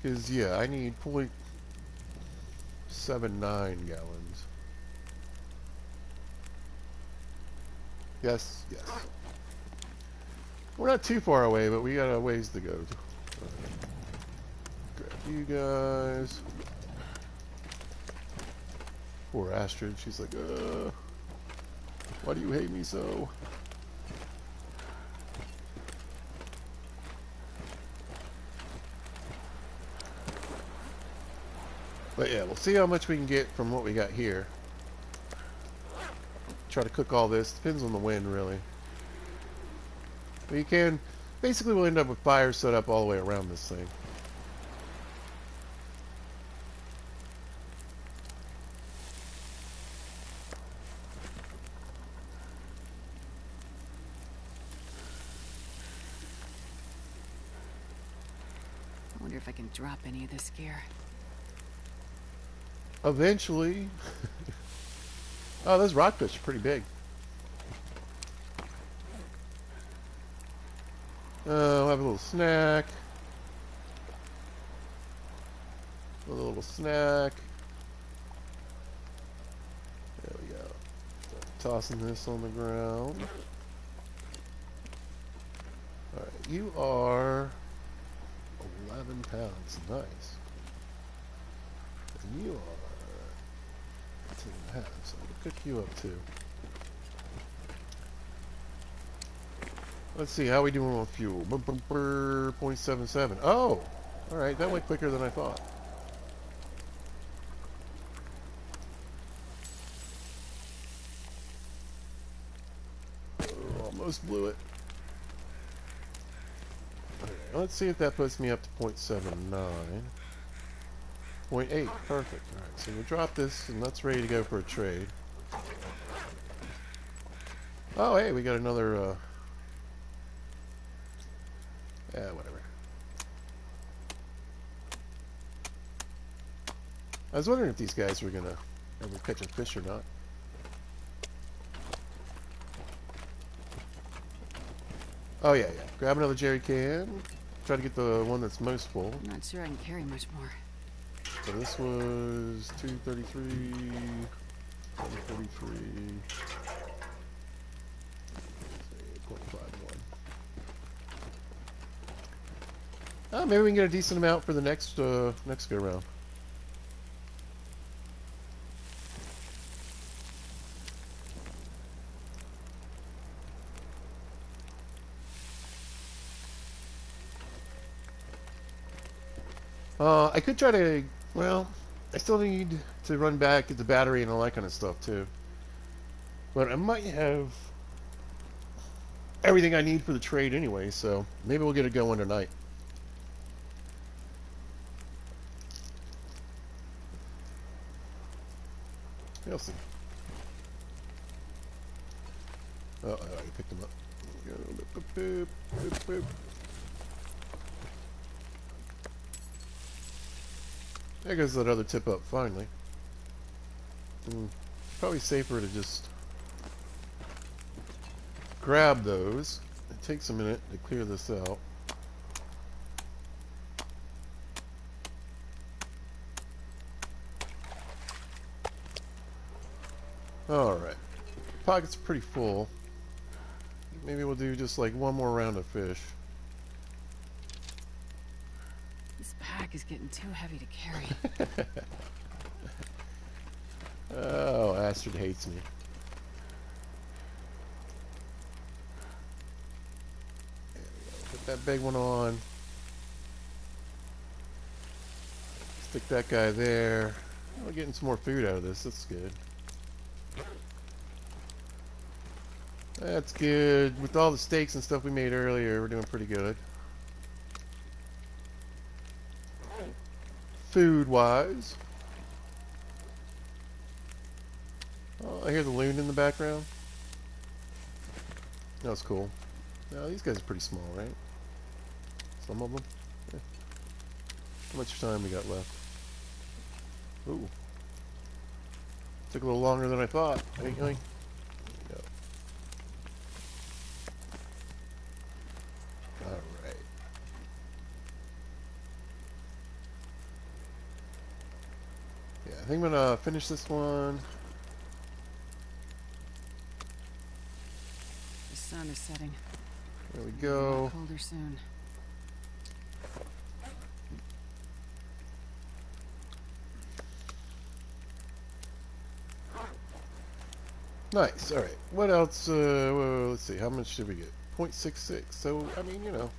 Because, yeah, I need 0.79 gallons. Yes, yes. We're not too far away, but we got a ways to go. Grab you guys. Poor Astrid, she's like, why do you hate me so? But yeah, we'll see how much we can get from what we got here. Try to cook all this. Depends on the wind, really. But you can... Basically, we'll end up with fires set up all the way around this thing. I wonder if I can drop any of this gear. Eventually. Oh, those rockfish are pretty big. I'll have a little snack. A little snack. There we go. Tossing this on the ground. Alright, you are 11 pounds. Nice. And you are 10.5, so I'm gonna cook you up too. Let's see, how we doing with fuel? 0.77. Oh! Alright, that went quicker than I thought. Oh, almost blew it. Okay, let's see if that puts me up to 0.79. 0.8, perfect. Alright, so we'll drop this and that's ready to go for a trade. Oh, hey, we got another, yeah, whatever. I was wondering if these guys were gonna ever catch a fish or not. Oh, yeah, yeah. Grab another jerry can. Try to get the one that's most full. I'm not sure I can carry much more. So this was 233, 133, 0.51. Oh, maybe we can get a decent amount for the next next go round. I could try to, well, I still need to run back, get the battery and all that kind of stuff too. But I might have everything I need for the trade anyway, so maybe we'll get it going tonight. We'll see. Oh, I already picked them up. go. Boop, boop, boop, boop, boop. There goes that other tip up, finally. Probably safer to just grab those. It takes a minute to clear this out. Alright. Pocket's pretty full. Maybe we'll do just like one more round of fish. This pack is getting too heavy to carry. Oh, Astrid hates me. There we go. Put that big one on. Stick that guy there. We're getting some more food out of this. That's good. That's good. With all the steaks and stuff we made earlier, we're doing pretty good. Food-wise. Oh, I hear the loon in the background. That's cool. Now, these guys are pretty small, right? Some of them. Yeah. How much time we got left? Ooh. Took a little longer than I thought. Yoink, yoink. Go. Alright. Yeah, I think I'm gonna finish this one. The sun is setting. There we It'll go. be a lot colder soon. Nice. All right. What else? Well, let's see. How much did we get? 0.66. So, I mean, you know.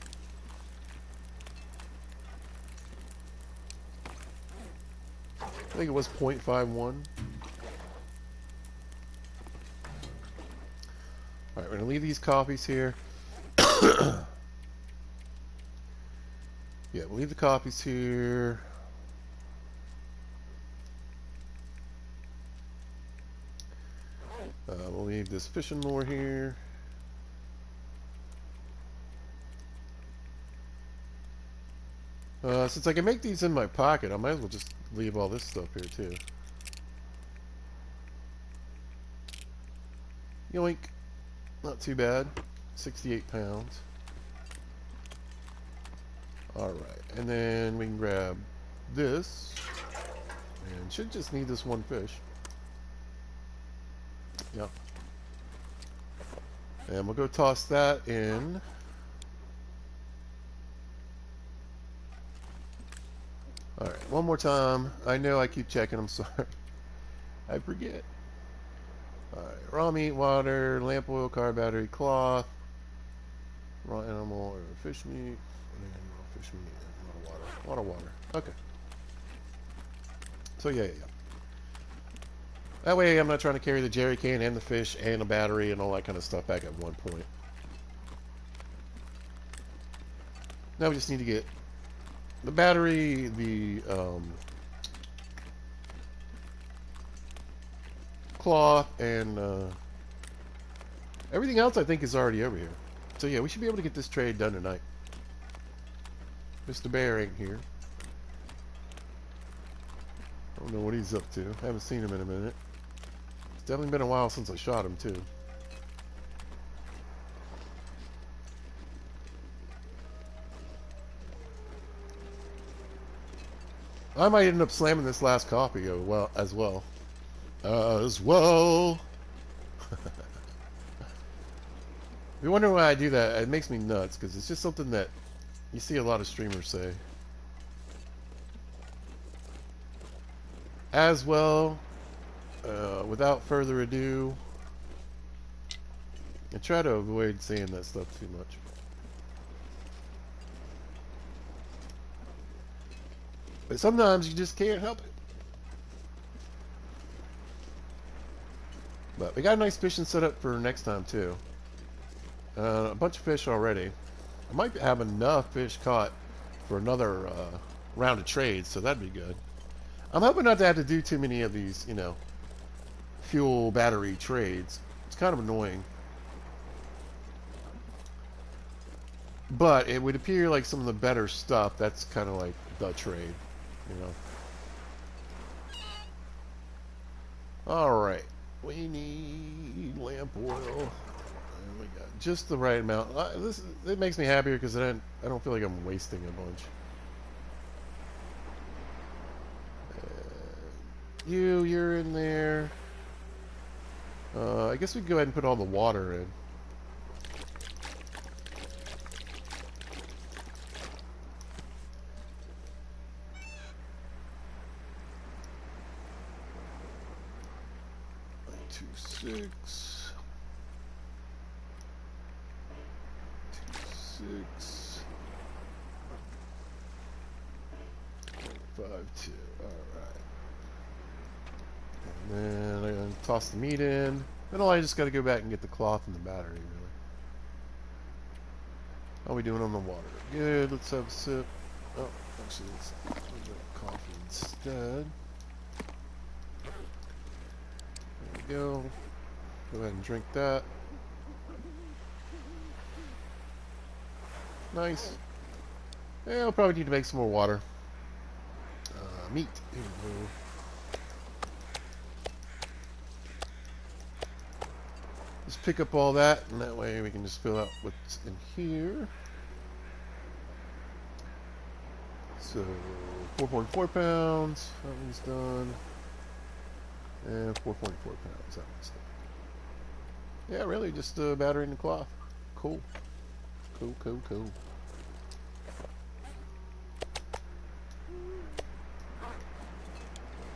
I think it was 0.51. All right. We're going to leave these coffees here. Yeah, we'll leave the coffees here. We'll leave this fishing lure here. Since I can make these in my pocket, I might as well just leave all this stuff here too. Yoink. Not too bad. 68 pounds. Alright, and then we can grab this. And should just need this one fish. Yep. And we'll go toss that in. Alright, one more time. I know I keep checking, I'm sorry. I forget. Alright, raw meat, water, lamp oil, car battery, cloth, raw animal or fish meat, and raw fish meat, and a lot of water. A lot of water. Okay. So yeah. That way I'm not trying to carry the jerry can and the fish and the battery and all that kind of stuff back at one point. Now we just need to get the battery, the cloth, and everything else I think is already over here. So yeah, we should be able to get this trade done tonight. Mr. Bear ain't here. I don't know what he's up to. I haven't seen him in a minute. It's definitely been a while since I shot him too. I might end up slamming this last copy as well. If you wonder why I do that, it makes me nuts because it's just something that you see a lot of streamers say. As well, without further ado, I try to avoid saying that stuff too much. But sometimes you just can't help it. But we got a nice fishing setup for next time too. A bunch of fish already. I might have enough fish caught for another round of trades, so that'd be good. I'm hoping not to have to do too many of these, you know, fuel battery trades. It's kind of annoying. But it would appear like some of the better stuff, that's kind of like the trade, you know. Alright, we need lamp oil. And we got just the right amount. It makes me happier because I don't feel like I'm wasting a bunch. You're in there. I guess we can go ahead and put all the water in. Two, 6. 2, 6. 5, 2. Alright. And then I'm going to toss the meat in. Then I just got to go back and get the cloth and the battery, really. How are we doing on the water? Good, let's have a sip. Oh, actually, let's drink coffee instead. There we go. Go ahead and drink that. Nice. Yeah, I'll probably need to make some more water. Meat. Here we go. Just pick up all that, and that way we can just fill out what's in here. So, 4.4 pounds. That one's done. And 4.4 pounds. That one's done. Yeah, really, just a battery and a cloth. Cool. Cool, cool, cool.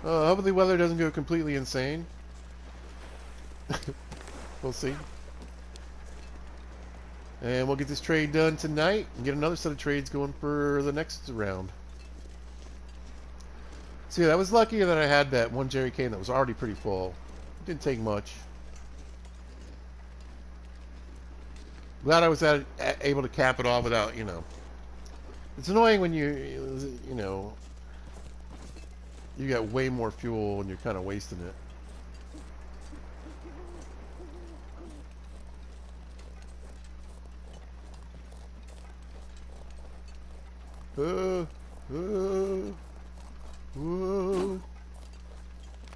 Hopefully the weather doesn't go completely insane. We'll see. And we'll get this trade done tonight and get another set of trades going for the next round. So yeah, that was lucky that I had that one jerry can that was already pretty full. It didn't take much. Glad I was able to cap it off without, you know. It's annoying when you know, you got way more fuel and you're kind of wasting it.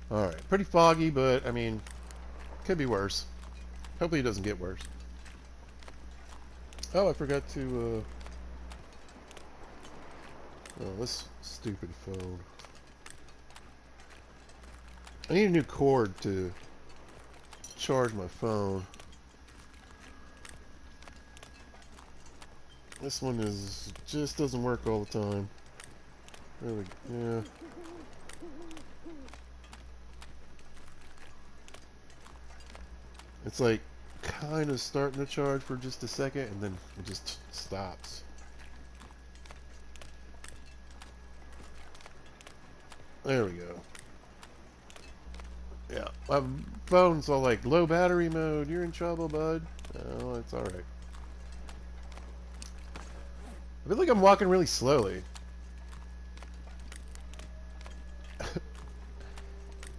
Alright, pretty foggy, but, I mean, could be worse. Hopefully it doesn't get worse. Oh, I forgot to, oh, this stupid phone. I need a new cord to charge my phone. This one just doesn't work all the time. Really, yeah. It's like kind of starting to charge for just a second and then it just stops. There we go. Yeah, my phone's all like low battery mode. You're in trouble, bud. Oh, it's alright. I feel like I'm walking really slowly.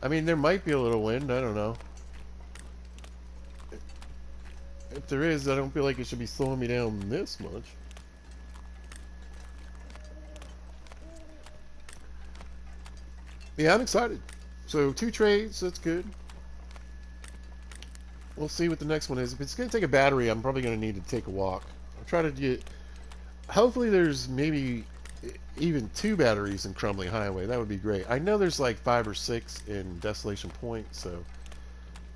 I mean, there might be a little wind. I don't know. If there is, I don't feel like it should be slowing me down this much. Yeah, I'm excited. So 2 trades, that's good. We'll see what the next one is. If it's going to take a battery, I'm probably going to need to take a walk. I'll try to get... Hopefully there's maybe even 2 batteries in Crumbly Highway. That would be great. I know there's like 5 or 6 in Desolation Point, so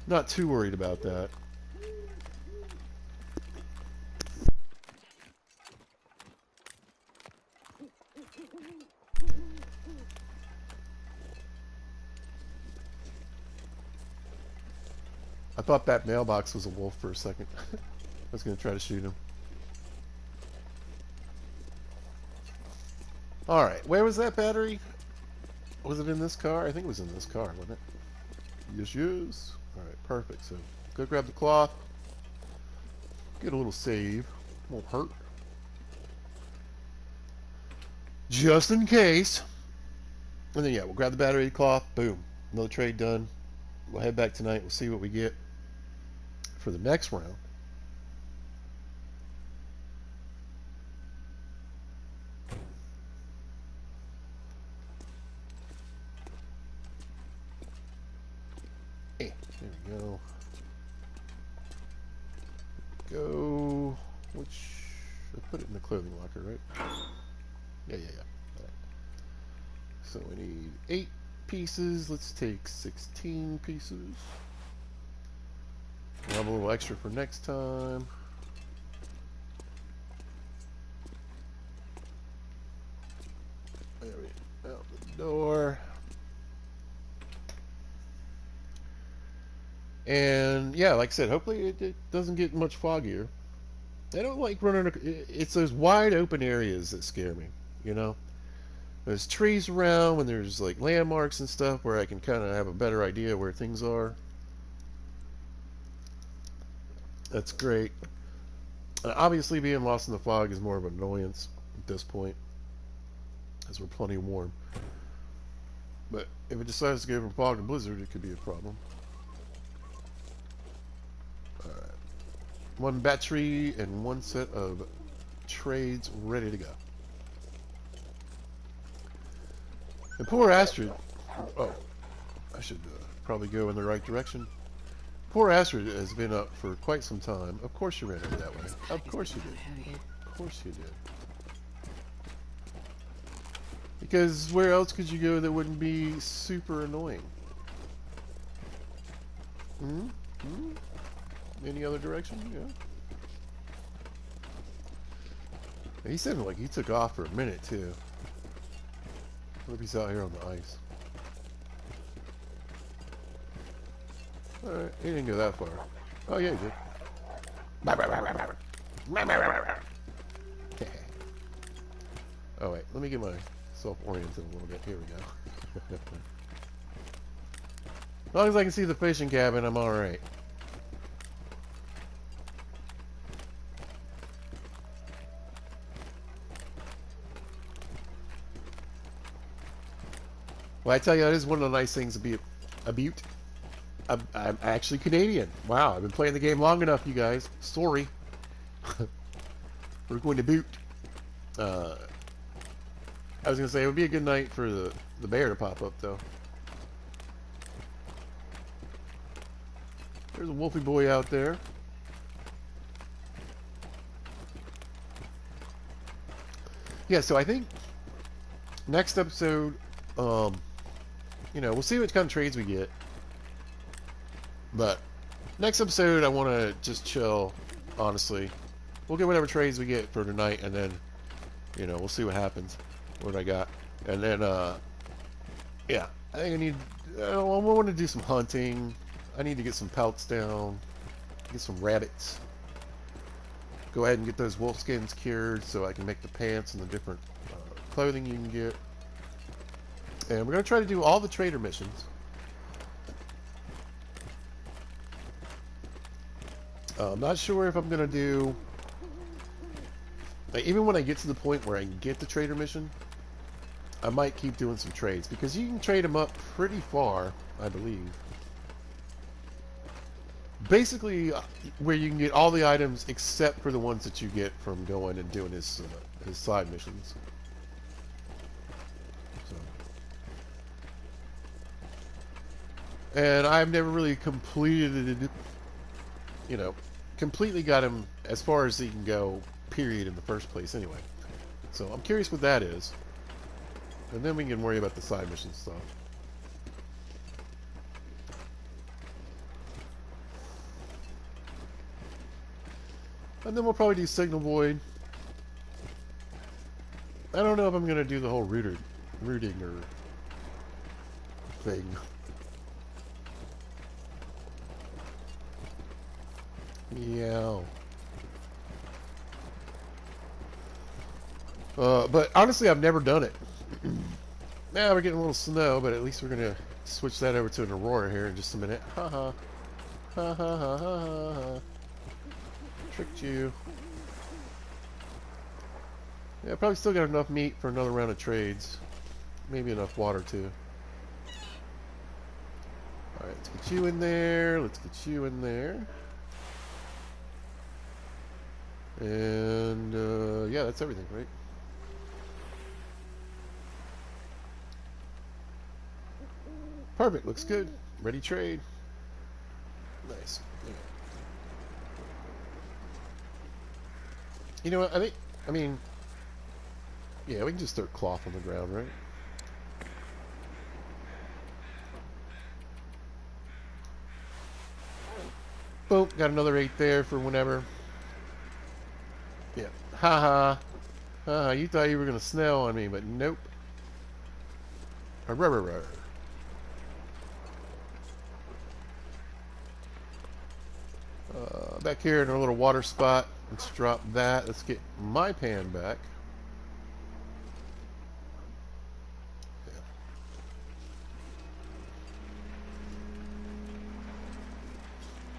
not too worried about that. I thought that mailbox was a wolf for a second. I was going to try to shoot him. Alright, where was that battery? Was it in this car? I think it was in this car, wasn't it? Yes, yes. Alright, perfect. So, go grab the cloth. Get a little save. Won't hurt. Just in case. And then, yeah, we'll grab the battery, cloth. Boom. Another trade done. We'll head back tonight. We'll see what we get for the next round. go. Go. Which I put it in the clothing locker, right? Yeah. All right. So we need 8 pieces. Let's take 16 pieces. We'll have a little extra for next time. There we go. Out the door. And yeah, like I said, hopefully it doesn't get much foggier. I don't like running. It's those wide open areas that scare me. You know, there's trees around when there's like landmarks and stuff where I can kind of have a better idea where things are. That's great. Obviously, being lost in the fog is more of an annoyance at this point, as we're plenty warm. But if it decides to go from fog to blizzard, it could be a problem. Alright. 1 battery and 1 set of trades ready to go. And poor Astrid. Oh, I should probably go in the right direction. Poor Astrid has been up for quite some time. Of course you ran over that way. Of course you did. Of course you did. Because where else could you go that wouldn't be super annoying? Hmm? Any other direction? Yeah. He sounded like he took off for a minute, too. What if he's out here on the ice? Alright, he didn't go that far. Oh, yeah, he did. Oh, wait, let me get myself oriented a little bit. Here we go. As long as I can see the fishing cabin, I'm alright. Well, I tell you, that is one of the nice things to be a Butte. I'm actually Canadian. Wow, I've been playing the game long enough, you guys. Sorry. We're going to Butte. I was going to say, it would be a good night for the bear to pop up, though. There's a wolfie boy out there. Yeah, so I think next episode, we'll see what kind of trades we get. But next episode, I want to just chill, honestly. We'll get whatever trades we get for tonight, and then, we'll see what happens. What I got. And then, yeah, I think I want to do some hunting. I need to get some pelts down, get some rabbits. Go ahead and get those wolf skins cured so I can make the pants and the different clothing you can get. And we're going to try to do all the trader missions. I'm not sure if I'm going to do... Like, even when I get to the point where I can get the trader mission, I might keep doing some trades. Because you can trade them up pretty far, I believe. Basically, where you can get all the items except for the ones that you get from going and doing his side missions. So. And I've never really completed, completely got him as far as he can go, period, in the first place anyway. So I'm curious what that is. And then we can worry about the side mission stuff. And then we'll probably do Signal Void. I don't know if I'm going to do the whole rooting or thing. Yeah. But honestly, I've never done it. Now we're getting a little snow, but at least we're going to switch that over to an Aurora here in just a minute. Ha ha. Ha ha ha ha ha. Tricked you. Yeah, probably still got enough meat for another round of trades. Maybe enough water too. Alright, let's get you in there. Let's get you in there. And, yeah, that's everything, right? Perfect, looks good. Ready trade. Nice. Yeah. You know what? I mean, yeah, we can just throw cloth on the ground, right? Boom, got another 8 there for whenever. Yeah. Haha. Haha, you thought you were going to snail on me, but nope. Arr. Back here in our little water spot. Let's drop that. Let's get my pan back. Yeah.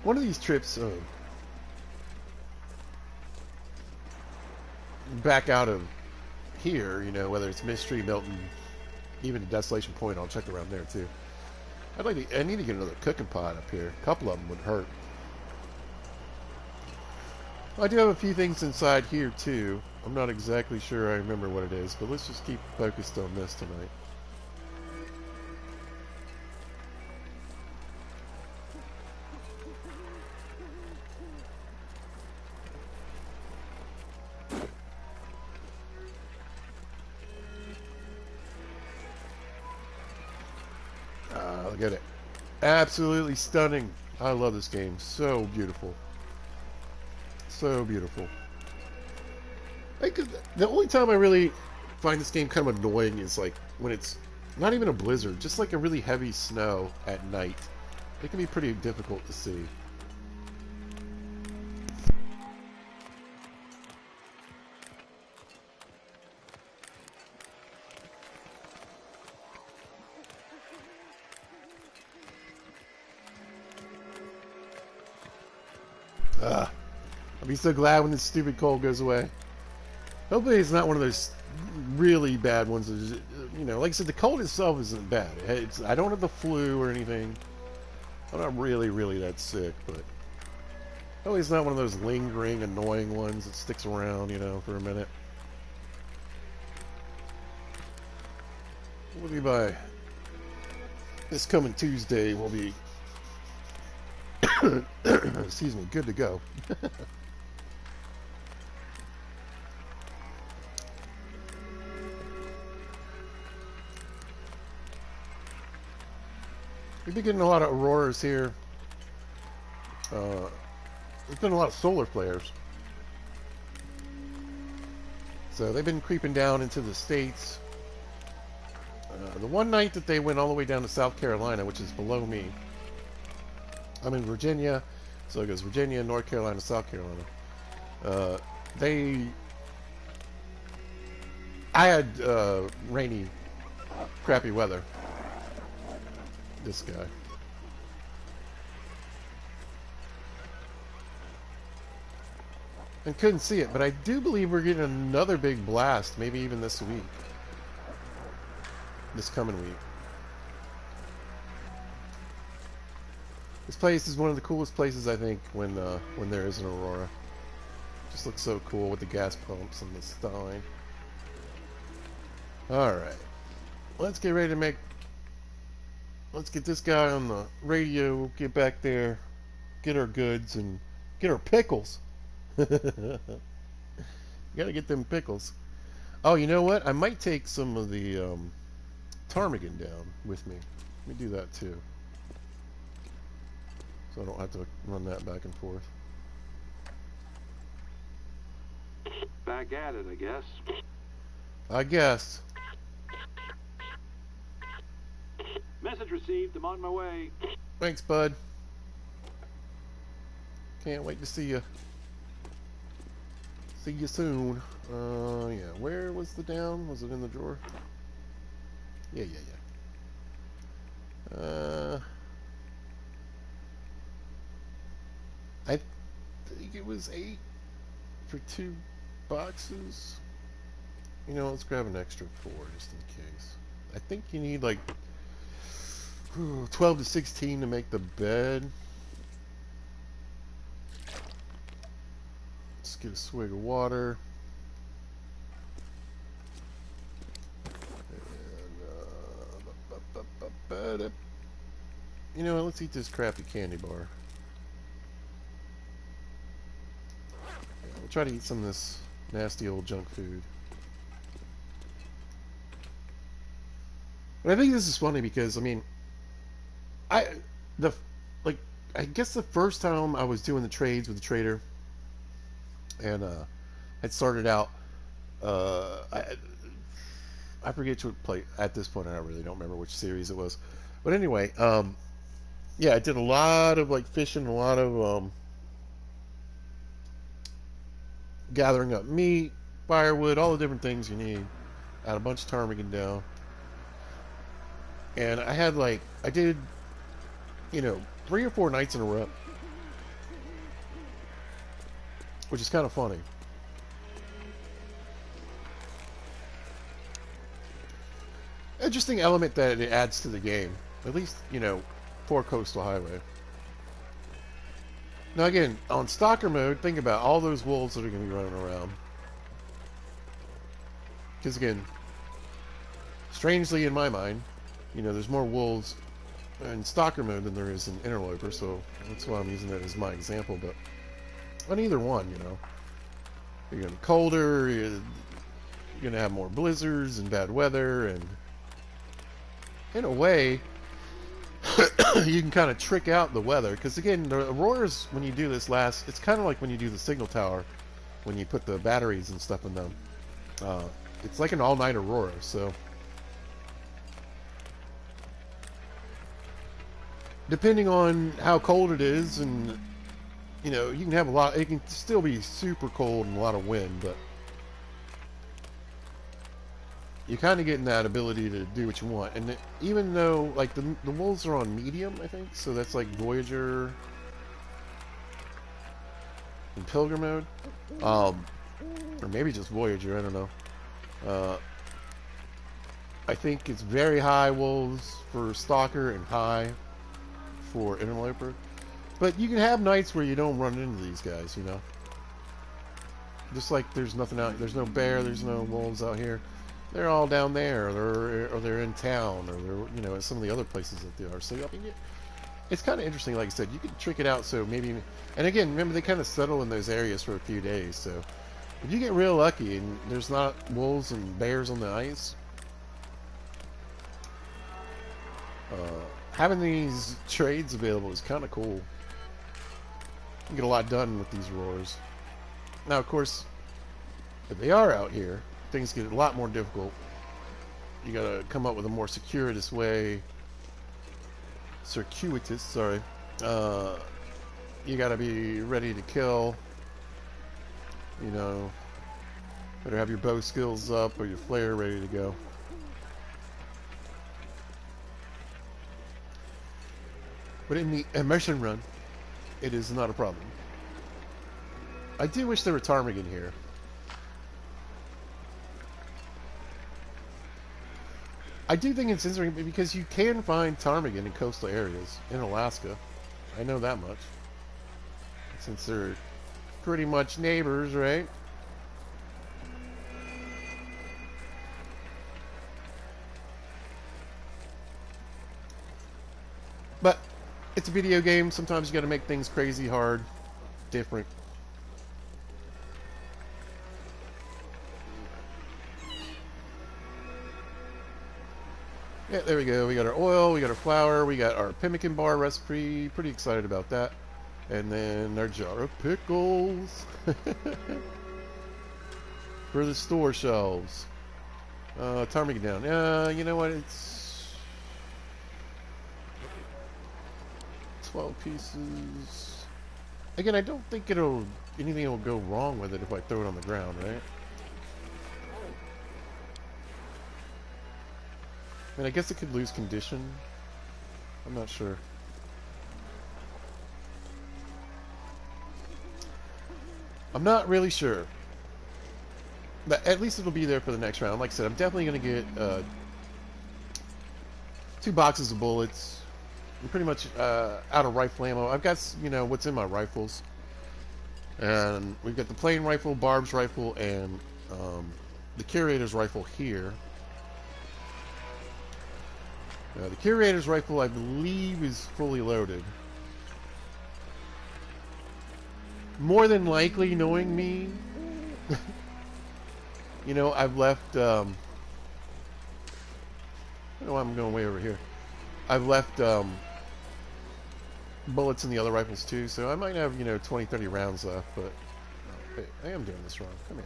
One of these trips back out of here, you know, whether it's Mystery, Milton, even Desolation Point, I'll check around there too. I need to get another cooking pot up here. A couple of them would hurt. I do have a few things inside here too. I'm not exactly sure I remember what it is, but let's just keep focused on this tonight. Look at it. Absolutely stunning. I love this game. So beautiful. So beautiful. The only time I really find this game kind of annoying is like when it's not even a blizzard, just like a really heavy snow at night. It can be pretty difficult to see. I'll be so glad when this stupid cold goes away. Hopefully it's not one of those really bad ones. You know, like I said, the cold itself isn't bad. I don't have the flu or anything. I'm not really that sick, but hopefully it's not one of those lingering, annoying ones that sticks around, you know, for a minute. We'll be by this coming Tuesday. We'll be, excuse me, good to go. We've been getting a lot of auroras here. There's been a lot of solar flares. So they've been creeping down into the States. The one night that they went all the way down to South Carolina, which is below me. I'm in Virginia, so it goes Virginia, North Carolina, South Carolina. I had rainy, crappy weather. This guy. And couldn't see it, but I do believe we're getting another big blast, maybe even this week. This coming week. This place is one of the coolest places, I think, when there is an aurora. Just looks so cool with the gas pumps and the Stein. Alright. Let's get ready to make... Let's get this guy on the radio, get back there, get our goods, and get our pickles. Gotta get them pickles. Oh, you know what? I might take some of the ptarmigan down with me. Let me do that too. So I don't have to run that back and forth. Back at it, I guess. I guess. Message received. I'm on my way. Thanks, bud. Can't wait to see you. See you soon. Yeah. Where was the down? Was it in the drawer? Yeah. I think it was 8 for 2 boxes. You know, let's grab an extra 4 just in case. I think you need like 12 to 16 to make the bed. Let's get a swig of water. And, you know what, let's eat this crappy candy bar. try to eat some of this nasty old junk food. But I think this is funny because, I mean, I the like I guess the first time I was doing the trades with the trader, and I started out. I forget what play at this point. I really don't remember which series it was, but anyway, yeah, I did a lot of like fishing, a lot of gathering up meat, firewood, all the different things you need. I had a bunch of ptarmigan down, and I did, 3 or 4 nights in a row, which is kind of funny. Interesting element that it adds to the game, at least for Coastal Highway. Now again, on Stalker mode, think about all those wolves that are going to be running around. Because again, strangely in my mind, there's more wolves in Stalker mode than there is in Interloper, so that's why I'm using that as my example. But on either one, you're going to be colder, you're going to have more blizzards and bad weather, and in a way, you can kind of trick out the weather. Because again, the auroras, when you do this it's kind of like when you do the signal tower, when you put the batteries and stuff in them. It's like an all-night aurora, so depending on how cold it is, and you can have it can still be super cold and a lot of wind, but you're kind of getting that ability to do what you want. And even though like the wolves are on medium, I think, so that's like Voyager and Pilgrim mode, or maybe just Voyager, I don't know. I think it's very high wolves for Stalker and high for Interloper. But you can have nights where you don't run into these guys, Just like there's nothing out, there's no bear, there's no wolves out here. They're all down there, or they're in town, or they're at some of the other places that they are. So I mean, it's kind of interesting. Like I said, you can trick it out. So maybe, and again, remember they kind of settle in those areas for a few days. So if you get real lucky and there's not wolves and bears on the ice, having these trades available is kind of cool. You can get a lot done with these roars. Now, of course, if they are out here, things get a lot more difficult. You gotta come up with a more circuitous way. Sorry. You gotta be ready to kill. Better have your bow skills up or your flare ready to go. But in the immersion run, it is not a problem. I do wish there were ptarmigan here. I do think it's interesting because you can find ptarmigan in coastal areas in Alaska. I know that much. Since they're pretty much neighbors, right? But it's a video game. Sometimes you got to make things crazy hard, different. Yeah, there we go. We got our oil, we got our flour, we got our pemmican bar recipe. Pretty excited about that. And then our jar of pickles for the store shelves. Ptarmigan down. You know what? It's 12 pieces. Again, I don't think anything will go wrong with it if I throw it on the ground, right? I mean, I guess it could lose condition. I'm not sure. I'm not really sure. But at least it'll be there for the next round. Like I said, I'm definitely going to get 2 boxes of bullets. I'm pretty much out of rifle ammo. I've got, what's in my rifles. And we've got the plain rifle, Barb's rifle, and the Curator's rifle here. The Curator's rifle, I believe, is fully loaded. more than likely, knowing me, you know, I've left. Oh, I'm going way over here. I've left bullets in the other rifles too, so I might have, you know, 20, 30 rounds left. But hey, I am doing this wrong. Come here.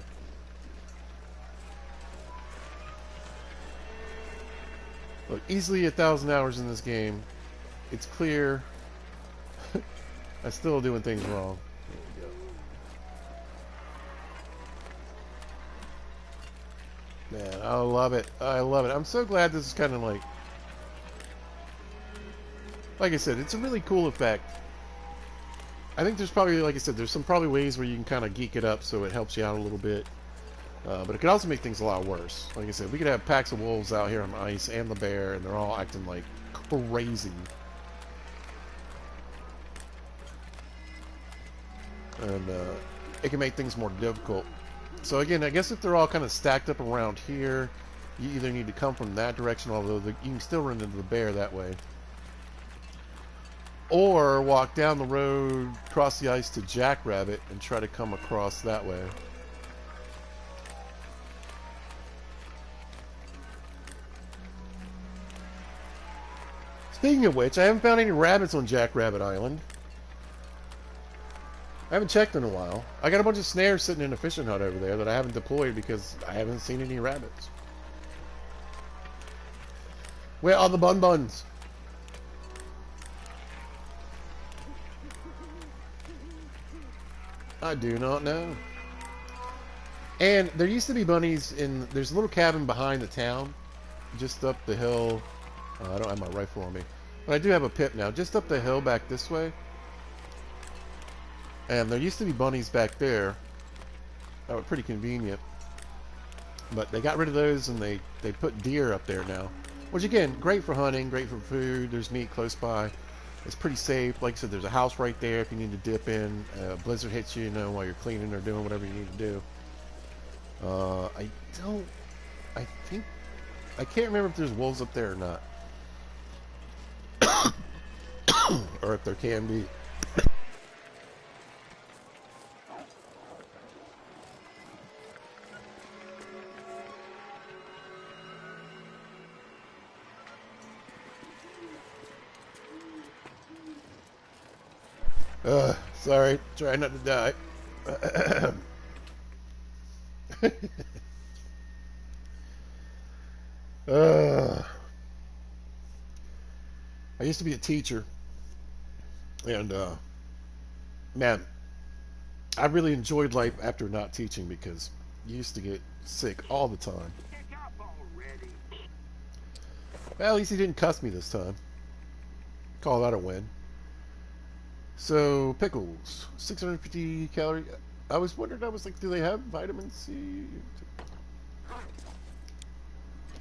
Look, easily 1,000 hours in this game. It's clear. I'm still doing things wrong. There we go. Man, I love it. I love it. I'm so glad this is kind of like I said, it's a really cool effect. I think there's probably, like I said, there's some probably ways where you can kind of geek it up so it helps you out a little bit. But it could also make things a lot worse. Like I said, we could have packs of wolves out here on the ice and the bear, and they're all acting like crazy. And it can make things more difficult. So again, I guess if they're all kind of stacked up around here, you either need to come from that direction, although you can still run into the bear that way. Or walk down the road, cross the ice to Jackrabbit, and try to come across that way. Speaking of which, I haven't found any rabbits on Jackrabbit Island. I haven't checked in a while. I got a bunch of snares sitting in a fishing hut over there that I haven't deployed because I haven't seen any rabbits. Where are the bun-buns? I do not know. And there used to be bunnies in... There's a little cabin behind the town, just up the hill. I don't have my rifle on me. But I do have a pip now. Just up the hill back this way. And there used to be bunnies back there. That were pretty convenient. But they got rid of those and they put deer up there now. Which again, great for hunting, great for food. There's meat close by. It's pretty safe. Like I said, there's a house right there if you need to dip in. Blizzard hits you, you know, while you're cleaning or doing whatever you need to do. I can't remember if there's wolves up there or not. Or if there can be. Sorry, try not to die. I used to be a teacher, and man, I really enjoyed life after not teaching because you used to get sick all the time. Well, at least he didn't cuss me this time. Call that a win. So, pickles, 650 calorie. I was wondering, I was like, do they have vitamin C?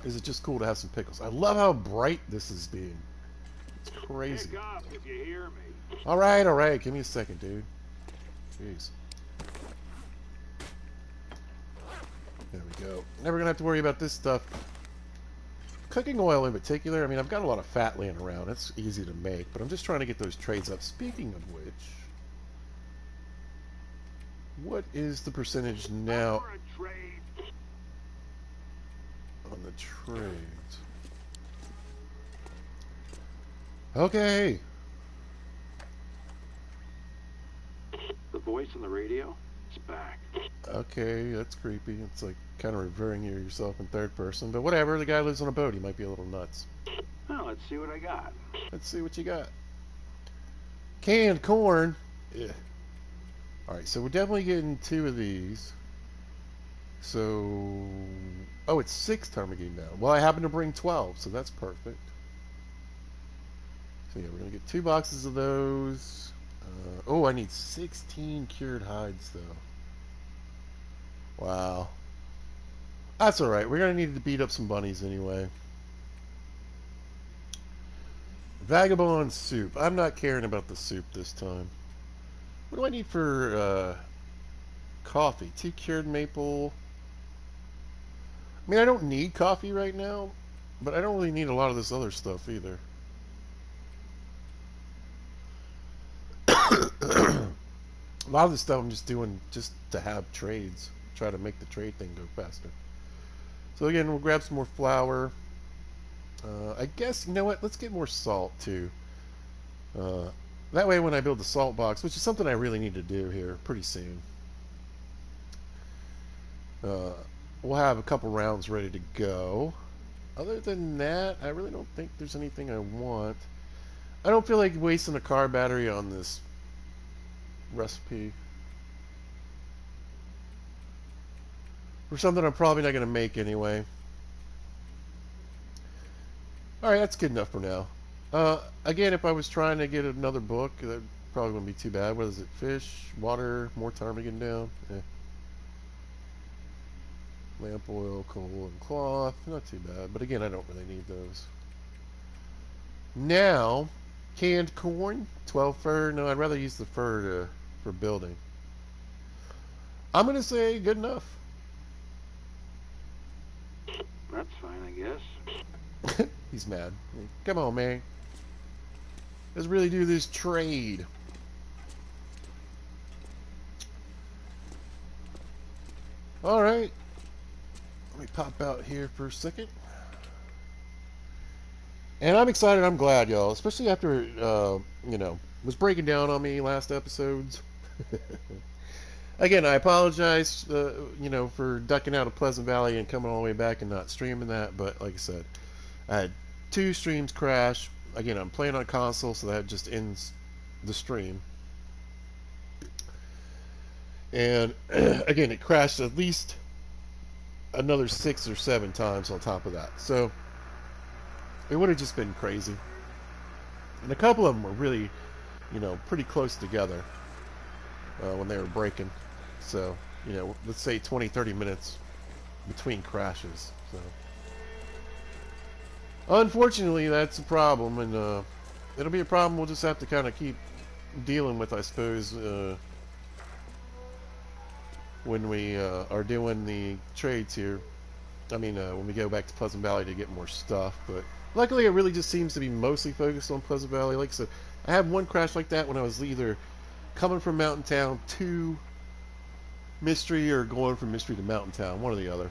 Is it just cool to have some pickles? I love how bright this is being. It's crazy. Pick up if you hear me. All right. Give me a second, dude. Jeez. There we go. Never gonna have to worry about this stuff. Cooking oil in particular, I mean, I've got a lot of fat laying around. It's easy to make, but I'm just trying to get those trades up. Speaking of which, what is the percentage now on the trades? Okay. The voice on the radio is back. Okay, that's creepy. It's like kind of referring to yourself in third person, but whatever. The guy lives on a boat. He might be a little nuts. Well, let's see what I got. Let's see what you got. Canned corn. Ugh. Alright, so we're definitely getting 2 of these. So... Oh, it's 6 ptarmigan now. Well, I happen to bring 12, so that's perfect. So yeah, we're going to get 2 boxes of those. Oh, I need 16 cured hides, though. Wow. That's alright. We're going to need to beat up some bunnies anyway. Vagabond soup. I'm not caring about the soup this time. What do I need for coffee? 2 cured maple. I mean, I don't need coffee right now, but I don't really need a lot of this other stuff either. A lot of this stuff I'm just doing just to have trades. Try to make the trade thing go faster. So again, we'll grab some more flour. I guess, you know what? Let's get more salt too. That way when I build the salt box, which is something I really need to do here pretty soon, we'll have a couple rounds ready to go. Other than that, I really don't think there's anything I want. I don't feel like wasting a car battery on this recipe for something I'm probably not going to make anyway. Alright, that's good enough for now. Again, if I was trying to get another book, that probably wouldn't be too bad. What is it? Fish, water, more ptarmigan down. Lamp oil, coal, and cloth. Not too bad. But again, I don't really need those. Now, canned corn, 12 fur. No, I'd rather use the fur for building. I'm going to say good enough. That's fine, I guess. He's mad. Come on, man. Let's really do this trade. Alright. Let me pop out here for a second. And I'm excited. I'm glad, y'all. Especially after, was breaking down on me last episodes. Again, I apologize, for ducking out of Pleasant Valley and coming all the way back and not streaming that. But like I said, I had 2 streams crash. Again, I'm playing on console, so that just ends the stream. And again, it crashed at least another 6 or 7 times on top of that. So it would have just been crazy. And a couple of them were really, pretty close together when they were breaking. So, let's say 20, 30 minutes between crashes. So, unfortunately, that's a problem, and it'll be a problem we'll just have to kind of keep dealing with, I suppose, when we are doing the trades here. I mean, when we go back to Pleasant Valley to get more stuff. But luckily, it really just seems to be mostly focused on Pleasant Valley. Like I said, I had one crash like that when I was either coming from Mountain Town to Mystery or going from Mystery to Mountain Town, one or the other.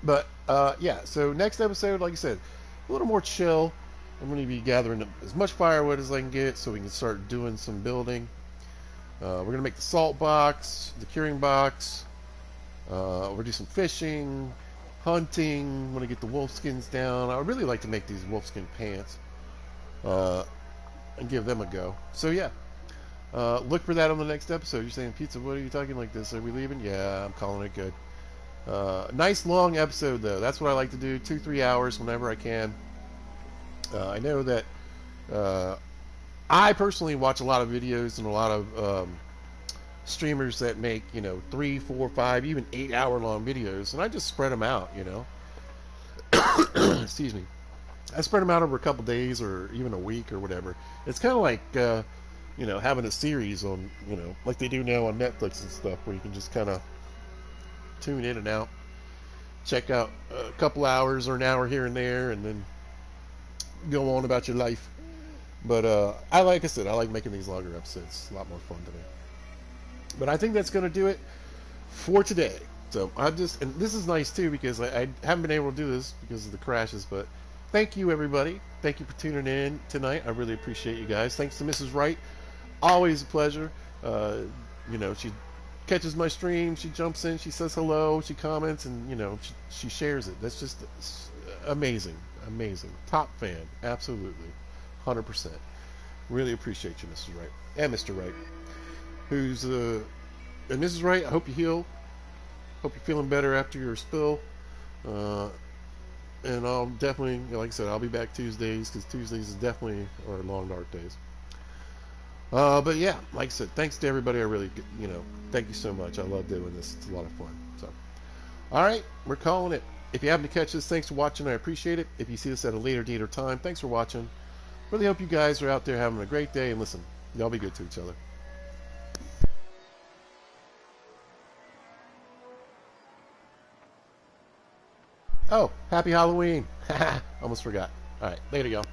But, yeah, so next episode, like I said, a little more chill. I'm going to be gathering as much firewood as I can get so we can start doing some building. We're going to make the salt box, the curing box. We're going to do some fishing, hunting. I'm going to get the wolf skins down. I would really like to make these wolfskin pants and give them a go. So, yeah. Look for that on the next episode. You're saying, Pizza, what are you talking like this? Are we leaving? Yeah, I'm calling it good. Nice long episode, though. That's what I like to do. 2-3 hours whenever I can. I know that I personally watch a lot of videos and a lot of streamers that make, 3, 4, 5, even 8-hour long videos. And I just spread them out, Excuse me. I spread them out over a couple days or even a week or whatever. It's kind of like... having a series on, like they do now on Netflix and stuff, where you can just kind of tune in and out, check out a couple hours or an hour here and there, and then go on about your life. But like I said, I like making these longer episodes. It's a lot more fun to me. But I think that's going to do it for today. So and this is nice too, because I haven't been able to do this because of the crashes, but thank you, everybody. Thank you for tuning in tonight. I really appreciate you guys. Thanks to Mrs. Wright. Always a pleasure. She catches my stream. She jumps in. She says hello. She comments, and, she shares it. That's just amazing. Amazing. Top fan. Absolutely. 100%. Really appreciate you, Mrs. Wright. And Mr. Wright. And Mrs. Wright, I hope you heal. Hope you're feeling better after your spill. And I'll definitely, like I said, I'll be back Tuesdays, because Tuesdays is definitely our long, dark days. But yeah, like I said, thanks to everybody. I really, thank you so much. I love doing this. It's a lot of fun. So, all right, we're calling it. If you happen to catch this, thanks for watching. I appreciate it. If you see this at a later date or time, thanks for watching. Really hope you guys are out there having a great day. And listen, y'all be good to each other. Oh, happy Halloween. Almost forgot. All right, later, y'all.